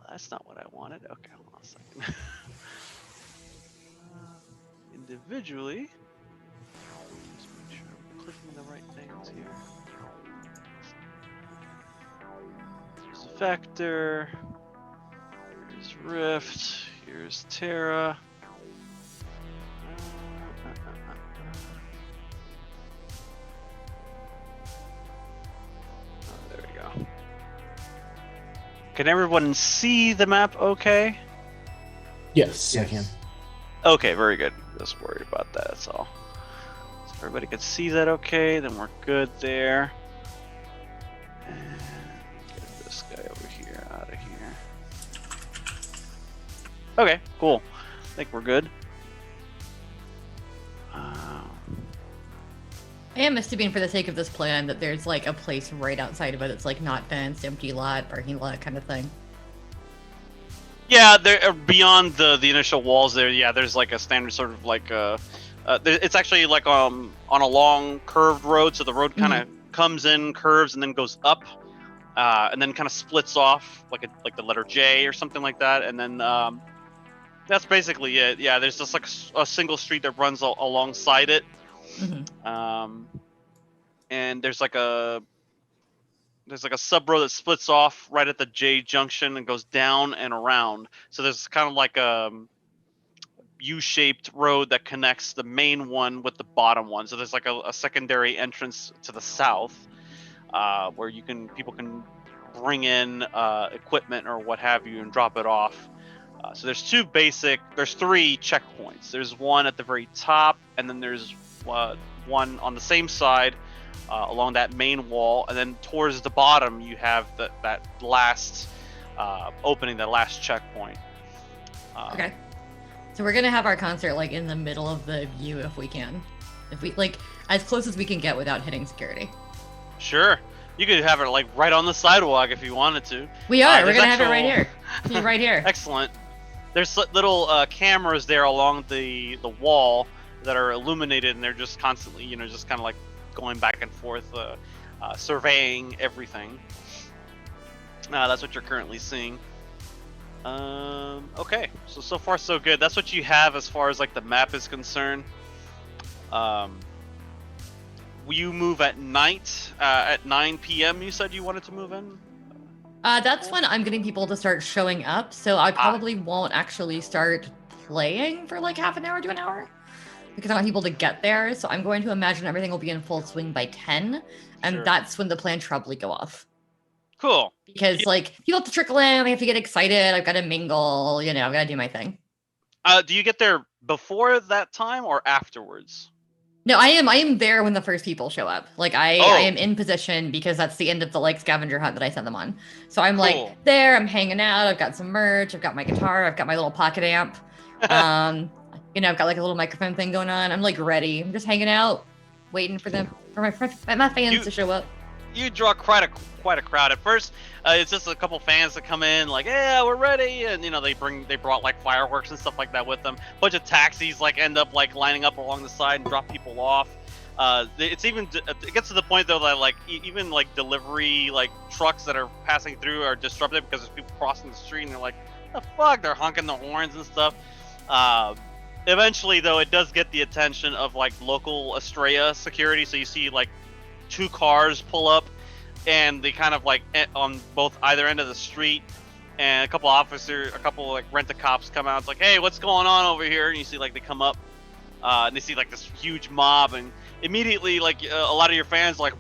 [SPEAKER 1] That's not what I wanted. Okay, hold on a second. Individually, just make sure I'm clicking the right things here. Here's Vector. Here's Rift. Here's Terra. There we go. Can everyone see the map okay?
[SPEAKER 2] Yes, I can.
[SPEAKER 1] Okay, very good. Just worried about that, that's all. So everybody can see that okay, then we're good there. And get this guy over here, out of here. Okay, cool. I think we're good.
[SPEAKER 4] I am assuming for the sake of this plan that there's like a place right outside of it that's like not fenced, empty lot, parking lot kind of thing.
[SPEAKER 1] Yeah, there beyond the initial walls there. Yeah, there's like a standard sort of like it's actually like on a long curved road, so the road kind of comes in, curves, and then goes up, and then kind of splits off like the letter J or something like that, and then that's basically it. Yeah, there's just like a single street that runs alongside it. And there's like a sub road that splits off right at the J junction and goes down and around. So there's kind of like a U-shaped road that connects the main one with the bottom one. So there's like a secondary entrance to the south, where people can bring in equipment or what have you and drop it off. So there's three checkpoints. There's one at the very top, and then there's one on the same side along that main wall, and then towards the bottom you have that last opening, that last checkpoint.
[SPEAKER 4] Okay, so we're gonna have our concert like in the middle of the view if we can, like as close as we can get without hitting security.
[SPEAKER 1] Sure, you could have it like right on the sidewalk if you wanted to.
[SPEAKER 4] We're gonna have it right here. See, right here.
[SPEAKER 1] Excellent. There's little cameras there along the wall that are illuminated, and they're just constantly, just kind of like going back and forth, surveying everything. That's what you're currently seeing. Okay, so far so good. That's what you have as far as like the map is concerned. Will you move at night at 9 p.m. You said you wanted to move in?
[SPEAKER 4] That's when I'm getting people to start showing up, so I probably won't actually start playing for like half an hour to an hour, because I want people to get there. So I'm going to imagine everything will be in full swing by 10, and that's when the plan should probably go off.
[SPEAKER 1] Cool.
[SPEAKER 4] Because like people have to trickle in, they have to get excited, I've got to mingle, I've got to do my thing.
[SPEAKER 1] Do you get there before that time or afterwards?
[SPEAKER 4] No, I am there when the first people show up. Like I am in position because that's the end of the like scavenger hunt that I sent them on. So I'm like there, I'm hanging out, I've got some merch, I've got my guitar, I've got my little pocket amp. I've got like a little microphone thing going on. I'm like ready. I'm just hanging out, waiting for for my fans to show up.
[SPEAKER 1] You draw quite a crowd. At first, it's just a couple fans that come in, like, yeah, we're ready, and they brought like fireworks and stuff like that with them. A bunch of taxis like end up like lining up along the side and drop people off. It gets to the point though that like even like delivery like trucks that are passing through are disrupted because there's people crossing the street and they're like, the fuck, they're honking the horns and stuff. Eventually though, it does get the attention of like local Estrella security, so you see like 2 cars pull up and they kind of like on both either end of the street, and a couple like rent-a-cops come out. It's like, hey, what's going on over here? And you see like they come up and they see like this huge mob, and immediately like a lot of your fans like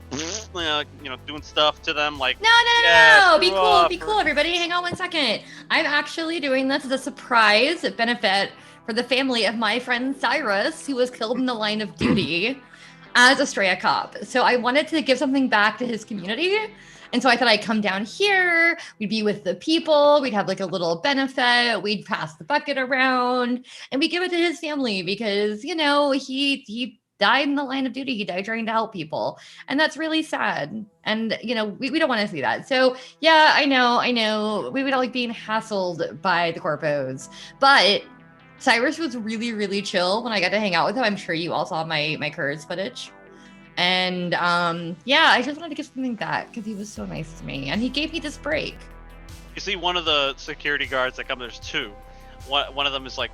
[SPEAKER 1] doing stuff to them like,
[SPEAKER 4] no, be cool everybody, hang on 1 second. I'm actually doing this as a surprise benefit for the family of my friend Cyrus, who was killed in the line of duty as a stray cop. So I wanted to give something back to his community. And so I thought I'd come down here, we'd be with the people, we'd have like a little benefit, we'd pass the bucket around, and we give it to his family because, he died in the line of duty. He died trying to help people. And that's really sad. And, we don't want to see that. So yeah, I know. We would all like being hassled by the corpos, but Cyrus was really, really chill when I got to hang out with him. I'm sure you all saw my Kurz footage. And I just wanted to give something back because he was so nice to me. And he gave me this break.
[SPEAKER 1] You see one of the security guards that come, there's 2. One of them is like,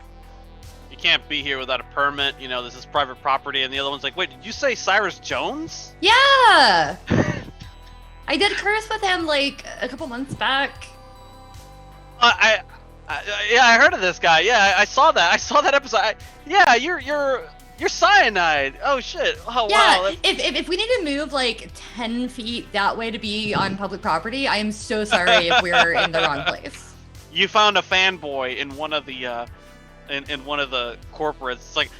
[SPEAKER 1] you can't be here without a permit. This is private property. And the other one's like, wait, did you say Cyrus Jones?
[SPEAKER 4] Yeah. I did Kurz with him like a couple months back.
[SPEAKER 1] I heard of this guy. Yeah, I saw that. I saw that episode. You're cyanide. Oh shit. Oh
[SPEAKER 4] yeah,
[SPEAKER 1] wow.
[SPEAKER 4] If we need to move like 10 feet that way to be on public property, I am so sorry if we're in the wrong place.
[SPEAKER 1] You found a fanboy in one of the in one of the corporates. It's like,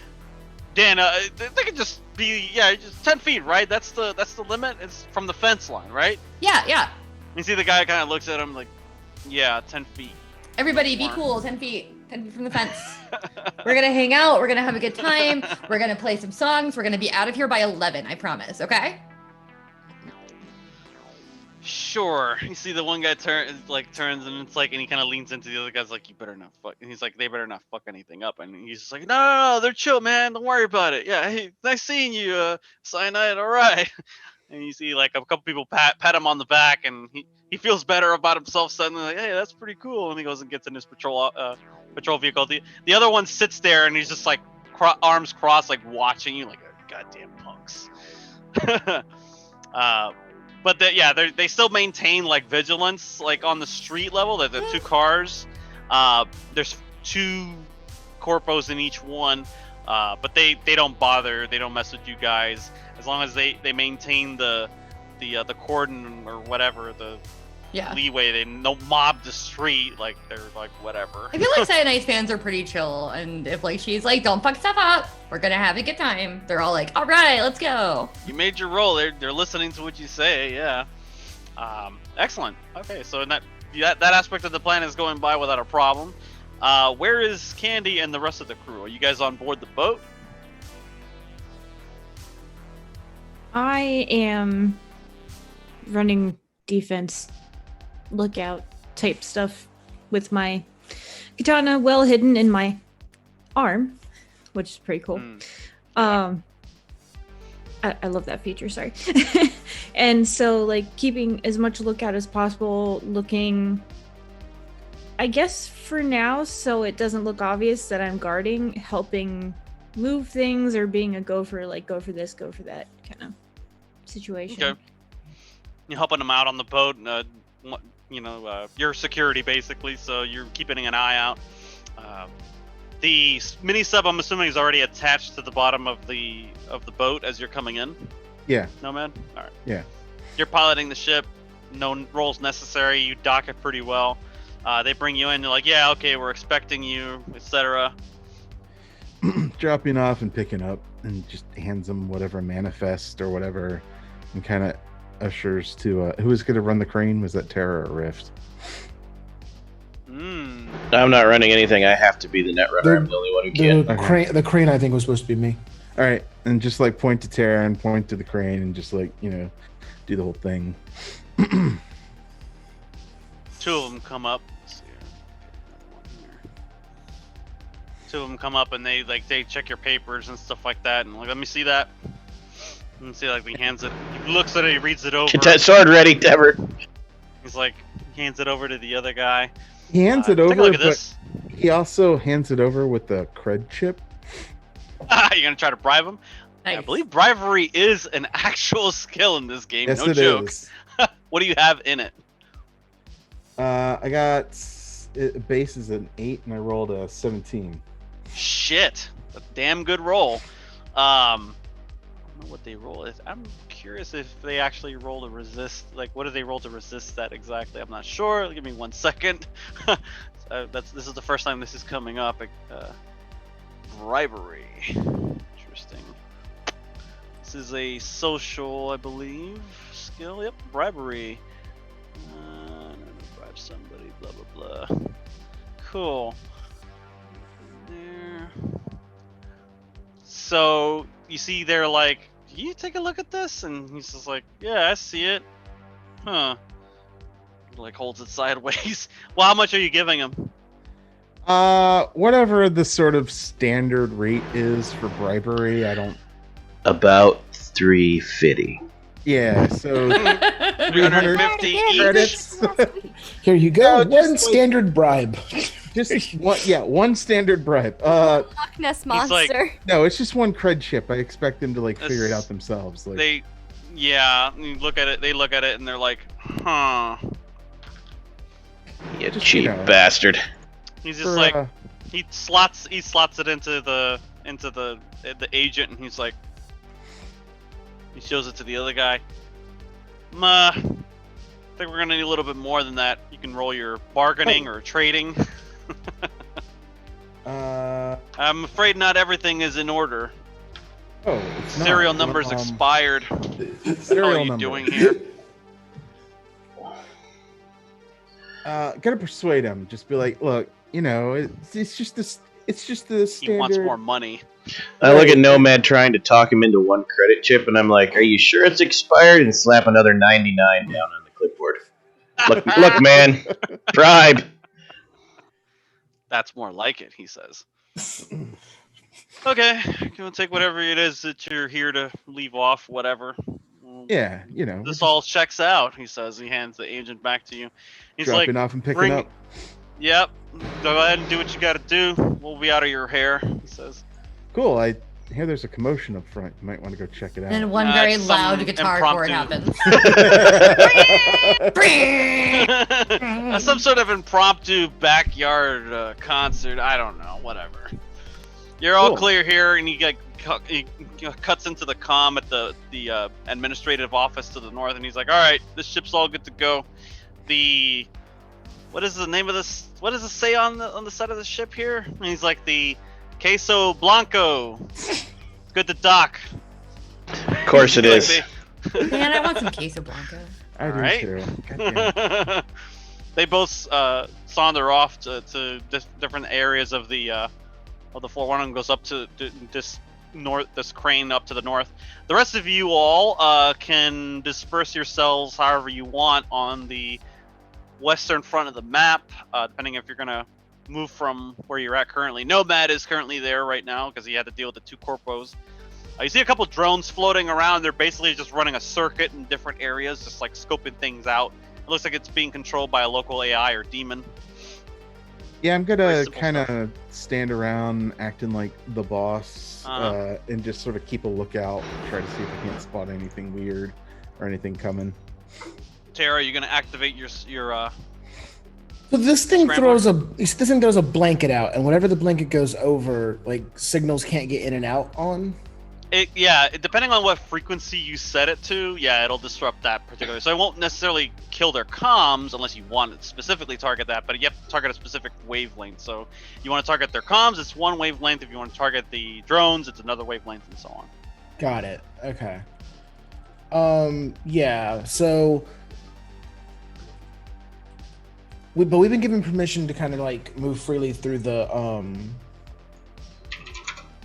[SPEAKER 1] Dan, they could just be just 10 feet, right? That's the limit. It's from the fence line, right?
[SPEAKER 4] Yeah.
[SPEAKER 1] You see the guy kind of looks at him like, yeah, 10 feet.
[SPEAKER 4] Everybody be cool, 10 feet from the fence. We're going to hang out. We're going to have a good time. We're going to play some songs. We're going to be out of here by 11, I promise, okay?
[SPEAKER 1] Sure. You see the one guy turns and it's like, and he kind of leans into the other guy's like, you better not fuck. And he's like, they better not fuck anything up. And he's just like, no, they're chill, man. Don't worry about it. Yeah, hey, nice seeing you, Cyanide. All right. And you see like a couple people pat him on the back, and he feels better about himself suddenly. Like, hey, that's pretty cool. And he goes and gets in his patrol vehicle. The other one sits there and he's just like arms crossed, like watching you, like goddamn punks. But they still maintain like vigilance, like on the street level. The 2 cars. There's 2 corpos in each one, but they don't bother. They don't mess with you guys. As long as they maintain the cordon or whatever, the leeway, they no mob the street, like they're like whatever.
[SPEAKER 4] I feel like Cyanide fans are pretty chill, and if like she's like, don't fuck stuff up, we're gonna have a good time, they're all like, all right, let's go.
[SPEAKER 1] You made your roll. They're listening to what you say. Yeah. Excellent. Okay, so that aspect of the plan is going by without a problem. Where is Candy and the rest of the crew? Are you guys on board the boat?
[SPEAKER 3] I am running defense, lookout type stuff with my katana well hidden in my arm, which is pretty cool. I love that feature, sorry. And so like keeping as much lookout as possible, looking, I guess for now, so it doesn't look obvious that I'm guarding, helping move things, or being a go for this, go for that kind of situation.
[SPEAKER 1] Okay. You're helping them out on the boat, your security basically, so you're keeping an eye out. The mini sub, I'm assuming, is already attached to the bottom of the boat as you're coming in.
[SPEAKER 5] Yeah.
[SPEAKER 1] Nomad? All right.
[SPEAKER 5] Yeah.
[SPEAKER 1] You're piloting the ship. No rolls necessary. You dock it pretty well. They bring you in. You're like, yeah, okay, we're expecting you, etc.
[SPEAKER 5] Dropping off and picking up, and just hands them whatever manifest or whatever, and kind of ushers to who was going to run the crane. Was that Terra or Rift?
[SPEAKER 7] I'm not running anything. I have to be the net runner. I'm the only one who can.
[SPEAKER 2] The crane, I think, was supposed to be me.
[SPEAKER 5] All right, and just like point to Tara and point to the crane and just like do the whole thing.
[SPEAKER 1] Two of them come up. Let's see here. Two of them come up and they check your papers and stuff like that, and like, let me see that. And see, like, he hands it. He looks at it. He reads it over.
[SPEAKER 7] Get that sword ready, Tevert.
[SPEAKER 1] He's like, hands it over to the other guy.
[SPEAKER 5] He hands it
[SPEAKER 1] Take a
[SPEAKER 5] over,
[SPEAKER 1] look at
[SPEAKER 5] but
[SPEAKER 1] this.
[SPEAKER 5] he also hands it over with the cred chip.
[SPEAKER 1] You're gonna try to bribe him?
[SPEAKER 4] Nice.
[SPEAKER 1] I believe bribery is an actual skill in this game.
[SPEAKER 5] Yes,
[SPEAKER 1] No
[SPEAKER 5] it
[SPEAKER 1] joke.
[SPEAKER 5] is.
[SPEAKER 1] What do you have in it?
[SPEAKER 5] I got base is an 8 and I rolled a 17.
[SPEAKER 1] Shit, a damn good roll. I don't know what they roll. I'm curious if they actually roll to resist. Like, what do they roll to resist that exactly? I'm not sure. Give me 1 second. This is the first time this is coming up. Bribery. Interesting. This is a social, I believe, skill. Yep, bribery. Bribe somebody. Blah blah blah. Cool. There. So you see, they're like, "Can you take a look at this?" And he's just like, "Yeah, I see it." Huh. He, like, holds it sideways. Well, how much are you giving him?
[SPEAKER 5] Whatever the sort of standard rate is for bribery, I don't.
[SPEAKER 7] About 350.
[SPEAKER 5] Yeah, so
[SPEAKER 1] 350 each.
[SPEAKER 5] credits.
[SPEAKER 2] Here you go.
[SPEAKER 5] No, just
[SPEAKER 2] One standard bribe.
[SPEAKER 5] Just one standard bribe.
[SPEAKER 6] Loch Ness
[SPEAKER 1] like-
[SPEAKER 6] monster.
[SPEAKER 5] No, it's just one cred chip. I expect them to like figure it out themselves. Like,
[SPEAKER 1] You look at it. They look at it and they're like, "Huh."
[SPEAKER 7] You
[SPEAKER 5] Just,
[SPEAKER 7] cheap bastard.
[SPEAKER 1] He's just
[SPEAKER 5] for,
[SPEAKER 1] like, he slots it into the agent, and he's like, he shows it to the other guy. I think we're gonna need a little bit more than that. You can roll your bargaining or trading. I'm afraid not everything is in order.
[SPEAKER 5] it's not.
[SPEAKER 1] Serial numbers expired. How
[SPEAKER 5] Serial
[SPEAKER 1] are you
[SPEAKER 5] number.
[SPEAKER 1] doing here?
[SPEAKER 5] Gotta persuade him. Just be like, look, it's just this. It's just the standard.
[SPEAKER 1] He wants more money.
[SPEAKER 7] I look at Nomad trying to talk him into one credit chip, and I'm like, "Are you sure it's expired?" And slap another 99 down on the clipboard. Look, man, bribe.
[SPEAKER 1] That's more like it, he says. Okay, gonna take whatever it is that you're here to leave off, whatever.
[SPEAKER 5] Yeah,
[SPEAKER 1] This all checks out, he says. He hands the agent back to you. He's
[SPEAKER 5] dropping
[SPEAKER 1] like,
[SPEAKER 5] off and picking
[SPEAKER 1] bring-
[SPEAKER 5] up.
[SPEAKER 1] "Yep, go ahead and do what you gotta do. We'll be out of your hair," he says.
[SPEAKER 5] Cool. I hear there's a commotion up front. You might want to go check it out.
[SPEAKER 4] And one very
[SPEAKER 1] it's
[SPEAKER 4] loud
[SPEAKER 1] some
[SPEAKER 4] guitar chord
[SPEAKER 1] impromptu-
[SPEAKER 4] happens.
[SPEAKER 1] Some sort of impromptu backyard concert. I don't know. Whatever. You're all
[SPEAKER 5] Cool.
[SPEAKER 1] clear here, and he cuts into the comm at the administrative office to the north, and he's like, "All right, this ship's all good to go. What is the name of this? What does it say on the side of the ship here?" And he's like, "The Queso Blanco. Good to dock."
[SPEAKER 7] Of course it is.
[SPEAKER 4] Man, I want some queso blanco.
[SPEAKER 5] I do
[SPEAKER 1] Alright.
[SPEAKER 5] too. God
[SPEAKER 1] They both saunter off to different areas of the floor. One of them goes up to this crane up to the north. The rest of you all can disperse yourselves however you want on the western front of the map, depending if you're gonna move from where you're at currently. Nomad is currently there right now because he had to deal with the two corpos. You see a couple drones floating around. They're basically just running a circuit in different areas, just like scoping things out. It looks like it's being controlled by a local AI or demon.
[SPEAKER 5] Yeah, I'm
[SPEAKER 1] Very
[SPEAKER 5] gonna
[SPEAKER 1] simple
[SPEAKER 5] kind of stand around acting like the boss and just sort of keep a lookout, try to see if I can't spot anything weird or anything coming.
[SPEAKER 1] Tara, you're gonna activate your
[SPEAKER 2] So this thing
[SPEAKER 1] Scrambler.
[SPEAKER 2] throws a blanket out, and whenever the blanket goes over, like signals can't get in and out on.
[SPEAKER 1] depending on what frequency you set it to, it'll disrupt that particular. So it won't necessarily kill their comms unless you want to specifically target that, but you have to target a specific wavelength. So you want to target their comms, it's one wavelength. If you want to target the drones, it's another wavelength, and so on.
[SPEAKER 2] Got it. Okay. Yeah. So, but we've been given permission to kind of like move freely through the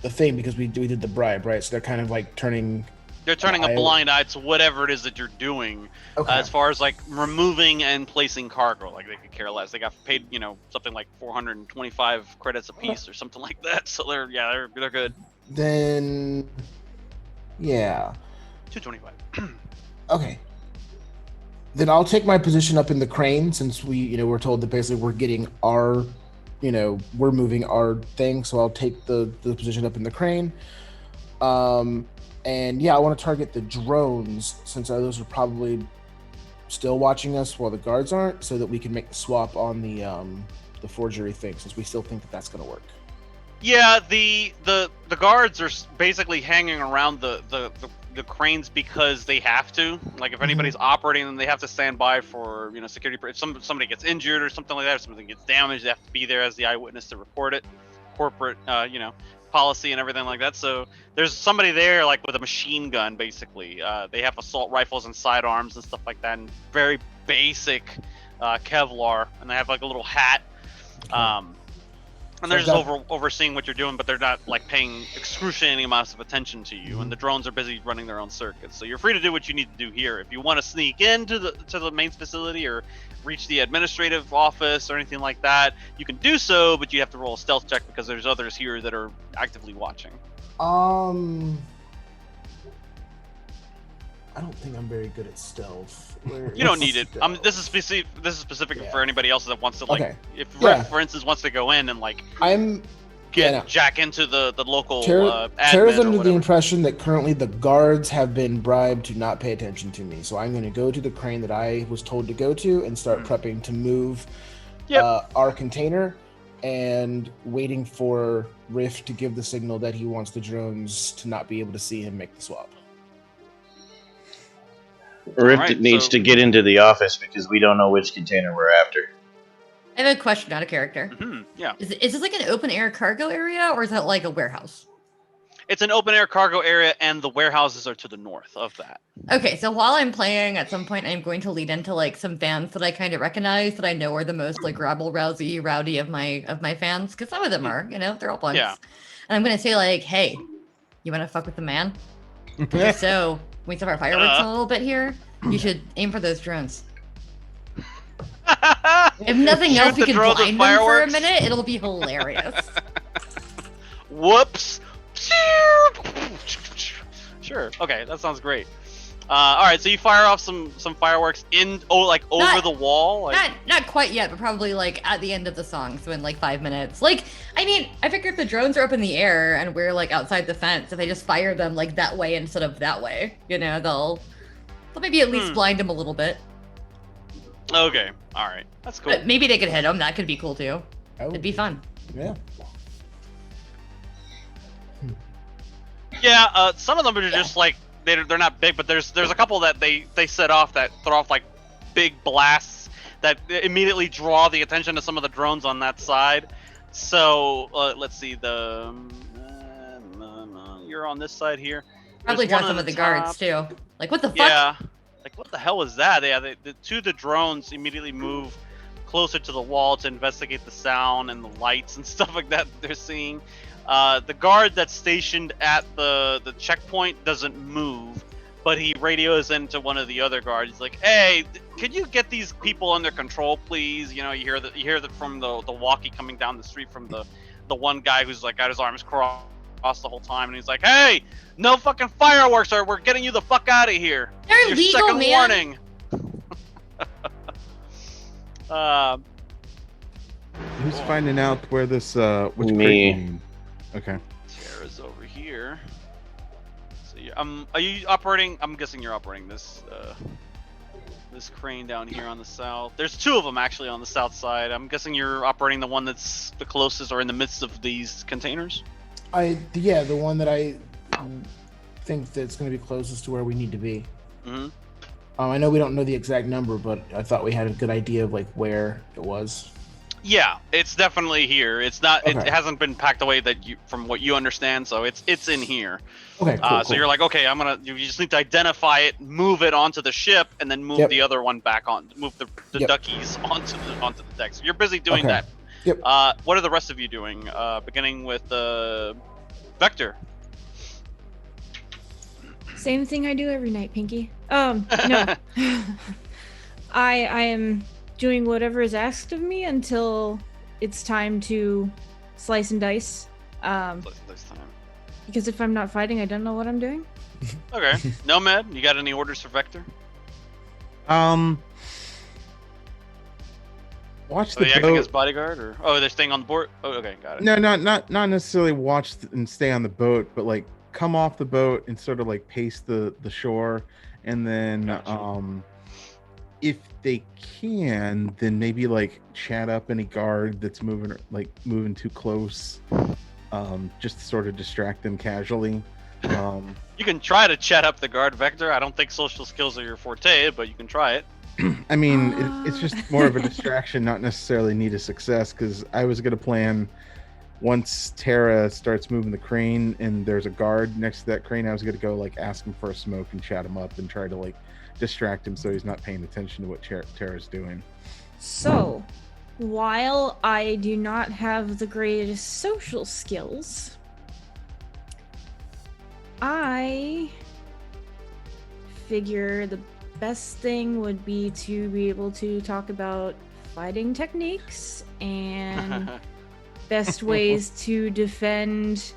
[SPEAKER 2] the thing because we did the bribe, right? So they're kind of like turning.
[SPEAKER 1] They're turning a blind eye to whatever it is that you're doing.
[SPEAKER 2] Okay.
[SPEAKER 1] As far as like removing and placing cargo, like they could care less. They got paid, something like 425 credits a piece or something like that. So they're good.
[SPEAKER 2] Then, yeah.
[SPEAKER 1] 225.
[SPEAKER 2] Okay. Then I'll take my position up in the crane since we're told that basically we're getting our, we're moving our thing. So I'll take the position up in the crane. And yeah, I want to target the drones since those are probably still watching us while the guards aren't, so that we can make the swap on the forgery thing since we still think that that's going to work.
[SPEAKER 1] Yeah, the guards are basically hanging around the cranes because they have to. Like if anybody's operating them, they have to stand by for security. If somebody gets injured or something like that, or something gets damaged, they have to be there as the eyewitness to report it. Corporate, policy and everything like that. So there's somebody there like with a machine gun basically. They have assault rifles and sidearms and stuff like that, and very basic Kevlar, and they have like a little hat. And they're just overseeing what you're doing, but they're not like paying excruciating amounts of attention to you. And the drones are busy running their own circuits. So you're free to do what you need to do here. If you want to sneak into the main facility or reach the administrative office or anything like that, you can do so, but you have to roll a stealth check because there's others here that are actively watching.
[SPEAKER 2] I don't think I'm very good at stealth.
[SPEAKER 1] You don't need it. This is specific for anybody else that wants to if
[SPEAKER 2] Yeah.
[SPEAKER 1] Rick, for instance, wants to go in and jack into the local
[SPEAKER 2] Tara's
[SPEAKER 1] admin or
[SPEAKER 2] under the
[SPEAKER 1] whatever.
[SPEAKER 2] impression that currently the guards have been bribed to not pay attention to me. So I'm going to go to the crane that I was told to go to and start prepping to move our container and waiting for Riff to give the signal that he wants the drones to not be able to see him make the swap.
[SPEAKER 7] Rift needs to get into the office because we don't know which container we're after.
[SPEAKER 4] I have a question, not a character.
[SPEAKER 1] Yeah.
[SPEAKER 4] Is this like an open air cargo area, or is that like a warehouse?
[SPEAKER 1] It's an open air cargo area, and the warehouses are to the north of that.
[SPEAKER 4] Okay, so while I'm playing, at some point I'm going to lead into like some fans that I kind of recognize that I know are the most like rabble-rousy, rowdy of my fans, because some of them are, they're all punks.
[SPEAKER 1] Yeah.
[SPEAKER 4] And I'm gonna say like, hey, you want to fuck with the man? If so, we start our fireworks in a little bit here. You should aim for those drones. If nothing else, we can blind them for a minute. It'll be hilarious.
[SPEAKER 1] Whoops. Sure. Okay, that sounds great. All right, so you fire off some fireworks over the wall.
[SPEAKER 4] Not quite yet, but probably like at the end of the song, so in like 5 minutes. Like, I mean, I figure if the drones are up in the air and we're like outside the fence, if they just fire them like that way instead of that way, they'll maybe at least blind them a little bit.
[SPEAKER 1] Okay, all right, that's cool.
[SPEAKER 4] But maybe they could hit them. That could be cool too. It'd be fun.
[SPEAKER 2] Yeah.
[SPEAKER 1] Yeah, some of them are just like they're not big, but there's a couple that they set off that throw off like big blasts that immediately draw the attention to some of the drones on that side. So let's see, you're on this side here.
[SPEAKER 4] Probably draw some of the guards too. Like what the fuck?
[SPEAKER 1] Yeah, like what the hell was that? Yeah, the two of the drones immediately move closer to the wall to investigate the sound and the lights and stuff like that they're seeing. The guard that's stationed at the checkpoint doesn't move, but he radios into one of the other guards. He's like, "Hey, could you get these people under control, please?" You hear that from the walkie coming down the street from the one guy who's like got his arms crossed the whole time, and he's like, "Hey, no fucking fireworks, or we're getting you the fuck out of here.
[SPEAKER 4] They're
[SPEAKER 1] Your
[SPEAKER 4] legal,
[SPEAKER 1] second
[SPEAKER 4] man."
[SPEAKER 1] warning."
[SPEAKER 5] Who's finding out where this which
[SPEAKER 7] Me.
[SPEAKER 5] crate? Okay.
[SPEAKER 1] Tara's over here. So are you operating? I'm guessing you're operating this crane down here on the south. There's two of them actually on the south side. I'm guessing you're operating the one that's the closest or in the midst of these containers.
[SPEAKER 2] The one that I think that's going to be closest to where we need to be.
[SPEAKER 1] Mm-hmm.
[SPEAKER 2] I know we don't know the exact number, but I thought we had a good idea of like where it was.
[SPEAKER 1] Yeah, it's definitely here. It's not.
[SPEAKER 2] Okay.
[SPEAKER 1] It hasn't been packed away from what you understand. So it's in here.
[SPEAKER 2] Okay, cool.
[SPEAKER 1] So you're like, okay, you just need to identify it, move it onto the ship, and then move the other one back on. Move the duckies onto the deck. So you're busy doing that.
[SPEAKER 2] Yep.
[SPEAKER 1] What are the rest of you doing? Beginning with Vector.
[SPEAKER 3] Same thing I do every night, Pinky. No. I am doing whatever is asked of me until it's time to slice and dice.
[SPEAKER 1] This time.
[SPEAKER 3] Because if I'm not fighting, I don't know what I'm doing.
[SPEAKER 1] Okay. Nomad, you got any orders for Vector?
[SPEAKER 5] Watch
[SPEAKER 1] Are
[SPEAKER 5] the
[SPEAKER 1] they acting as
[SPEAKER 5] boat.
[SPEAKER 1] bodyguard, or they're staying on the board? Oh, okay, got it.
[SPEAKER 5] No, not necessarily watch and stay on the boat, but like come off the boat and sort of like pace the shore, and then
[SPEAKER 1] Gotcha.
[SPEAKER 5] if they can, then maybe like chat up any guard that's moving too close, just to sort of distract them casually.
[SPEAKER 1] You can try to chat up the guard, Vector. I don't think social skills are your forte, but you can try it.
[SPEAKER 5] I mean, it's just more of a distraction, not necessarily need a success, because I was going to plan once Tara starts moving the crane and there's a guard next to that crane, I was going to go like ask him for a smoke and chat him up and try to like distract him so he's not paying attention to what Tara's doing.
[SPEAKER 3] So, while I do not have the greatest social skills, I figure the best thing would be to be able to talk about fighting techniques and best ways to defend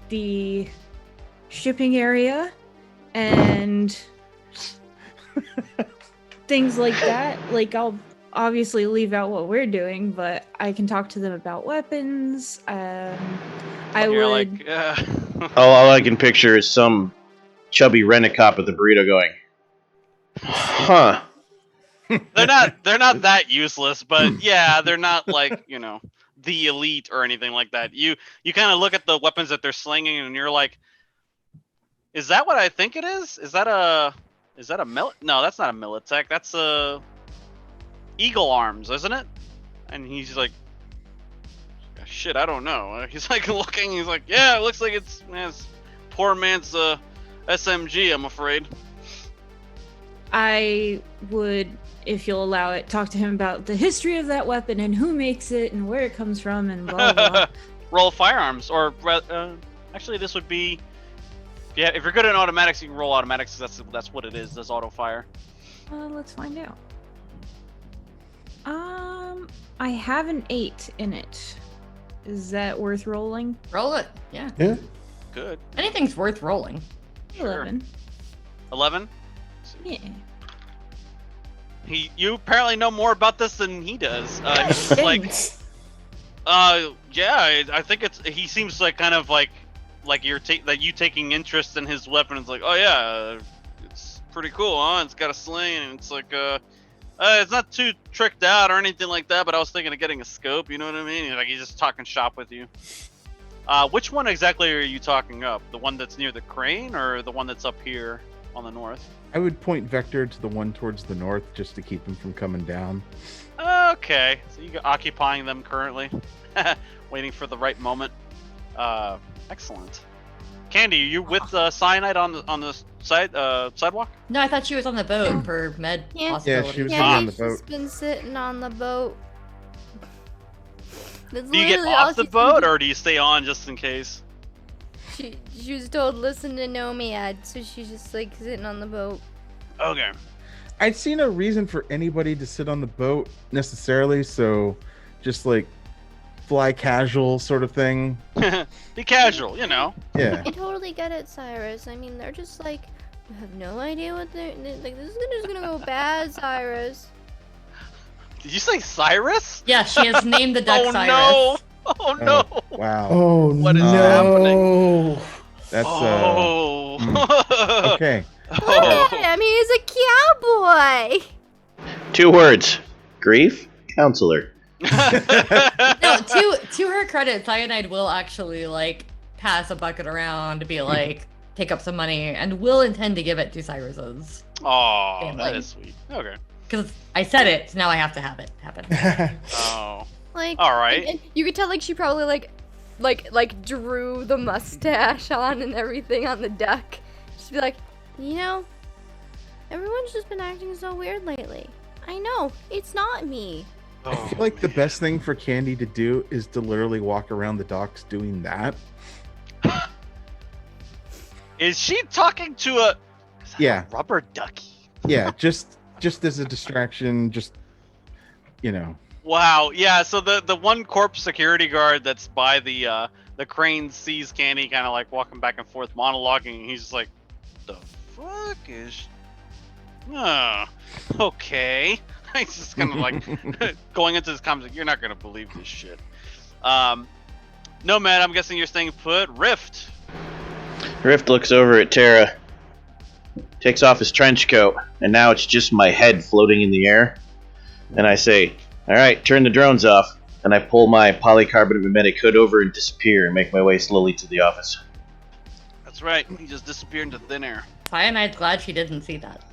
[SPEAKER 3] the shipping area and things like that. Like, I'll obviously leave out what we're doing, but I can talk to them about weapons.
[SPEAKER 1] You're
[SPEAKER 3] would
[SPEAKER 1] like,
[SPEAKER 7] All I can picture is some chubby rent-a-cop at the burrito going, huh.
[SPEAKER 1] they're not that useless, but yeah, they're not like, the elite or anything like that. You kind of look at the weapons that they're slinging and you're like, is that what I think it is? Is that a no, that's not a Militech. That's a Eagle Arms, isn't it? And he's like, shit, I don't know. He's like looking, he's like, yeah, it looks like it's poor man's SMG, I'm afraid.
[SPEAKER 3] I would, if you'll allow it, talk to him about the history of that weapon and who makes it and where it comes from and blah blah.
[SPEAKER 1] Roll firearms, or actually, this would be, yeah. If you're good at automatics, you can roll automatics. That's what it is. Does auto fire?
[SPEAKER 3] Let's find out. I have an 8 in it. Is that worth rolling?
[SPEAKER 4] Roll it. Yeah.
[SPEAKER 2] Yeah.
[SPEAKER 1] Good.
[SPEAKER 4] Anything's worth rolling.
[SPEAKER 1] Sure.
[SPEAKER 3] 11.
[SPEAKER 1] 11.
[SPEAKER 3] Yeah.
[SPEAKER 1] You apparently know more about this than he does. He's like, yeah, I think he seems like kind of like you taking interest in his weapon. It's like, oh yeah, it's pretty cool, huh? It's got a sling, and it's like, it's not too tricked out or anything like that. But I was thinking of getting a scope. You know what I mean? Like, he's just talking shop with you. Which one exactly are you talking up? The one that's near the crane, or the one that's up here on the north?
[SPEAKER 5] I would point Vector to the one towards the north just to keep him from coming down.
[SPEAKER 1] Okay, so you're occupying them currently, waiting for the right moment. Excellent. Candy, are you with Cyanide on the sidewalk?
[SPEAKER 4] No, I thought she was on the boat for med
[SPEAKER 6] Yeah.
[SPEAKER 4] possibilities.
[SPEAKER 5] Yeah, she was
[SPEAKER 6] Yeah,
[SPEAKER 5] on the
[SPEAKER 6] she's
[SPEAKER 5] boat.
[SPEAKER 6] been sitting on the boat. That's
[SPEAKER 1] Do you get
[SPEAKER 6] literally all
[SPEAKER 1] off the
[SPEAKER 6] she's been
[SPEAKER 1] boat,
[SPEAKER 6] doing.
[SPEAKER 1] or do you stay on just in case?
[SPEAKER 6] She was told listen to Nomad, so she's just like sitting on the boat.
[SPEAKER 1] Okay.
[SPEAKER 5] I'd see no reason for anybody to sit on the boat necessarily, so just like fly casual sort of thing.
[SPEAKER 1] Be casual, you know.
[SPEAKER 5] Yeah.
[SPEAKER 6] I totally get it, Cyrus. I mean, they're just like, you have no idea what they're like. This is just gonna go bad, Cyrus.
[SPEAKER 1] Did you say Cyrus?
[SPEAKER 4] Yeah, she has named the duck
[SPEAKER 1] Oh
[SPEAKER 4] Cyrus.
[SPEAKER 1] no! Oh no!
[SPEAKER 5] Wow.
[SPEAKER 2] Oh
[SPEAKER 1] What is
[SPEAKER 2] no!
[SPEAKER 5] That's
[SPEAKER 1] Oh.
[SPEAKER 5] okay.
[SPEAKER 1] Oh.
[SPEAKER 6] I mean, he's a cowboy.
[SPEAKER 7] 2 words. Grief counselor.
[SPEAKER 4] No, to her credit, Cyanide will actually like pass a bucket around to be like take up some money and will intend to give it to Cyrus's.
[SPEAKER 1] Oh, that
[SPEAKER 4] Family.
[SPEAKER 1] is sweet. Okay.
[SPEAKER 4] Because I said it, so now I have to have it happen.
[SPEAKER 1] Oh.
[SPEAKER 6] Like,
[SPEAKER 1] All right.
[SPEAKER 6] and you could tell like she probably like drew the mustache on and everything on the deck. Just be like, everyone's just been acting so weird lately. I know, it's not me.
[SPEAKER 5] I feel like the best thing for Candy to do is to literally walk around the docks doing that.
[SPEAKER 1] Is she talking to a rubber ducky?
[SPEAKER 5] Yeah, just as a distraction, just
[SPEAKER 1] Wow. Yeah. So the one corpse security guard that's by the crane sees Candy kind of like walking back and forth, monologuing. And he's just like, "The fuck is? Okay." He's just kind of like going into this conversation. You're not gonna believe this shit. Nomad, I'm guessing you're staying put. Rift.
[SPEAKER 7] Rift looks over at Terra, takes off his trench coat, and now it's just my head floating in the air. And I say, all right, turn the drones off. And I pull my polycarbonate mimetic hood over and disappear and make my way slowly to the office.
[SPEAKER 1] That's right. He just disappeared into thin air.
[SPEAKER 4] Cyanide's glad she didn't see that.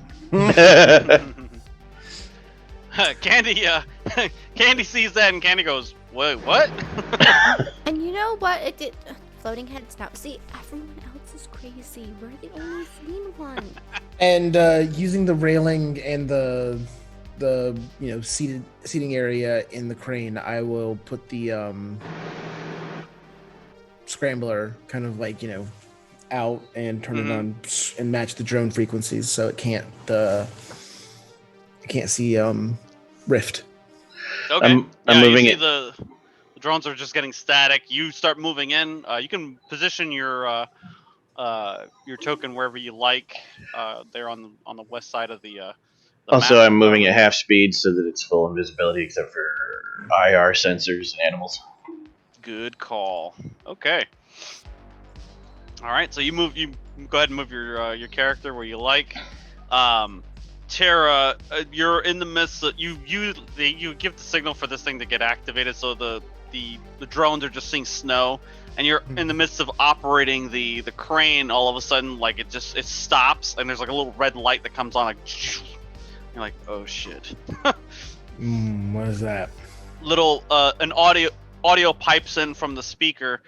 [SPEAKER 1] Candy, Candy sees that and Candy goes, "Wait, what?"
[SPEAKER 6] And you know what? It did. Floating heads now. See, everyone else is crazy. We're the only sane one.
[SPEAKER 2] And using the railing and the seating area in the crane, I will put the scrambler kind of like out and turn it on and match the drone frequencies so it can't see Rift.
[SPEAKER 1] Okay.
[SPEAKER 7] I'm
[SPEAKER 1] yeah,
[SPEAKER 7] moving
[SPEAKER 1] you see
[SPEAKER 7] it.
[SPEAKER 1] the drones are just getting static. You start moving in. You can position your token wherever you like. There on the west side of the
[SPEAKER 7] Also,
[SPEAKER 1] map.
[SPEAKER 7] I'm moving at half speed so that it's full invisibility except for IR sensors and animals.
[SPEAKER 1] Good call. Okay. All right. So you go ahead and move your character where you like. Terra, you're in the midst of you give the signal for this thing to get activated, so the drones are just seeing snow, and you're in the midst of operating the crane. All of a sudden, like it stops, and there's like a little red light that comes on. Like you're like, oh shit.
[SPEAKER 2] What is that?
[SPEAKER 1] Little an audio pipes in from the speaker.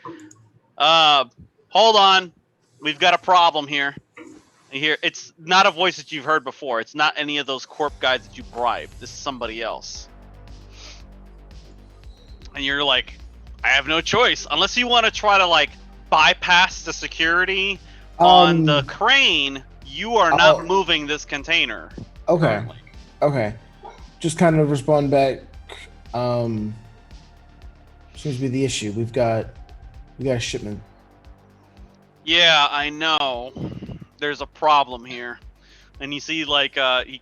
[SPEAKER 1] Hold on, we've got a problem here. You hear, it's not a voice that you've heard before. It's not any of those corp guys that you bribed. This is somebody else. And you're like, I have no choice. Unless you want to try to like bypass the security on the crane, you are not moving this container.
[SPEAKER 2] Okay.
[SPEAKER 1] Currently.
[SPEAKER 2] Okay. Just kind of respond back. Seems to be the issue. We got a shipment.
[SPEAKER 1] Yeah, I know. There's a problem here. And you see like he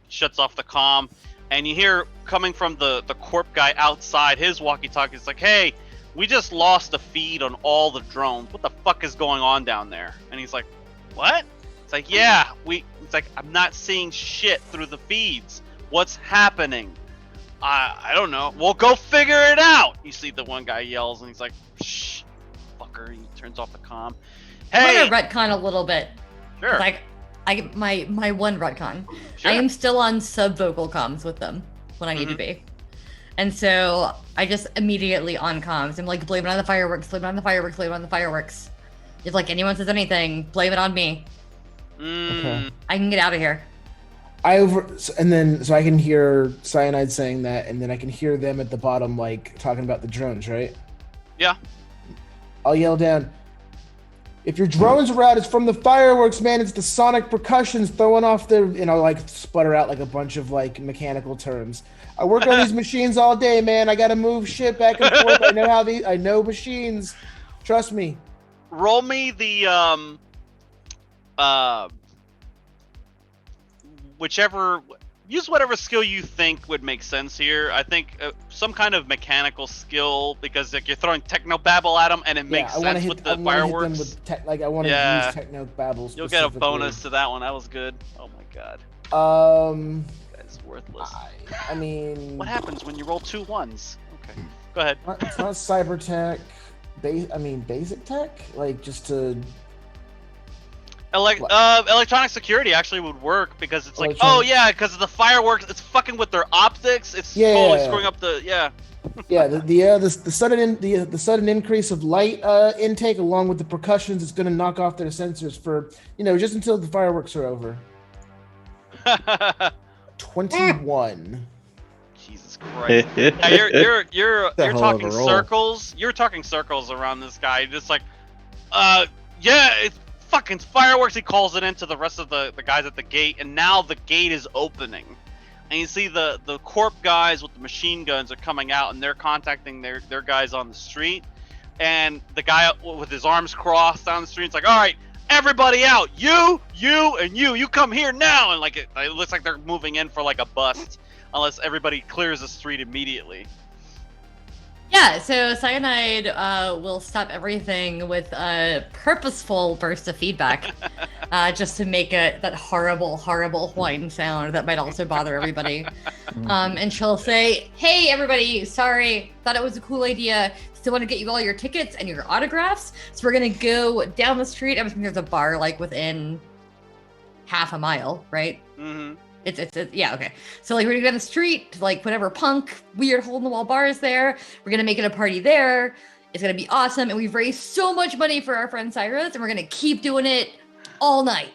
[SPEAKER 1] shuts off the comm, and you hear coming from the corp guy outside his walkie-talkie. It's like, hey, we just lost a feed on all the drones. What the fuck is going on down there? And he's like, what? It's like, yeah, it's like, I'm not seeing shit through the feeds. What's happening? I don't know. Well, go figure it out. You see the one guy yells, and he's like, shh, fucker. He turns off the comm. Hey,
[SPEAKER 4] I'm gonna retcon a little bit.
[SPEAKER 1] Sure.
[SPEAKER 4] Like, my one retcon.
[SPEAKER 1] Sure.
[SPEAKER 4] I am still on sub-vocal comms with them when I need to be. And so I just immediately on comms. I'm like, blame it on the fireworks, blame it on the fireworks, blame it on the fireworks. If like anyone says anything, blame it on me.
[SPEAKER 2] Okay.
[SPEAKER 4] I can get out of here.
[SPEAKER 2] So I can hear Cyanide saying that, and then I can hear them at the bottom like talking about the drones, right?
[SPEAKER 1] Yeah.
[SPEAKER 2] I'll yell down, if your drones are out, it's from the fireworks, man. It's the sonic percussions throwing off the, like sputter out like a bunch of like mechanical terms. I work on these machines all day, man. I gotta move shit back and forth. I know machines. Trust me.
[SPEAKER 1] Roll me the use whatever skill you think would make sense here. I think some kind of mechanical skill, because like you're throwing technobabble at them and it makes sense with the fireworks.
[SPEAKER 2] I want to use technobabble.
[SPEAKER 1] You'll get a bonus to that one. That was good. Oh my god. That's worthless.
[SPEAKER 2] I mean,
[SPEAKER 1] what happens when you roll 2 1s? Okay, go ahead.
[SPEAKER 2] It's not cyber tech. Basic tech, like just to.
[SPEAKER 1] Electronic security actually would work, because it's like, oh yeah, because of the fireworks, it's fucking with their optics. It's totally screwing up the
[SPEAKER 2] the sudden increase of light intake along with the percussions is going to knock off their sensors for just until the fireworks are over. 21.
[SPEAKER 1] Jesus Christ. Yeah, you're
[SPEAKER 5] The hell of a
[SPEAKER 1] talking
[SPEAKER 5] roll.
[SPEAKER 1] circles. You're talking circles around this guy. Just like, yeah, it's fucking fireworks. He calls it into the rest of the guys at the gate, and now the gate is opening. And you see the corp guys with the machine guns are coming out, and they're contacting their guys on the street. And the guy with his arms crossed down the street, it's like, all right, everybody out. You, and you come here now. And like it looks like they're moving in for like a bust, unless everybody clears the street immediately.
[SPEAKER 4] Yeah, so Cyanide will stop everything with a purposeful burst of feedback, just to make that horrible, horrible whine sound that might also bother everybody. And she'll say, "Hey, everybody! Sorry, thought it was a cool idea. Still want to get you all your tickets and your autographs. So we're gonna go down the street. I think there's a bar like within half a mile, right?
[SPEAKER 1] Mm-hmm.
[SPEAKER 4] It's yeah, okay. So like we're gonna go down the street to like whatever punk weird hole in the wall bar is there. We're gonna make it a party there. It's gonna be awesome, and we've raised so much money for our friend Cyrus, and we're gonna keep doing it all night.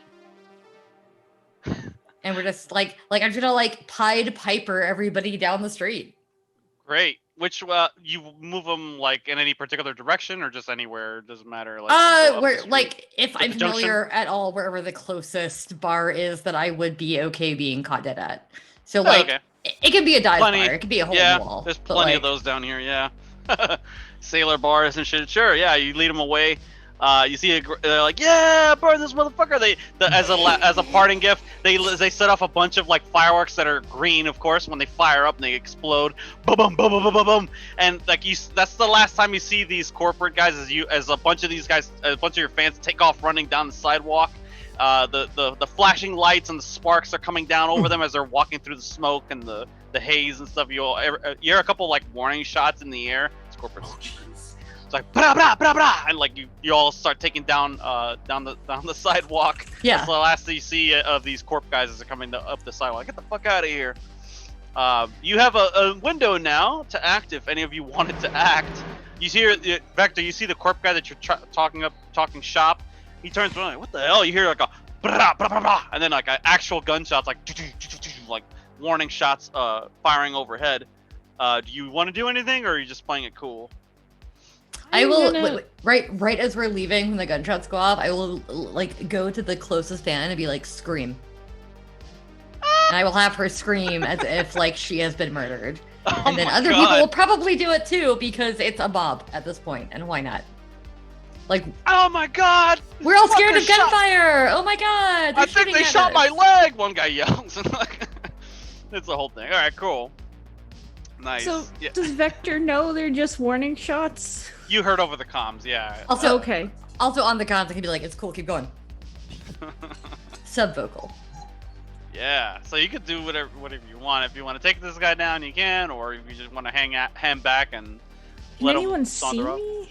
[SPEAKER 4] And we're just like I'm gonna like Pied Piper everybody down the street.
[SPEAKER 1] Great. Which you move them like in any particular direction or just anywhere? Doesn't matter. Like
[SPEAKER 4] where like if I'm
[SPEAKER 1] junction?
[SPEAKER 4] familiar at all, wherever the closest bar is that I would be okay being caught dead at. So like
[SPEAKER 1] okay.
[SPEAKER 4] it can be a dive
[SPEAKER 1] Plenty.
[SPEAKER 4] bar, it could be a hole
[SPEAKER 1] Yeah,
[SPEAKER 4] in the wall.
[SPEAKER 1] there's
[SPEAKER 4] but,
[SPEAKER 1] plenty
[SPEAKER 4] like,
[SPEAKER 1] of those down here. Yeah, sailor bars and shit. Sure, yeah, you lead them away. You see, they're like, "Yeah, burn this motherfucker!" As a parting gift, they set off a bunch of like fireworks that are green, of course. When they fire up and they explode, boom, boom, boom, boom, boom, boom, boom, and like that's the last time you see these corporate guys. As a bunch of these guys, a bunch of your fans take off running down the sidewalk. The flashing lights and the sparks are coming down over them as they're walking through the smoke and the haze and stuff. You hear a couple like warning shots in the air. It's corporate. It's like blah blah blah blah, and like you all start taking down the sidewalk.
[SPEAKER 4] Yeah.
[SPEAKER 1] That's the last thing you see of these corp guys as they're coming up the sidewalk. Get the fuck out of here. You have a window now to act if any of you wanted to act. You hear Vector. You see the corp guy that you're talking shop. He turns around like, what the hell? You hear like a blah blah blah blah, and then like actual gunshots like warning shots firing overhead. Do you want to do anything, or are you just playing it cool?
[SPEAKER 4] I will right as we're leaving when the gunshots go off, I will like go to the closest fan and be like, scream. And I will have her scream as if like she has been murdered. And then other people will probably do it too because it's a mob at this point, and why not? Like,
[SPEAKER 1] oh my god!
[SPEAKER 4] We're all scared of gunfire! Oh my god!
[SPEAKER 1] I think they shot my leg! One guy yells. It's the whole thing. Alright, cool. Nice.
[SPEAKER 3] So, does Vector know they're just warning shots?
[SPEAKER 1] You heard over the comms, yeah.
[SPEAKER 4] Also,
[SPEAKER 3] okay.
[SPEAKER 4] Also on the comms, I can be like, it's cool, keep going. Subvocal.
[SPEAKER 1] Yeah, so you could do whatever you want. If you want to take this guy down, you can, or if you just want to hang back and
[SPEAKER 3] can
[SPEAKER 1] let
[SPEAKER 3] anyone
[SPEAKER 1] him
[SPEAKER 3] see
[SPEAKER 1] saunter up.
[SPEAKER 3] me?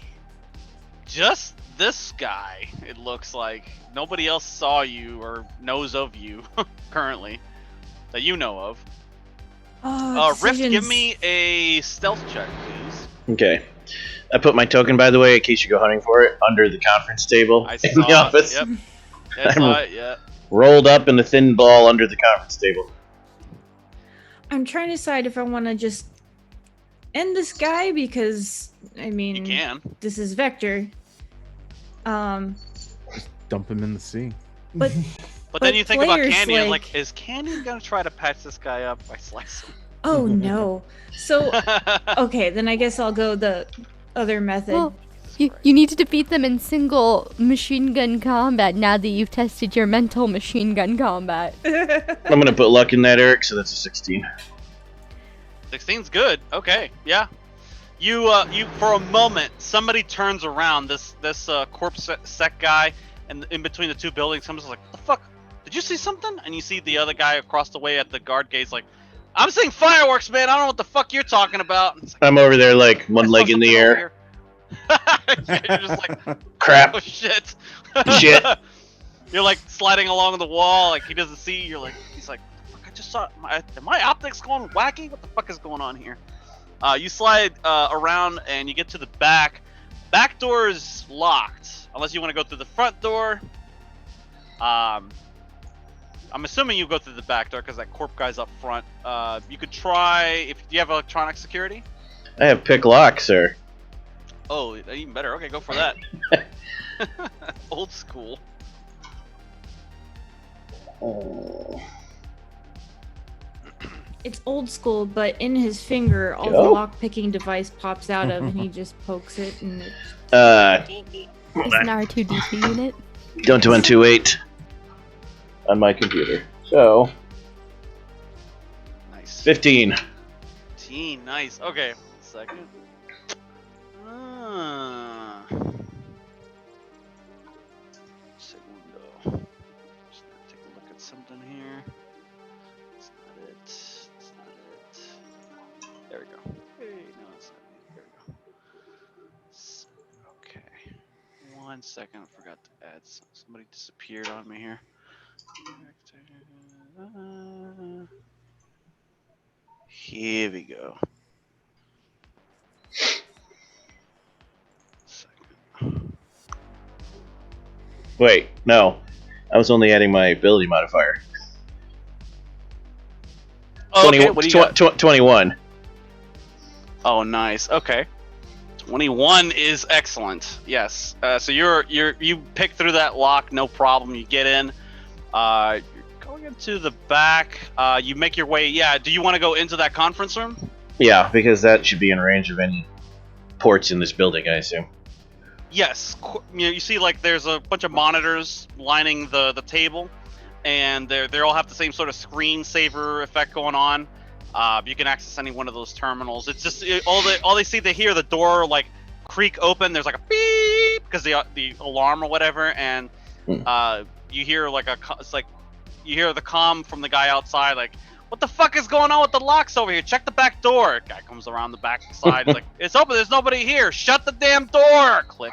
[SPEAKER 1] Just this guy, it looks like. Nobody else saw you or knows of you currently that you know of. Rift, give me a stealth check, please.
[SPEAKER 7] Okay. I put my token, by the way, in case you go hunting for it, under the conference table
[SPEAKER 1] I
[SPEAKER 7] in
[SPEAKER 1] saw
[SPEAKER 7] the office.
[SPEAKER 1] Yep. I saw it, yeah.
[SPEAKER 7] Rolled up in a thin ball under the conference table.
[SPEAKER 3] I'm trying to decide if I want to just end this guy because, I mean,
[SPEAKER 1] You can.
[SPEAKER 3] this is Vector.
[SPEAKER 5] Just dump him in the sea.
[SPEAKER 3] But
[SPEAKER 1] But then you think about
[SPEAKER 3] players,
[SPEAKER 1] Candy, and
[SPEAKER 3] like-
[SPEAKER 1] is Candy gonna try to patch this guy up by slicing?
[SPEAKER 3] oh no. So, okay, then I guess I'll go the other method.
[SPEAKER 6] Well, you need to defeat them in single machine gun combat now that you've tested your mental machine gun combat.
[SPEAKER 7] I'm gonna put luck in that, Eric, so that's a 16.
[SPEAKER 1] 16's good. Okay, yeah. You for a moment, somebody turns around. This corpse sec guy, and in between the two buildings, someone's like, "The fuck? Did you see something?" And you see the other guy across the way at the guard gate's like, "I'm seeing fireworks, man. I don't know what the fuck you're talking about." It's like,
[SPEAKER 7] I'm over there like one leg in the air.
[SPEAKER 1] You're just like,
[SPEAKER 7] Crap.
[SPEAKER 1] oh shit.
[SPEAKER 7] Shit.
[SPEAKER 1] You're like sliding along the wall, like he doesn't see. He's like, "Fuck, I just saw my optics going wacky. What the fuck is going on here?" You slide around and you get to the back. Back door is locked unless you want to go through the front door. I'm assuming you go through the back door because that corp guy's up front. You could try if you have electronic security.
[SPEAKER 7] I have pick lock, sir.
[SPEAKER 1] Oh, even better. Okay, go for that. Old school.
[SPEAKER 7] Oh.
[SPEAKER 3] It's old school, but in his finger, all the
[SPEAKER 7] Go.
[SPEAKER 3] lock-picking device pops out of, and he just pokes it, and it...
[SPEAKER 6] It's an R2D2 unit.
[SPEAKER 7] Don't do 128 on my computer. So,
[SPEAKER 1] Nice.
[SPEAKER 7] 15.
[SPEAKER 1] 15. Nice. Okay. Second. Segundo. Just gonna take a look at something here. That's not it. That's not it. There we go. Hey, no, that's not it. There we go. Okay. 1 second. I forgot to add somebody disappeared on me here. Here we go. Second.
[SPEAKER 7] Wait, no. I was only adding my ability modifier.
[SPEAKER 1] Oh, okay. What do you got?
[SPEAKER 7] 21.
[SPEAKER 1] Oh, nice. Okay. 21 is excellent. Yes. So you pick through that lock, no problem. You get in. You're going into the back. You make your way. Yeah. Do you want to go into that conference room?
[SPEAKER 7] Yeah, because that should be in range of any ports in this building, I assume.
[SPEAKER 1] Yes. You see, like, there's a bunch of monitors lining the table, and they all have the same sort of screensaver effect going on. You can access any one of those terminals. It's just all they see. They hear the door like creak open. There's like a beep because the alarm or whatever, and you hear like you hear the comm from the guy outside like, "What the fuck is going on with the locks over here? Check the back door." Guy comes around the back side. He's like, "It's open. There's nobody here. Shut the damn door." Click.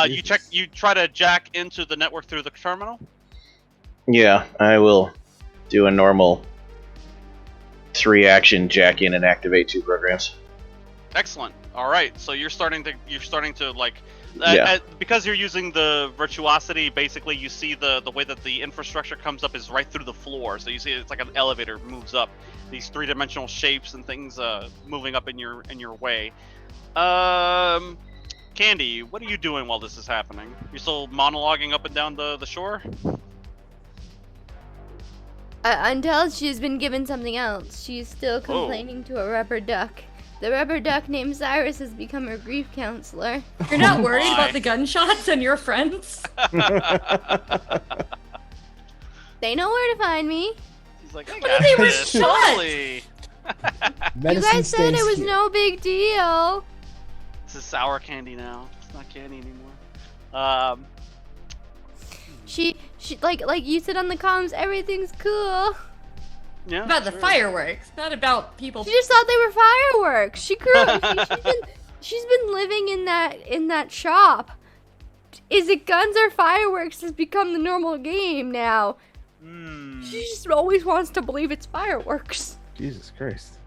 [SPEAKER 1] You try to jack into the network through the terminal.
[SPEAKER 7] Yeah, I will do a normal 3-action jack in and activate 2 programs.
[SPEAKER 1] Excellent. All right, so you're starting to like,
[SPEAKER 7] Yeah.
[SPEAKER 1] because you're using the virtuosity. Basically, you see the way that the infrastructure comes up is right through the floor. So you see it's like an elevator moves up. These 3-dimensional shapes and things moving up in your way. Candy, what are you doing while this is happening? You still monologuing up and down the shore?
[SPEAKER 6] Until she's been given something else, she's still complaining to a rubber duck. The rubber duck named Cyrus has become her grief counselor.
[SPEAKER 4] You're not worried about the gunshots and your friends?
[SPEAKER 6] They know where to find me.
[SPEAKER 1] He's like,
[SPEAKER 4] What if they were shot?
[SPEAKER 1] Totally.
[SPEAKER 6] You guys said it was no big deal.
[SPEAKER 1] This is sour candy now. It's not candy anymore.
[SPEAKER 6] She like you said on the comms, everything's cool.
[SPEAKER 1] Yeah.
[SPEAKER 4] About the fireworks, not about people.
[SPEAKER 6] She just thought they were fireworks. She grew up. She's been living in that shop. Is it guns or fireworks has become the normal game now. She just always wants to believe it's fireworks.
[SPEAKER 5] Jesus Christ.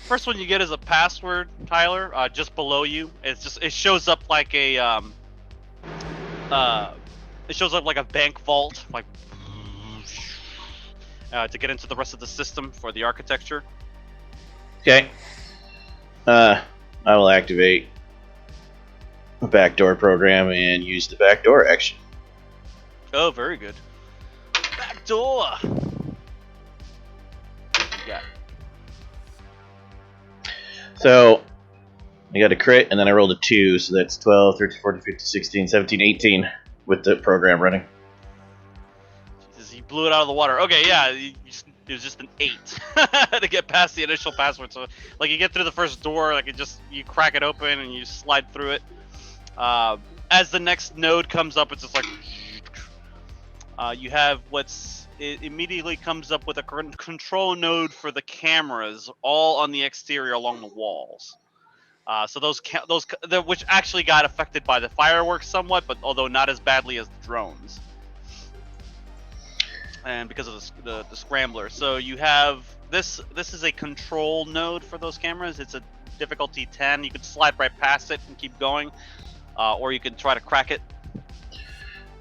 [SPEAKER 1] First one you get is a password, Tyler. Just below you, it shows up like a it shows up like a bank vault, like to get into the rest of the system for the architecture.
[SPEAKER 7] Okay. I will activate the backdoor program and use the backdoor action.
[SPEAKER 1] Oh, very good. Back door. Yeah.
[SPEAKER 7] So, I got a crit, and then I rolled a 2, so that's 12, 13, 14, 15, 16, 17, 18 with the program running.
[SPEAKER 1] Jesus, you blew it out of the water. Okay, yeah, it was just an 8 to get past the initial password. So, like, you get through the first door, like, you crack it open and you slide through it. As the next node comes up, it's just like, you have it immediately comes up with a control node for the cameras, all on the exterior along the walls. So those which actually got affected by the fireworks somewhat, but although not as badly as the drones, and because of the scrambler. So you have this is a control node for those cameras. It's a difficulty 10. You can slide right past it and keep going, or you can try to crack it.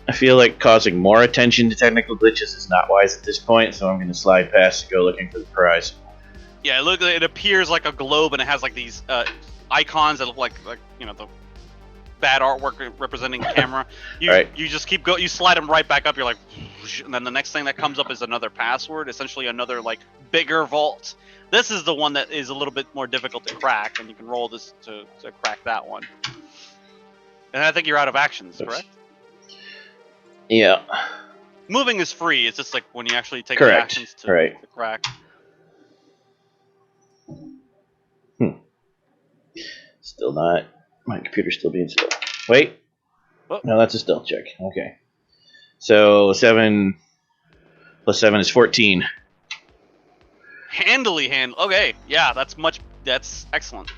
[SPEAKER 7] I feel like causing more attention to technical glitches is not wise at this point, so I'm going to slide past and go looking for the prize.
[SPEAKER 1] Yeah, look, it appears like a globe, and it has like these icons that look like the bad artwork representing a camera. You just keep you slide them right back up. You're like, whoosh, and then the next thing that comes up is another password, essentially another like bigger vault. This is the one that is a little bit more difficult to crack, and you can roll this to crack that one. And I think you're out of actions, correct?
[SPEAKER 7] Yeah.
[SPEAKER 1] Moving is free. It's just like when you actually take
[SPEAKER 7] Correct.
[SPEAKER 1] the actions to crack.
[SPEAKER 7] Still not. My computer's still being slow. Wait.
[SPEAKER 1] Oh.
[SPEAKER 7] No, that's a stealth check. Okay. So 7 plus 7 is 14.
[SPEAKER 1] Handily. Okay, yeah, that's excellent.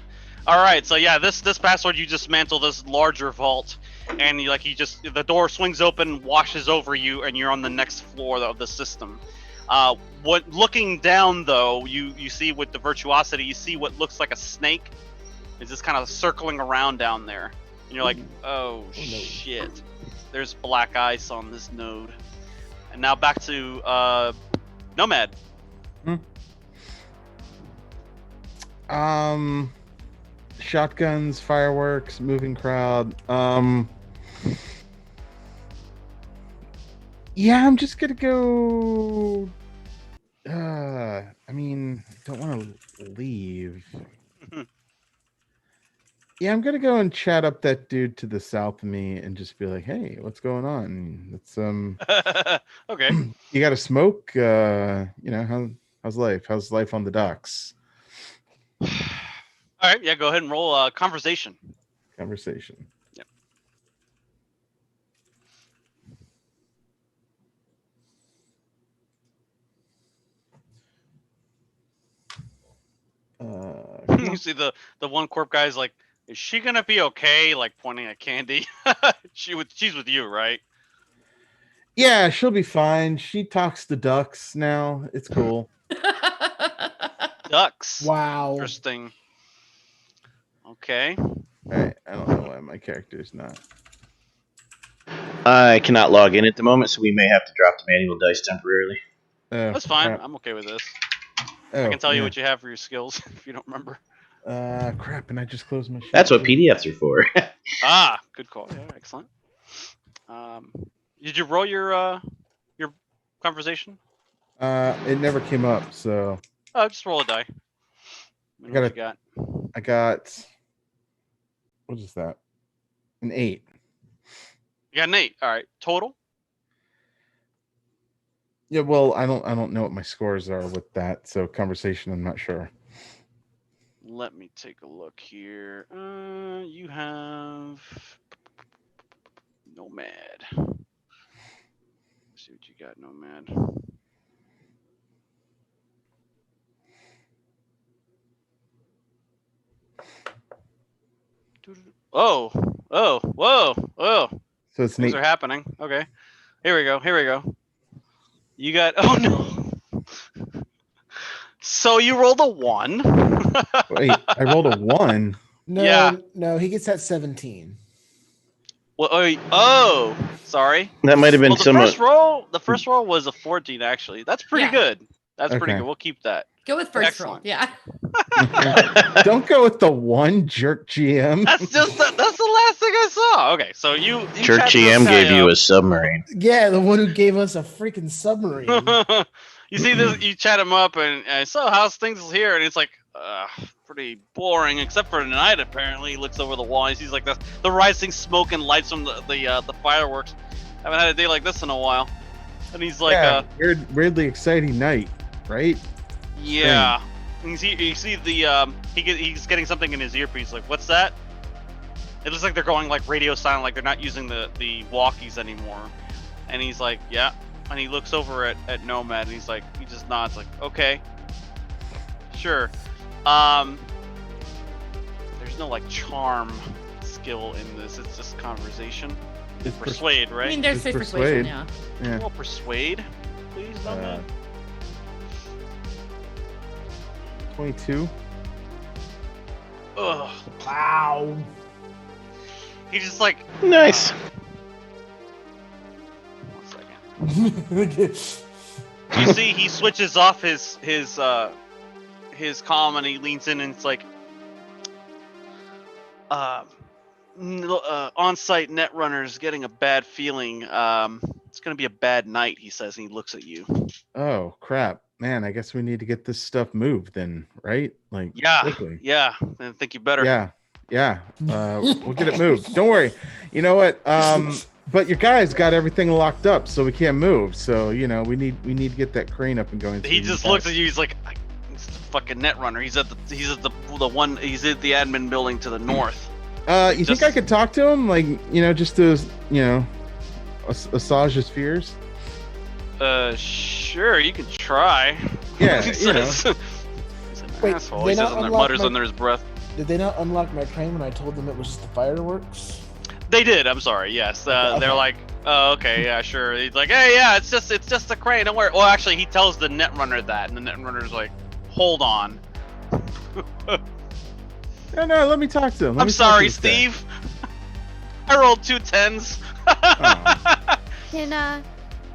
[SPEAKER 1] All right, so yeah, this password, you dismantle this larger vault, and the door swings open, washes over you, and you're on the next floor of the system. Looking down though, you see with the virtuosity, you see what looks like a snake is just kind of circling around down there, and you're like, oh shit, there's black ice on this node. And now back to Nomad.
[SPEAKER 5] Shotguns, fireworks, moving crowd. Yeah, I'm just gonna go. I mean, don't want to leave. Yeah, I'm gonna go and chat up that dude to the south of me and just be like, "Hey, what's going on? It's
[SPEAKER 1] Okay.
[SPEAKER 5] You got to smoke? How's life? How's life on the docks?"
[SPEAKER 1] All right, yeah, go ahead and roll conversation.
[SPEAKER 5] Conversation.
[SPEAKER 1] Yep. You see the one corp guy's like, is she gonna be okay? Like pointing at Candy. She's with you, right?
[SPEAKER 5] Yeah, she'll be fine. She talks to ducks now. It's cool.
[SPEAKER 1] Ducks.
[SPEAKER 2] Wow.
[SPEAKER 1] Interesting. Okay.
[SPEAKER 5] I don't know why my character is not.
[SPEAKER 7] I cannot log in at the moment, so we may have to drop the manual dice temporarily.
[SPEAKER 1] That's fine. I'm okay with this. I can tell you what you have for your skills if you don't remember.
[SPEAKER 5] Crap, and I just closed my sheet.
[SPEAKER 7] That's what PDFs are for.
[SPEAKER 1] Good call. Yeah, excellent. Did you roll your conversation?
[SPEAKER 5] It never came up, so.
[SPEAKER 1] Oh, just roll a die.
[SPEAKER 5] I got. What is that? An 8.
[SPEAKER 1] You got an 8. All right. Total?
[SPEAKER 5] Yeah, well, I don't know what my scores are with that, so conversation, I'm not sure.
[SPEAKER 1] Let me take a look here. You have Nomad. Let's see what you got, Nomad. Oh, whoa.
[SPEAKER 5] So it's
[SPEAKER 1] Things are happening. Okay. Here we go. You got, oh no. So you rolled a 1.
[SPEAKER 5] Wait, I rolled a 1.
[SPEAKER 2] No, he gets that 17.
[SPEAKER 1] Well, oh, sorry.
[SPEAKER 7] That might have been
[SPEAKER 1] the first roll was a 14, actually. That's pretty good. That's pretty
[SPEAKER 5] Okay.
[SPEAKER 1] good. We'll keep that.
[SPEAKER 4] Go with first
[SPEAKER 1] Excellent.
[SPEAKER 4] roll. Yeah.
[SPEAKER 5] Don't go with the 1, jerk GM.
[SPEAKER 1] That's the last thing I saw. Okay, so you
[SPEAKER 7] Church
[SPEAKER 1] chat
[SPEAKER 7] GM
[SPEAKER 1] this guy
[SPEAKER 7] gave you
[SPEAKER 1] up.
[SPEAKER 7] a submarine.
[SPEAKER 2] Yeah, the one who gave us a freaking submarine.
[SPEAKER 1] You see this? You chat him up, and so how's things here? And it's like, pretty boring, except for tonight. Apparently, he looks over the wall. He sees like the rising smoke and lights from the fireworks. Haven't had a day like this in a while. And he's like,
[SPEAKER 5] weirdly exciting night, right?
[SPEAKER 1] yeah. And you see the he's getting something in his earpiece. Like, what's that? It looks like they're going like radio silent, like they're not using the walkies anymore. And he's like, yeah. And he looks over at Nomad, and he just nods, like, okay, sure. There's no like charm skill in this. It's just conversation.
[SPEAKER 5] It's
[SPEAKER 1] Persuade, right?
[SPEAKER 4] I mean, there's
[SPEAKER 5] It's
[SPEAKER 4] persuasion,
[SPEAKER 5] persuade.
[SPEAKER 4] yeah.
[SPEAKER 1] Roll persuade, please, Nomad.
[SPEAKER 5] 22.
[SPEAKER 1] Ugh.
[SPEAKER 2] Wow.
[SPEAKER 1] He's just like,
[SPEAKER 7] Nice.
[SPEAKER 1] You see, he switches off his comm and he leans in and it's like, on-site net runners getting a bad feeling. It's gonna be a bad night, he says, and he looks at you.
[SPEAKER 5] Oh crap, man! I guess we need to get this stuff moved then, right? Like quickly.
[SPEAKER 1] Yeah. I think you better.
[SPEAKER 5] Yeah. We'll get it moved. Don't worry. You know what? But your guys got everything locked up, so we can't move. So we need to get that crane up and going.
[SPEAKER 1] He just looks at you. He's like, "It's the fucking net runner. He's at the admin building to the north."
[SPEAKER 5] You think I could talk to him, like just to assuage his fears?
[SPEAKER 1] Sure, you can try.
[SPEAKER 5] Yeah,
[SPEAKER 1] He's an asshole. He says and mutters under his breath.
[SPEAKER 2] Did they not unlock my crane when I told them it was just the fireworks?
[SPEAKER 1] They did. I'm sorry. Yes.
[SPEAKER 2] Okay.
[SPEAKER 1] They're like, oh, okay, yeah, sure. He's like, hey, yeah, it's just a crane. Don't worry. Well, actually, he tells the net runner that, and the net runner's like, hold on.
[SPEAKER 5] No, let me talk to him.
[SPEAKER 1] I'm sorry, Steve. I rolled 2 10s.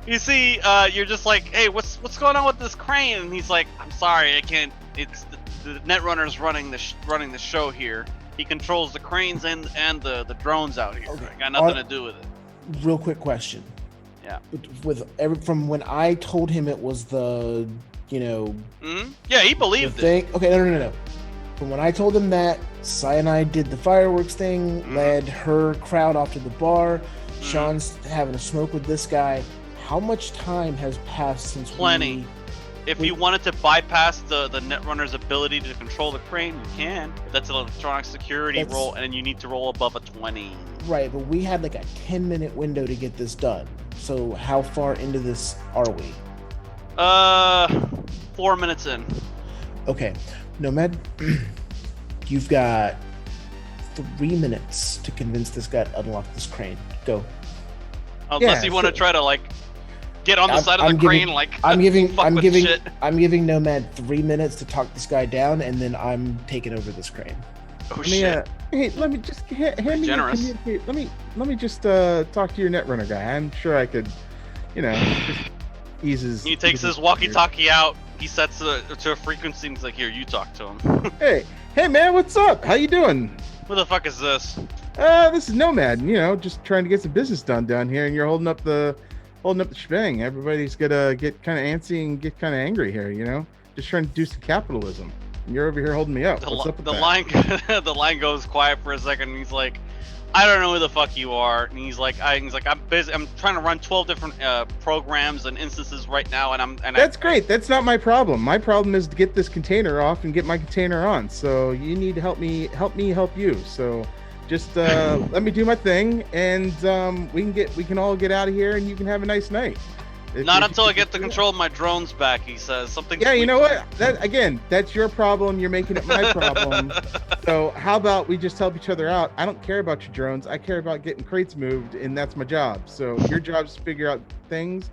[SPEAKER 1] You see, you're just like, hey, what's going on with this crane? And he's like, I'm sorry, I can't. It's the net runner's running the show here. He controls the cranes and the drones out here.
[SPEAKER 2] Okay.
[SPEAKER 1] I got nothing to do with it.
[SPEAKER 2] Real quick question.
[SPEAKER 1] Yeah.
[SPEAKER 2] From when I told him it was the
[SPEAKER 1] Mm-hmm. Yeah, he believed it.
[SPEAKER 2] Okay, no. From when I told him that, Cyanide did the fireworks thing, led her crowd off to the bar. Sean's having a smoke with this guy. How much time has passed since
[SPEAKER 1] Plenty. If you wanted to bypass the Netrunner's ability to control the crane, you can. That's an electronic security roll, and you need to roll above a 20.
[SPEAKER 2] Right, but we had like a 10-minute window to get this done. So how far into this are we?
[SPEAKER 1] 4 minutes in.
[SPEAKER 2] Okay. Nomad, you've got 3 minutes to convince this guy to unlock this crane. Go.
[SPEAKER 1] Unless you want to try to get on the side of the crane,
[SPEAKER 2] I'm giving Nomad 3 minutes to talk this guy down, and then I'm taking over this crane.
[SPEAKER 1] Oh shit!
[SPEAKER 5] Hey, let me just hand me.
[SPEAKER 1] Generous.
[SPEAKER 5] Let me just talk to your netrunner guy. I'm sure I could, just eases.
[SPEAKER 1] He takes his walkie-talkie out. He sets to a frequency and he's like, here, you talk to him.
[SPEAKER 5] Hey man, what's up? How you doing?
[SPEAKER 1] Who the fuck is this?
[SPEAKER 5] This is Nomad, just trying to get some business done down here, and you're holding up the shebang. Everybody's gonna get kind of antsy and get kind of angry here, just trying to do some capitalism. And you're over here holding me up. What's up with that?
[SPEAKER 1] The line goes quiet for a second, and he's like, I don't know who the fuck you are. And he's like, I'm busy. I'm trying to run 12 different programs and instances right now, and
[SPEAKER 5] That's great. That's not my problem. My problem is to get this container off and get my container on. So you need to help me help you. So just let me do my thing, and we can all get out of here, and you can have a nice night.
[SPEAKER 1] Not until I get the control of my drones back, he says. Something.
[SPEAKER 5] Yeah, you know what? That's your problem. You're making it my problem. So how about we just help each other out? I don't care about your drones. I care about getting crates moved, and that's my job. So your job is to figure out things.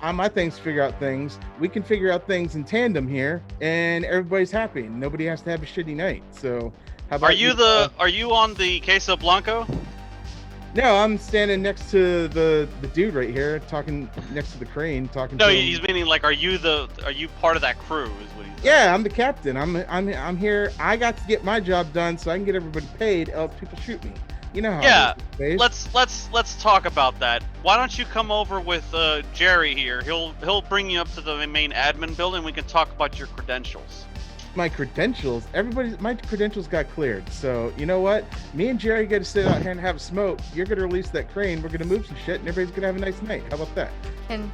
[SPEAKER 5] My thing's to figure out things. We can figure out things in tandem here, and everybody's happy. Nobody has to have a shitty night. So how about
[SPEAKER 1] Are you on the Queso Blanco?
[SPEAKER 5] No, I'm standing next to the dude right here, talking next to the crane, talking.
[SPEAKER 1] No,
[SPEAKER 5] to
[SPEAKER 1] he's meaning are you part of that crew? Is what he's.
[SPEAKER 5] Yeah, I'm the captain. I'm here. I got to get my job done so I can get everybody paid. Else people shoot me. You know how.
[SPEAKER 1] Yeah.
[SPEAKER 5] It is,
[SPEAKER 1] Let's talk about that. Why don't you come over with Jerry here? He'll bring you up to the main admin building. We can talk about your credentials.
[SPEAKER 5] My credentials, my credentials got cleared. So you know what? Me and Jerry get to sit out here and have a smoke. You're gonna release that crane. We're gonna move some shit, and everybody's gonna have a nice night. How about that?
[SPEAKER 6] Can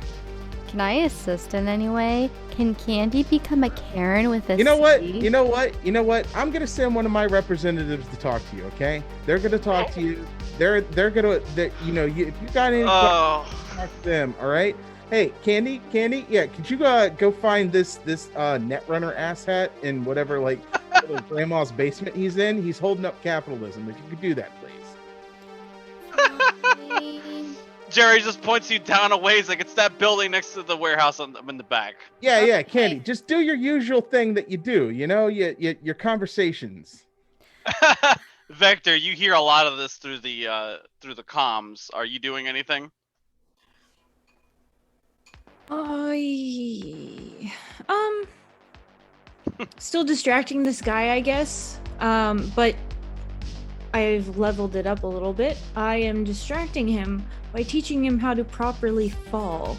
[SPEAKER 6] I assist in any way? Can Candy become a Karen with a
[SPEAKER 5] You know what?
[SPEAKER 6] C?
[SPEAKER 5] You know what? I'm gonna send one of my representatives to talk to you. Okay? They're gonna talk to you. They're gonna. If you got any, talk to them. All right. Hey, Candy, yeah, could you go find this Netrunner asshat in whatever little grandma's basement he's in? He's holding up capitalism. If you could do that, please.
[SPEAKER 1] Jerry just points you down a ways, like it's that building next to the warehouse in the back.
[SPEAKER 5] Yeah, Candy, just do your usual thing that you do. Your conversations.
[SPEAKER 1] Vector, you hear a lot of this through the comms. Are you doing anything?
[SPEAKER 3] Still distracting this guy, I guess. But I've leveled it up a little bit. I am distracting him by teaching him how to properly fall.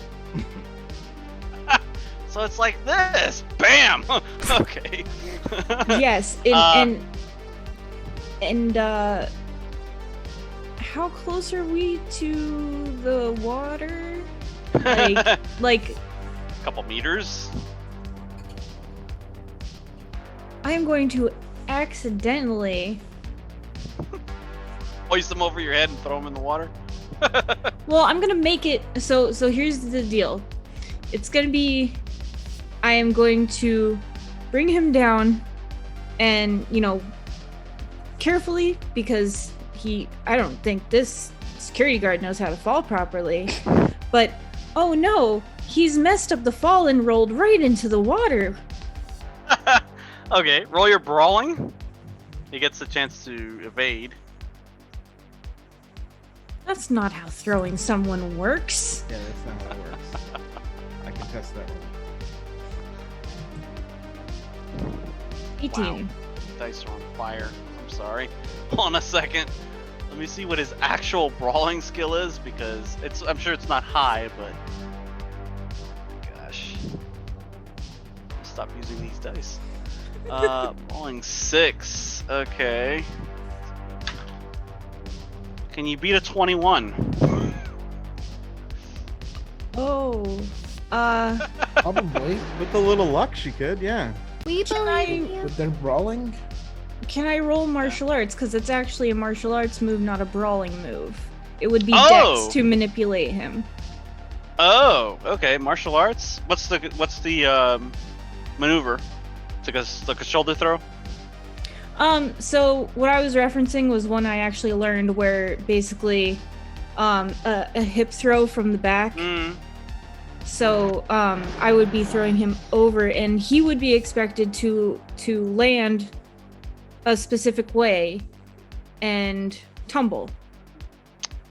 [SPEAKER 1] So it's like this. Bam. Okay.
[SPEAKER 3] Yes, and how close are we to the water? Like
[SPEAKER 1] couple meters.
[SPEAKER 3] I am going to accidentally.
[SPEAKER 1] Hoist them over your head and throw them in the water.
[SPEAKER 3] Well, I'm gonna make it so. So here's the deal. It's gonna be. I am going to bring him down, and carefully, because I don't think this security guard knows how to fall properly. But oh no, he's messed up the fall and rolled right into the water.
[SPEAKER 1] Okay, roll your brawling. He gets the chance to evade.
[SPEAKER 3] That's not how throwing someone works.
[SPEAKER 5] Yeah, that's not how it works. I can test that one.
[SPEAKER 3] 18.
[SPEAKER 1] Wow. Dice are on fire. I'm sorry. Hold on a second. Let me see what his actual brawling skill is, because I'm sure it's not high, but gosh. Stop using these dice. Brawling 6. Okay. Can you beat a 21?
[SPEAKER 3] Oh.
[SPEAKER 2] Probably.
[SPEAKER 5] With a little luck, she could, yeah.
[SPEAKER 6] We believe you.
[SPEAKER 2] But they're brawling?
[SPEAKER 3] Can I roll martial arts? Because it's actually a martial arts move, not a brawling move. It would be
[SPEAKER 1] Oh!
[SPEAKER 3] Dex to manipulate him.
[SPEAKER 1] Oh, okay. Martial arts. What's the maneuver? It's like a shoulder throw.
[SPEAKER 3] So what I was referencing was one I actually learned where basically, a hip throw from the back.
[SPEAKER 1] Mm.
[SPEAKER 3] So, I would be throwing him over, and he would be expected to land a specific way and tumble.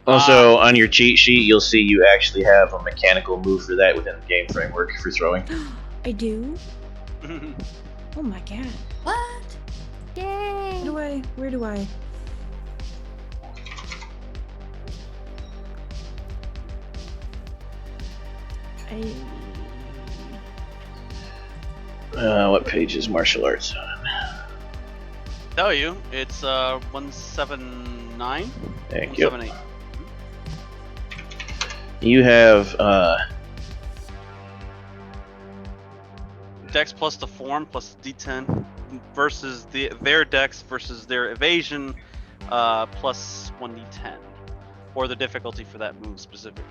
[SPEAKER 7] Also, on your cheat sheet, you'll see you actually have a mechanical move for that within the game framework for throwing.
[SPEAKER 3] I do? Oh my god.
[SPEAKER 4] What?
[SPEAKER 6] Yay!
[SPEAKER 3] Where do I?
[SPEAKER 7] What page is martial arts on?
[SPEAKER 1] Tell you, it's 179.
[SPEAKER 7] Thank you.
[SPEAKER 1] 178.
[SPEAKER 7] You have
[SPEAKER 1] Dex plus the form plus D10 versus their Dex versus their evasion plus 1d10, or the difficulty for that move specifically.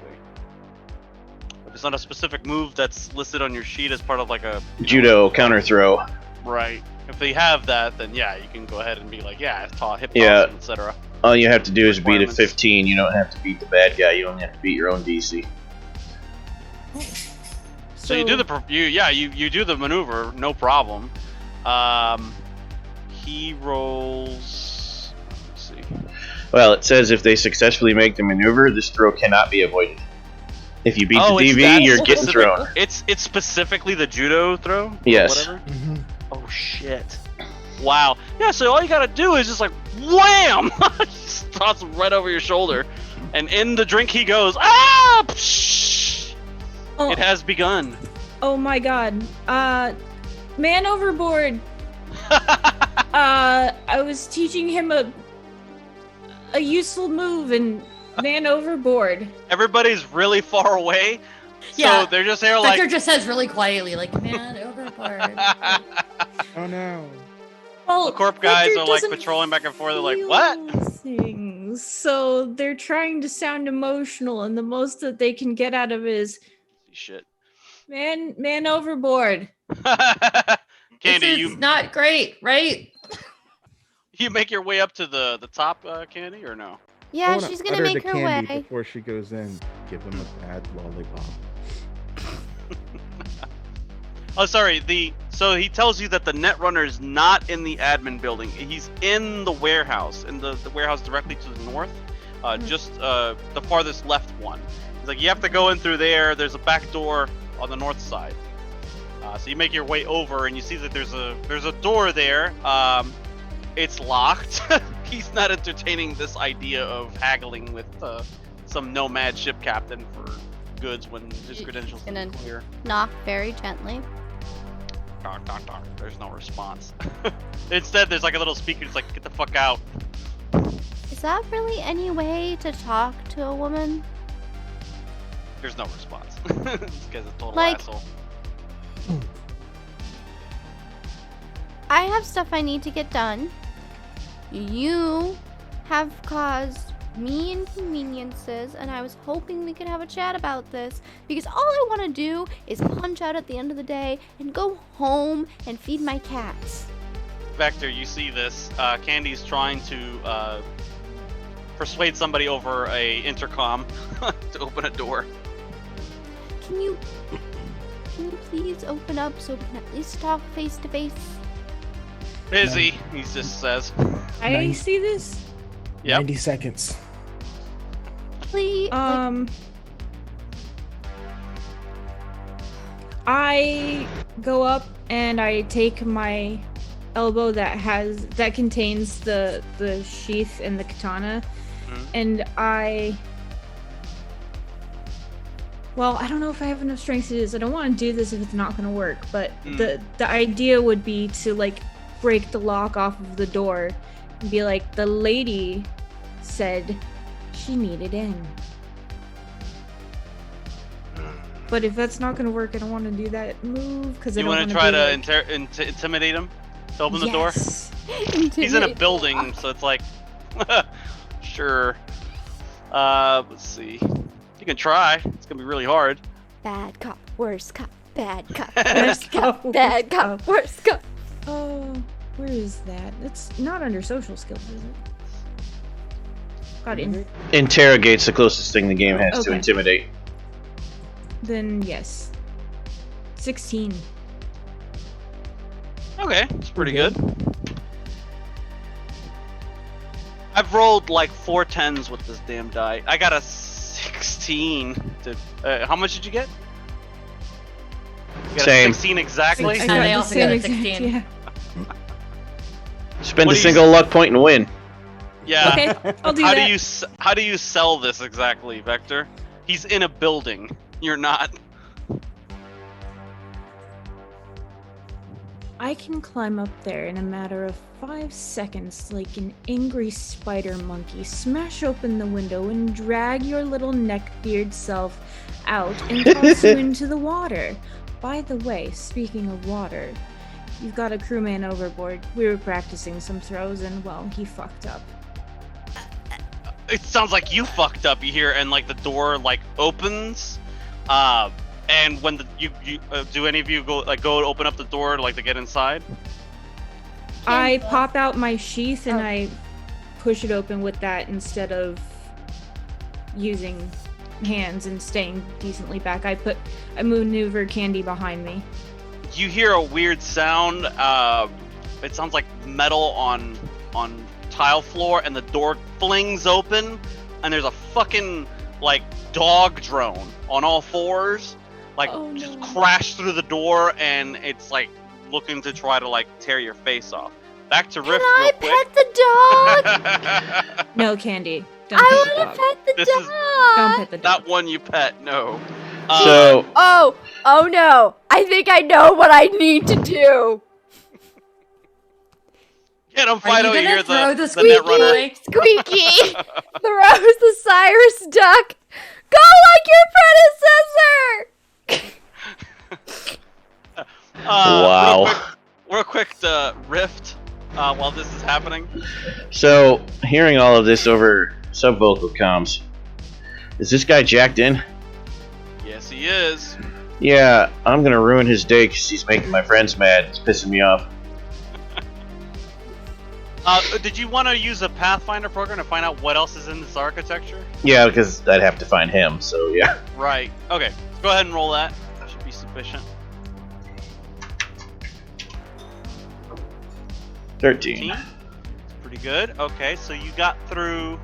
[SPEAKER 1] If it's not a specific move that's listed on your sheet as part of like a
[SPEAKER 7] judo counter throw.
[SPEAKER 1] Right. If they have that, then yeah, you can go ahead and be like, yeah, hip toss,
[SPEAKER 7] Yeah.
[SPEAKER 1] etc.
[SPEAKER 7] All you have to do is beat a
[SPEAKER 1] Requirements. 15.
[SPEAKER 7] You don't have to beat the bad guy. You only have to beat your own DC.
[SPEAKER 1] So you do you do the maneuver, no problem. He rolls. Let's see.
[SPEAKER 7] Well, it says if they successfully make the maneuver, this throw cannot be avoided. If you beat
[SPEAKER 1] Oh,
[SPEAKER 7] the
[SPEAKER 1] it's
[SPEAKER 7] DV,
[SPEAKER 1] that
[SPEAKER 7] you're getting
[SPEAKER 1] specific-
[SPEAKER 7] thrown.
[SPEAKER 1] It's specifically the judo throw. Or
[SPEAKER 7] Yes.
[SPEAKER 1] Whatever.
[SPEAKER 2] Mm-hmm.
[SPEAKER 1] Oh shit! Wow. Yeah. So all you gotta do is just like wham! Just toss him right over your shoulder, and in the drink he goes. Ah! Psh!
[SPEAKER 3] Oh,
[SPEAKER 1] It has begun.
[SPEAKER 3] oh my god. Man overboard. I was teaching him a useful move, and man overboard.
[SPEAKER 1] Everybody's really far away, so
[SPEAKER 4] Yeah.
[SPEAKER 1] they're just there
[SPEAKER 4] Victor
[SPEAKER 1] like.
[SPEAKER 4] just says really quietly, like, man, overboard.
[SPEAKER 5] Oh no.
[SPEAKER 3] Well,
[SPEAKER 1] The corp guys
[SPEAKER 3] Victor
[SPEAKER 1] are like
[SPEAKER 3] doesn't
[SPEAKER 1] patrolling back and forth. They're like,
[SPEAKER 3] feel
[SPEAKER 1] "What?"
[SPEAKER 3] Things. So they're trying to sound emotional, and the most that they can get out of it is
[SPEAKER 1] Shit.
[SPEAKER 3] man overboard.
[SPEAKER 1] Candy,
[SPEAKER 4] This is
[SPEAKER 1] you
[SPEAKER 4] not great, right?
[SPEAKER 1] you make your way up to the top, Candy, or no?
[SPEAKER 5] I
[SPEAKER 6] Yeah,
[SPEAKER 5] wanna
[SPEAKER 6] she's gonna
[SPEAKER 5] utter
[SPEAKER 6] make
[SPEAKER 5] to
[SPEAKER 6] her
[SPEAKER 5] Candy
[SPEAKER 6] way.
[SPEAKER 5] before she goes in. Give him a bad lollipop.
[SPEAKER 1] Oh, sorry. So he tells you that the Netrunner is not in the admin building. He's in the warehouse, in the warehouse directly to the north, just the farthest left one. He's like, you have to go in through there. There's a back door on the north side. So you make your way over, and you see that there's a door there. It's locked. He's not entertaining this idea of haggling with some nomad ship captain for goods when his credentials are clear.
[SPEAKER 6] Knock very gently.
[SPEAKER 1] Knock, knock, knock. There's no response. Instead, there's like a little speaker. It's like, get the fuck out.
[SPEAKER 6] Is that really any way to talk to a woman?
[SPEAKER 1] There's no response. This guy's a total
[SPEAKER 6] Like-
[SPEAKER 1] asshole.
[SPEAKER 6] I have stuff I need to get done. You have caused me inconveniences, and I was hoping we could have a chat about this because all I want to do is punch out at the end of the day and go home and feed my cats.
[SPEAKER 1] Vector, you see this. Candy's trying to persuade somebody over a intercom to open a door.
[SPEAKER 6] Can you please open up so we can at least talk face to face?
[SPEAKER 1] Busy, he just says.
[SPEAKER 3] I
[SPEAKER 2] Nice.
[SPEAKER 3] see this.
[SPEAKER 1] Yep.
[SPEAKER 2] 90 seconds.
[SPEAKER 6] Please.
[SPEAKER 3] I go up and I take my elbow that contains the sheath and the katana, and I don't know if I have enough strength to do this. I don't want to do this if it's not going to work, but the idea would be to like break the lock off of the door and be like, the lady said she needed in. But if that's not going to work, I don't want to do that move because I
[SPEAKER 1] You
[SPEAKER 3] don't
[SPEAKER 1] want
[SPEAKER 3] want
[SPEAKER 1] to
[SPEAKER 3] to
[SPEAKER 1] try to intimidate him? To open the door?
[SPEAKER 3] Yes.
[SPEAKER 1] He's in a building, so it's like, sure. Let's see. You can try. It's gonna be really hard.
[SPEAKER 6] Bad cop, worst cop, bad cop, worst cop, bad cop, worst cop.
[SPEAKER 3] Oh, where is that? It's not under social skills, is it? Got in.
[SPEAKER 7] Interrogate's the closest thing the game has to
[SPEAKER 3] Okay.
[SPEAKER 7] intimidate.
[SPEAKER 3] Then yes. 16.
[SPEAKER 1] Okay, it's pretty good. I've rolled like 4 10s with this damn die. I got a 16. How much did you get? You got
[SPEAKER 7] Same.
[SPEAKER 1] a 16 exactly?
[SPEAKER 3] I
[SPEAKER 4] I
[SPEAKER 3] got the
[SPEAKER 4] also
[SPEAKER 3] same
[SPEAKER 4] got a
[SPEAKER 3] exact-
[SPEAKER 4] 16.
[SPEAKER 3] Yeah.
[SPEAKER 7] Spend
[SPEAKER 1] What
[SPEAKER 7] a
[SPEAKER 1] do you
[SPEAKER 7] single luck point and win.
[SPEAKER 1] Yeah.
[SPEAKER 3] Okay, I'll do
[SPEAKER 1] How
[SPEAKER 3] that.
[SPEAKER 1] how do you sell this exactly, Vector? He's in a building. You're not.
[SPEAKER 3] I can climb up there in a matter of 5 seconds like an angry spider monkey, smash open the window and drag your little neckbeard self out and toss you into the water. By the way, speaking of water, you've got a crewman overboard. We were practicing some throws and, well, he fucked up.
[SPEAKER 1] It sounds like you fucked up. You hear, and like the door like opens, and when you do any of you go open up the door like to get inside?
[SPEAKER 3] I pop out my sheath and I push it open with that instead of using hands and staying decently back. I maneuver Candy behind me.
[SPEAKER 1] You hear a weird sound. It sounds like metal on tile floor, and the door flings open, and there's a fucking like dog drone on all fours, like just crash through the door, and it's like looking to try to like tear your face off. Back to Rift.
[SPEAKER 6] Can
[SPEAKER 1] real
[SPEAKER 6] I pet the dog?
[SPEAKER 3] No, Candy. Don't
[SPEAKER 6] I
[SPEAKER 3] pet the
[SPEAKER 6] want
[SPEAKER 3] dog.
[SPEAKER 6] to pet the
[SPEAKER 1] This is-
[SPEAKER 6] dog.
[SPEAKER 3] Don't pet the dog.
[SPEAKER 1] That one you pet, no.
[SPEAKER 7] So,
[SPEAKER 6] Oh no! I think I know what I need to do.
[SPEAKER 1] Get him,
[SPEAKER 4] Are
[SPEAKER 1] Fido.
[SPEAKER 4] you
[SPEAKER 1] You
[SPEAKER 4] gonna
[SPEAKER 1] hear
[SPEAKER 4] throw
[SPEAKER 1] the
[SPEAKER 4] the
[SPEAKER 1] net runner.
[SPEAKER 4] squeaky?
[SPEAKER 6] Squeaky throws the Cyrus duck. Go like your predecessor.
[SPEAKER 7] Wow.
[SPEAKER 1] Real quick to Rift while this is happening.
[SPEAKER 7] so hearing all of this over subvocal comms, is this guy jacked in?
[SPEAKER 1] Yes, he is.
[SPEAKER 7] Yeah, I'm gonna ruin his day because he's making my friends mad. It's pissing me off.
[SPEAKER 1] Did you want to use a Pathfinder program to find out what else is in this architecture?
[SPEAKER 7] Yeah, because I'd have to find him, so yeah.
[SPEAKER 1] Right. Okay. Go ahead and roll that. That should be sufficient.
[SPEAKER 7] 13.
[SPEAKER 1] Pretty good. Okay, so you got through.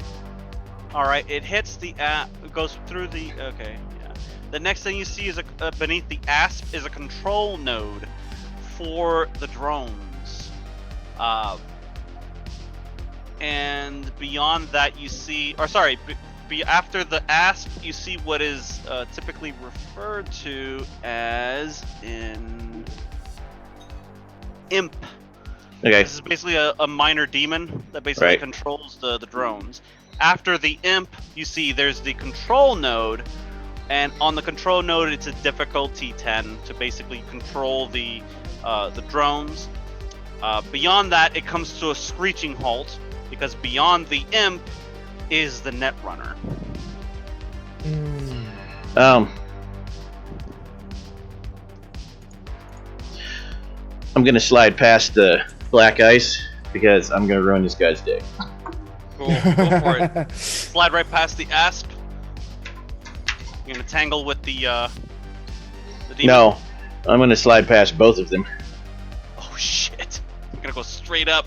[SPEAKER 1] All right, it hits the. It goes through the. Okay, yeah. The next thing you see is beneath the asp is a control node for the drones. And beyond that you see, after the asp you see what is typically referred to as an imp.
[SPEAKER 7] Okay.
[SPEAKER 1] This is basically a minor demon that basically controls the drones. After the imp, you see there's the control node, and on the control node, it's a difficulty 10 to basically control the drones. Beyond that, it comes to a screeching halt, because beyond the imp is the Netrunner.
[SPEAKER 7] I'm gonna slide past the black ice because I'm gonna ruin this guy's day.
[SPEAKER 1] Cool, go for it. Slide right past the asp. You're gonna tangle with the demon?
[SPEAKER 7] No, I'm gonna slide past both of them.
[SPEAKER 1] Oh shit! You're gonna go straight up.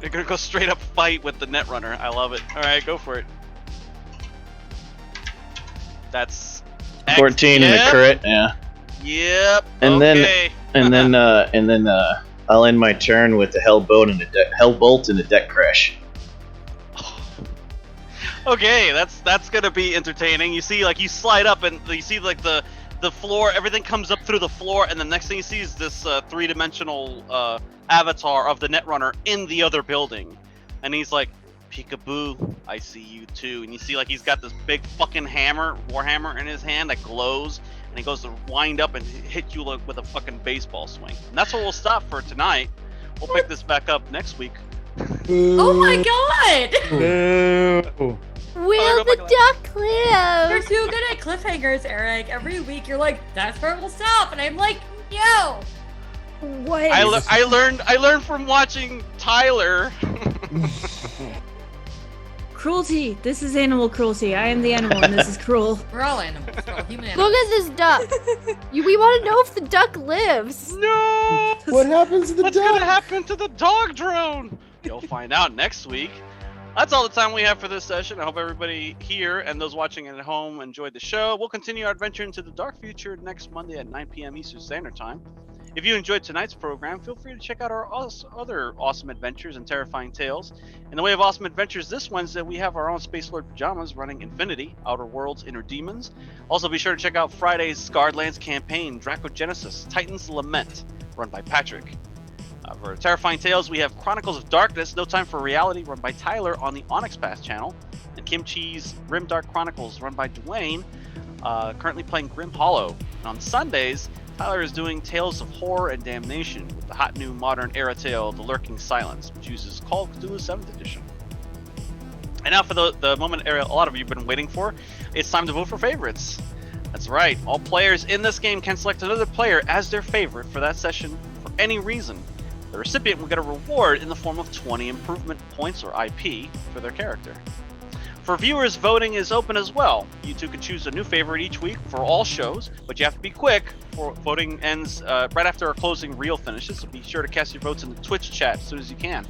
[SPEAKER 1] You're gonna go straight up fight with the Netrunner. I love it. All right, go for it. That's
[SPEAKER 7] 14 and a crit. Yeah.
[SPEAKER 1] Yep.
[SPEAKER 7] And
[SPEAKER 1] okay.
[SPEAKER 7] then I'll end my turn with a hellbolt and a deck crash.
[SPEAKER 1] Okay, that's gonna be entertaining. You see, like, you slide up and you see like the floor, everything comes up through the floor, and the next thing you see is this three-dimensional avatar of the Netrunner in the other building, and he's like, "Peekaboo, I see you too." And you see, like, he's got this big fucking warhammer in his hand that glows, and he goes to wind up and hit you like with a fucking baseball swing. And that's where we'll stop for tonight. We'll pick this back up next week.
[SPEAKER 4] Oh my god!
[SPEAKER 5] No.
[SPEAKER 6] Will the duck live?
[SPEAKER 4] You're too good at cliffhangers, Eric. Every week you're like, that's where we'll stop, and I'm like, yo.
[SPEAKER 3] What?
[SPEAKER 1] I learned from watching Tyler.
[SPEAKER 3] Cruelty. This is animal cruelty. I am the animal, and this is cruel.
[SPEAKER 4] We're all animals. We're all human animals.
[SPEAKER 6] Look at this duck. We want to know if the duck lives.
[SPEAKER 1] No!
[SPEAKER 2] What happens to the
[SPEAKER 1] What's
[SPEAKER 2] dog?
[SPEAKER 1] gonna happen to the dog drone? You'll find out next week. That's all the time we have for this session. I hope everybody here and those watching at home enjoyed the show. We'll continue our adventure into the dark future next Monday at 9 p.m. Eastern Standard Time. If you enjoyed tonight's program, feel free to check out our other awesome adventures and terrifying tales. In the way of awesome adventures, this Wednesday we have our own Space Lord Pajamas running Infinity, Outer Worlds, Inner Demons. Also be sure to check out Friday's Scarred Lands campaign, Dracogenesis, Titan's Lament, run by Patrick. For Terrifying Tales, we have Chronicles of Darkness, No Time for Reality, run by Tyler on the Onyx Pass channel, and Kimchi's Grimdark Chronicles, run by Dwayne, currently playing Grim Hollow. And on Sundays, Tyler is doing Tales of Horror and Damnation with the hot new modern era tale, The Lurking Silence, which uses Call of Cthulhu 7th Edition. And now for the moment a lot of you have been waiting for, it's time to vote for favorites. That's right, all players in this game can select another player as their favorite for that session for any reason. The recipient will get a reward in the form of 20 improvement points or IP for their character. For viewers, voting is open as well. You two can choose a new favorite each week for all shows, but you have to be quick, for voting ends right after our closing reel finishes, so be sure to cast your votes in the Twitch chat as soon as you can.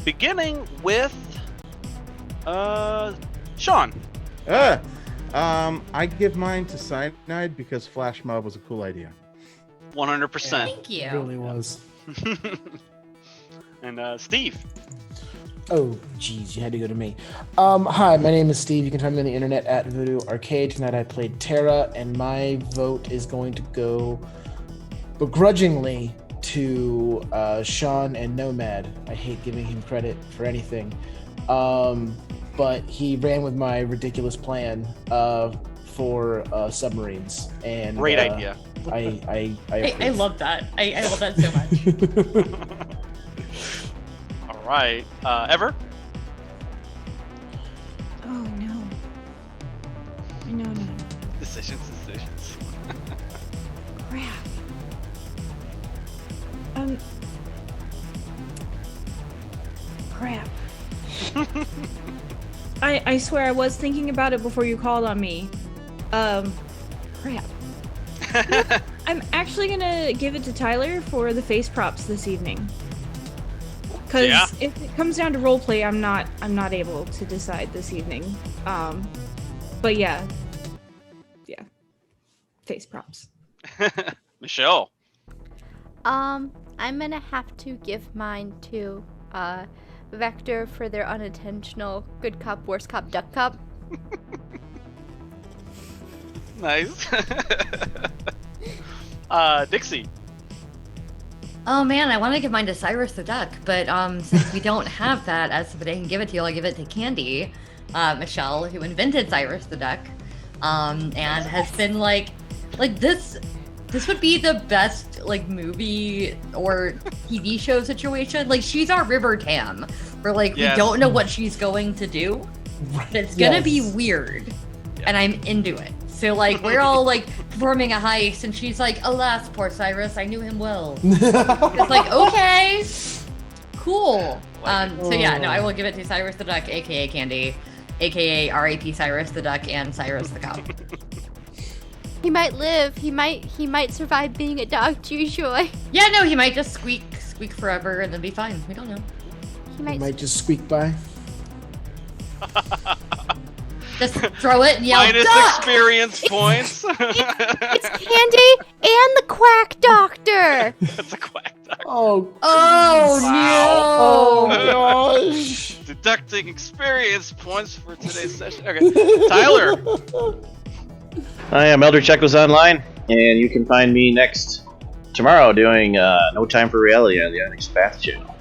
[SPEAKER 1] Beginning with Sean.
[SPEAKER 5] I give mine to Cyanide because Flash Mob was a cool idea.
[SPEAKER 1] 100%.
[SPEAKER 4] Thank you.
[SPEAKER 2] It really was.
[SPEAKER 1] And Steve.
[SPEAKER 2] Oh, geez, you had to go to me. Hi, my name is Steve. You can find me on the internet at Voodoo Arcade. Tonight I played Terra, and my vote is going to go begrudgingly to Sean and Nomad. I hate giving him credit for anything. But he ran with my ridiculous plan for submarines. And
[SPEAKER 1] great idea.
[SPEAKER 4] I love that. I love that so much.
[SPEAKER 1] All right. Ever?
[SPEAKER 3] Oh no. No.
[SPEAKER 1] Decisions.
[SPEAKER 3] Crap. Crap. I swear I was thinking about it before you called on me. Crap. I'm actually gonna give it to Tyler for the face props this evening. Cause if it comes down to roleplay, I'm not able to decide this evening. But yeah. face props.
[SPEAKER 1] Michelle.
[SPEAKER 6] I'm gonna have to give mine to Vector for their unintentional good cop, worst cop, duck cop.
[SPEAKER 1] Nice. Dixie.
[SPEAKER 4] Oh man, I want to give mine to Cyrus the Duck, but since we don't have that as somebody I can give it to, I'll give it to Candy, Michelle, who invented Cyrus the Duck, and has been like this. This would be the best like movie or TV show situation. Like she's our River Tam, where like we don't know what she's going to do, but it's gonna be weird, and I'm into it. So like we're all like performing a heist, and she's like, "Alas, poor Cyrus, I knew him well." It's like okay, cool. So yeah, no, I will give it to Cyrus the Duck, aka Candy, aka R.A.P. Cyrus the Duck, and Cyrus the Cop.
[SPEAKER 6] He might live. He might survive being a dog too, Joy.
[SPEAKER 4] Yeah, no, he might just squeak forever and then be fine. We don't know.
[SPEAKER 6] He
[SPEAKER 2] might just squeak by.
[SPEAKER 4] Just throw it and yell,
[SPEAKER 1] Minus
[SPEAKER 4] duck!
[SPEAKER 1] experience points.
[SPEAKER 6] It's Candy and the Quack Doctor.
[SPEAKER 1] That's a quack doctor.
[SPEAKER 2] Oh
[SPEAKER 6] Oh
[SPEAKER 2] no! Oh gosh!
[SPEAKER 1] Deducting experience points for today's session. Okay, Tyler.
[SPEAKER 7] I am Eldritch Echoes Online, and you can find me tomorrow doing No Time for Reality on the Onyx Path channel.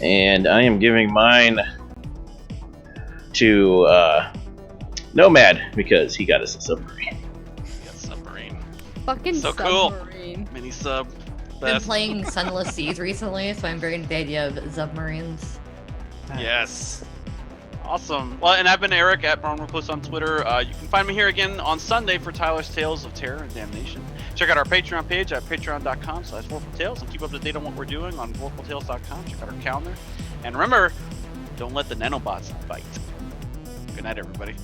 [SPEAKER 7] And I am giving mine to Nomad because he got us a submarine.
[SPEAKER 1] Yeah, submarine.
[SPEAKER 6] Fucking
[SPEAKER 1] So
[SPEAKER 6] submarine.
[SPEAKER 1] cool. Mini sub.
[SPEAKER 4] Been
[SPEAKER 1] Best.
[SPEAKER 4] playing Sunless Seas recently, so I'm very into the idea of submarines.
[SPEAKER 1] Yes. Awesome. Well, and I've been Eric at Brown Recluse on Twitter. You can find me here again on Sunday for Tyler's Tales of Terror and Damnation. Check out our Patreon page at patreon.com/VorpalTales and keep up to date on what we're doing on VorpalTales.com. Check out our calendar. And remember, don't let the nanobots bite. Good night, everybody.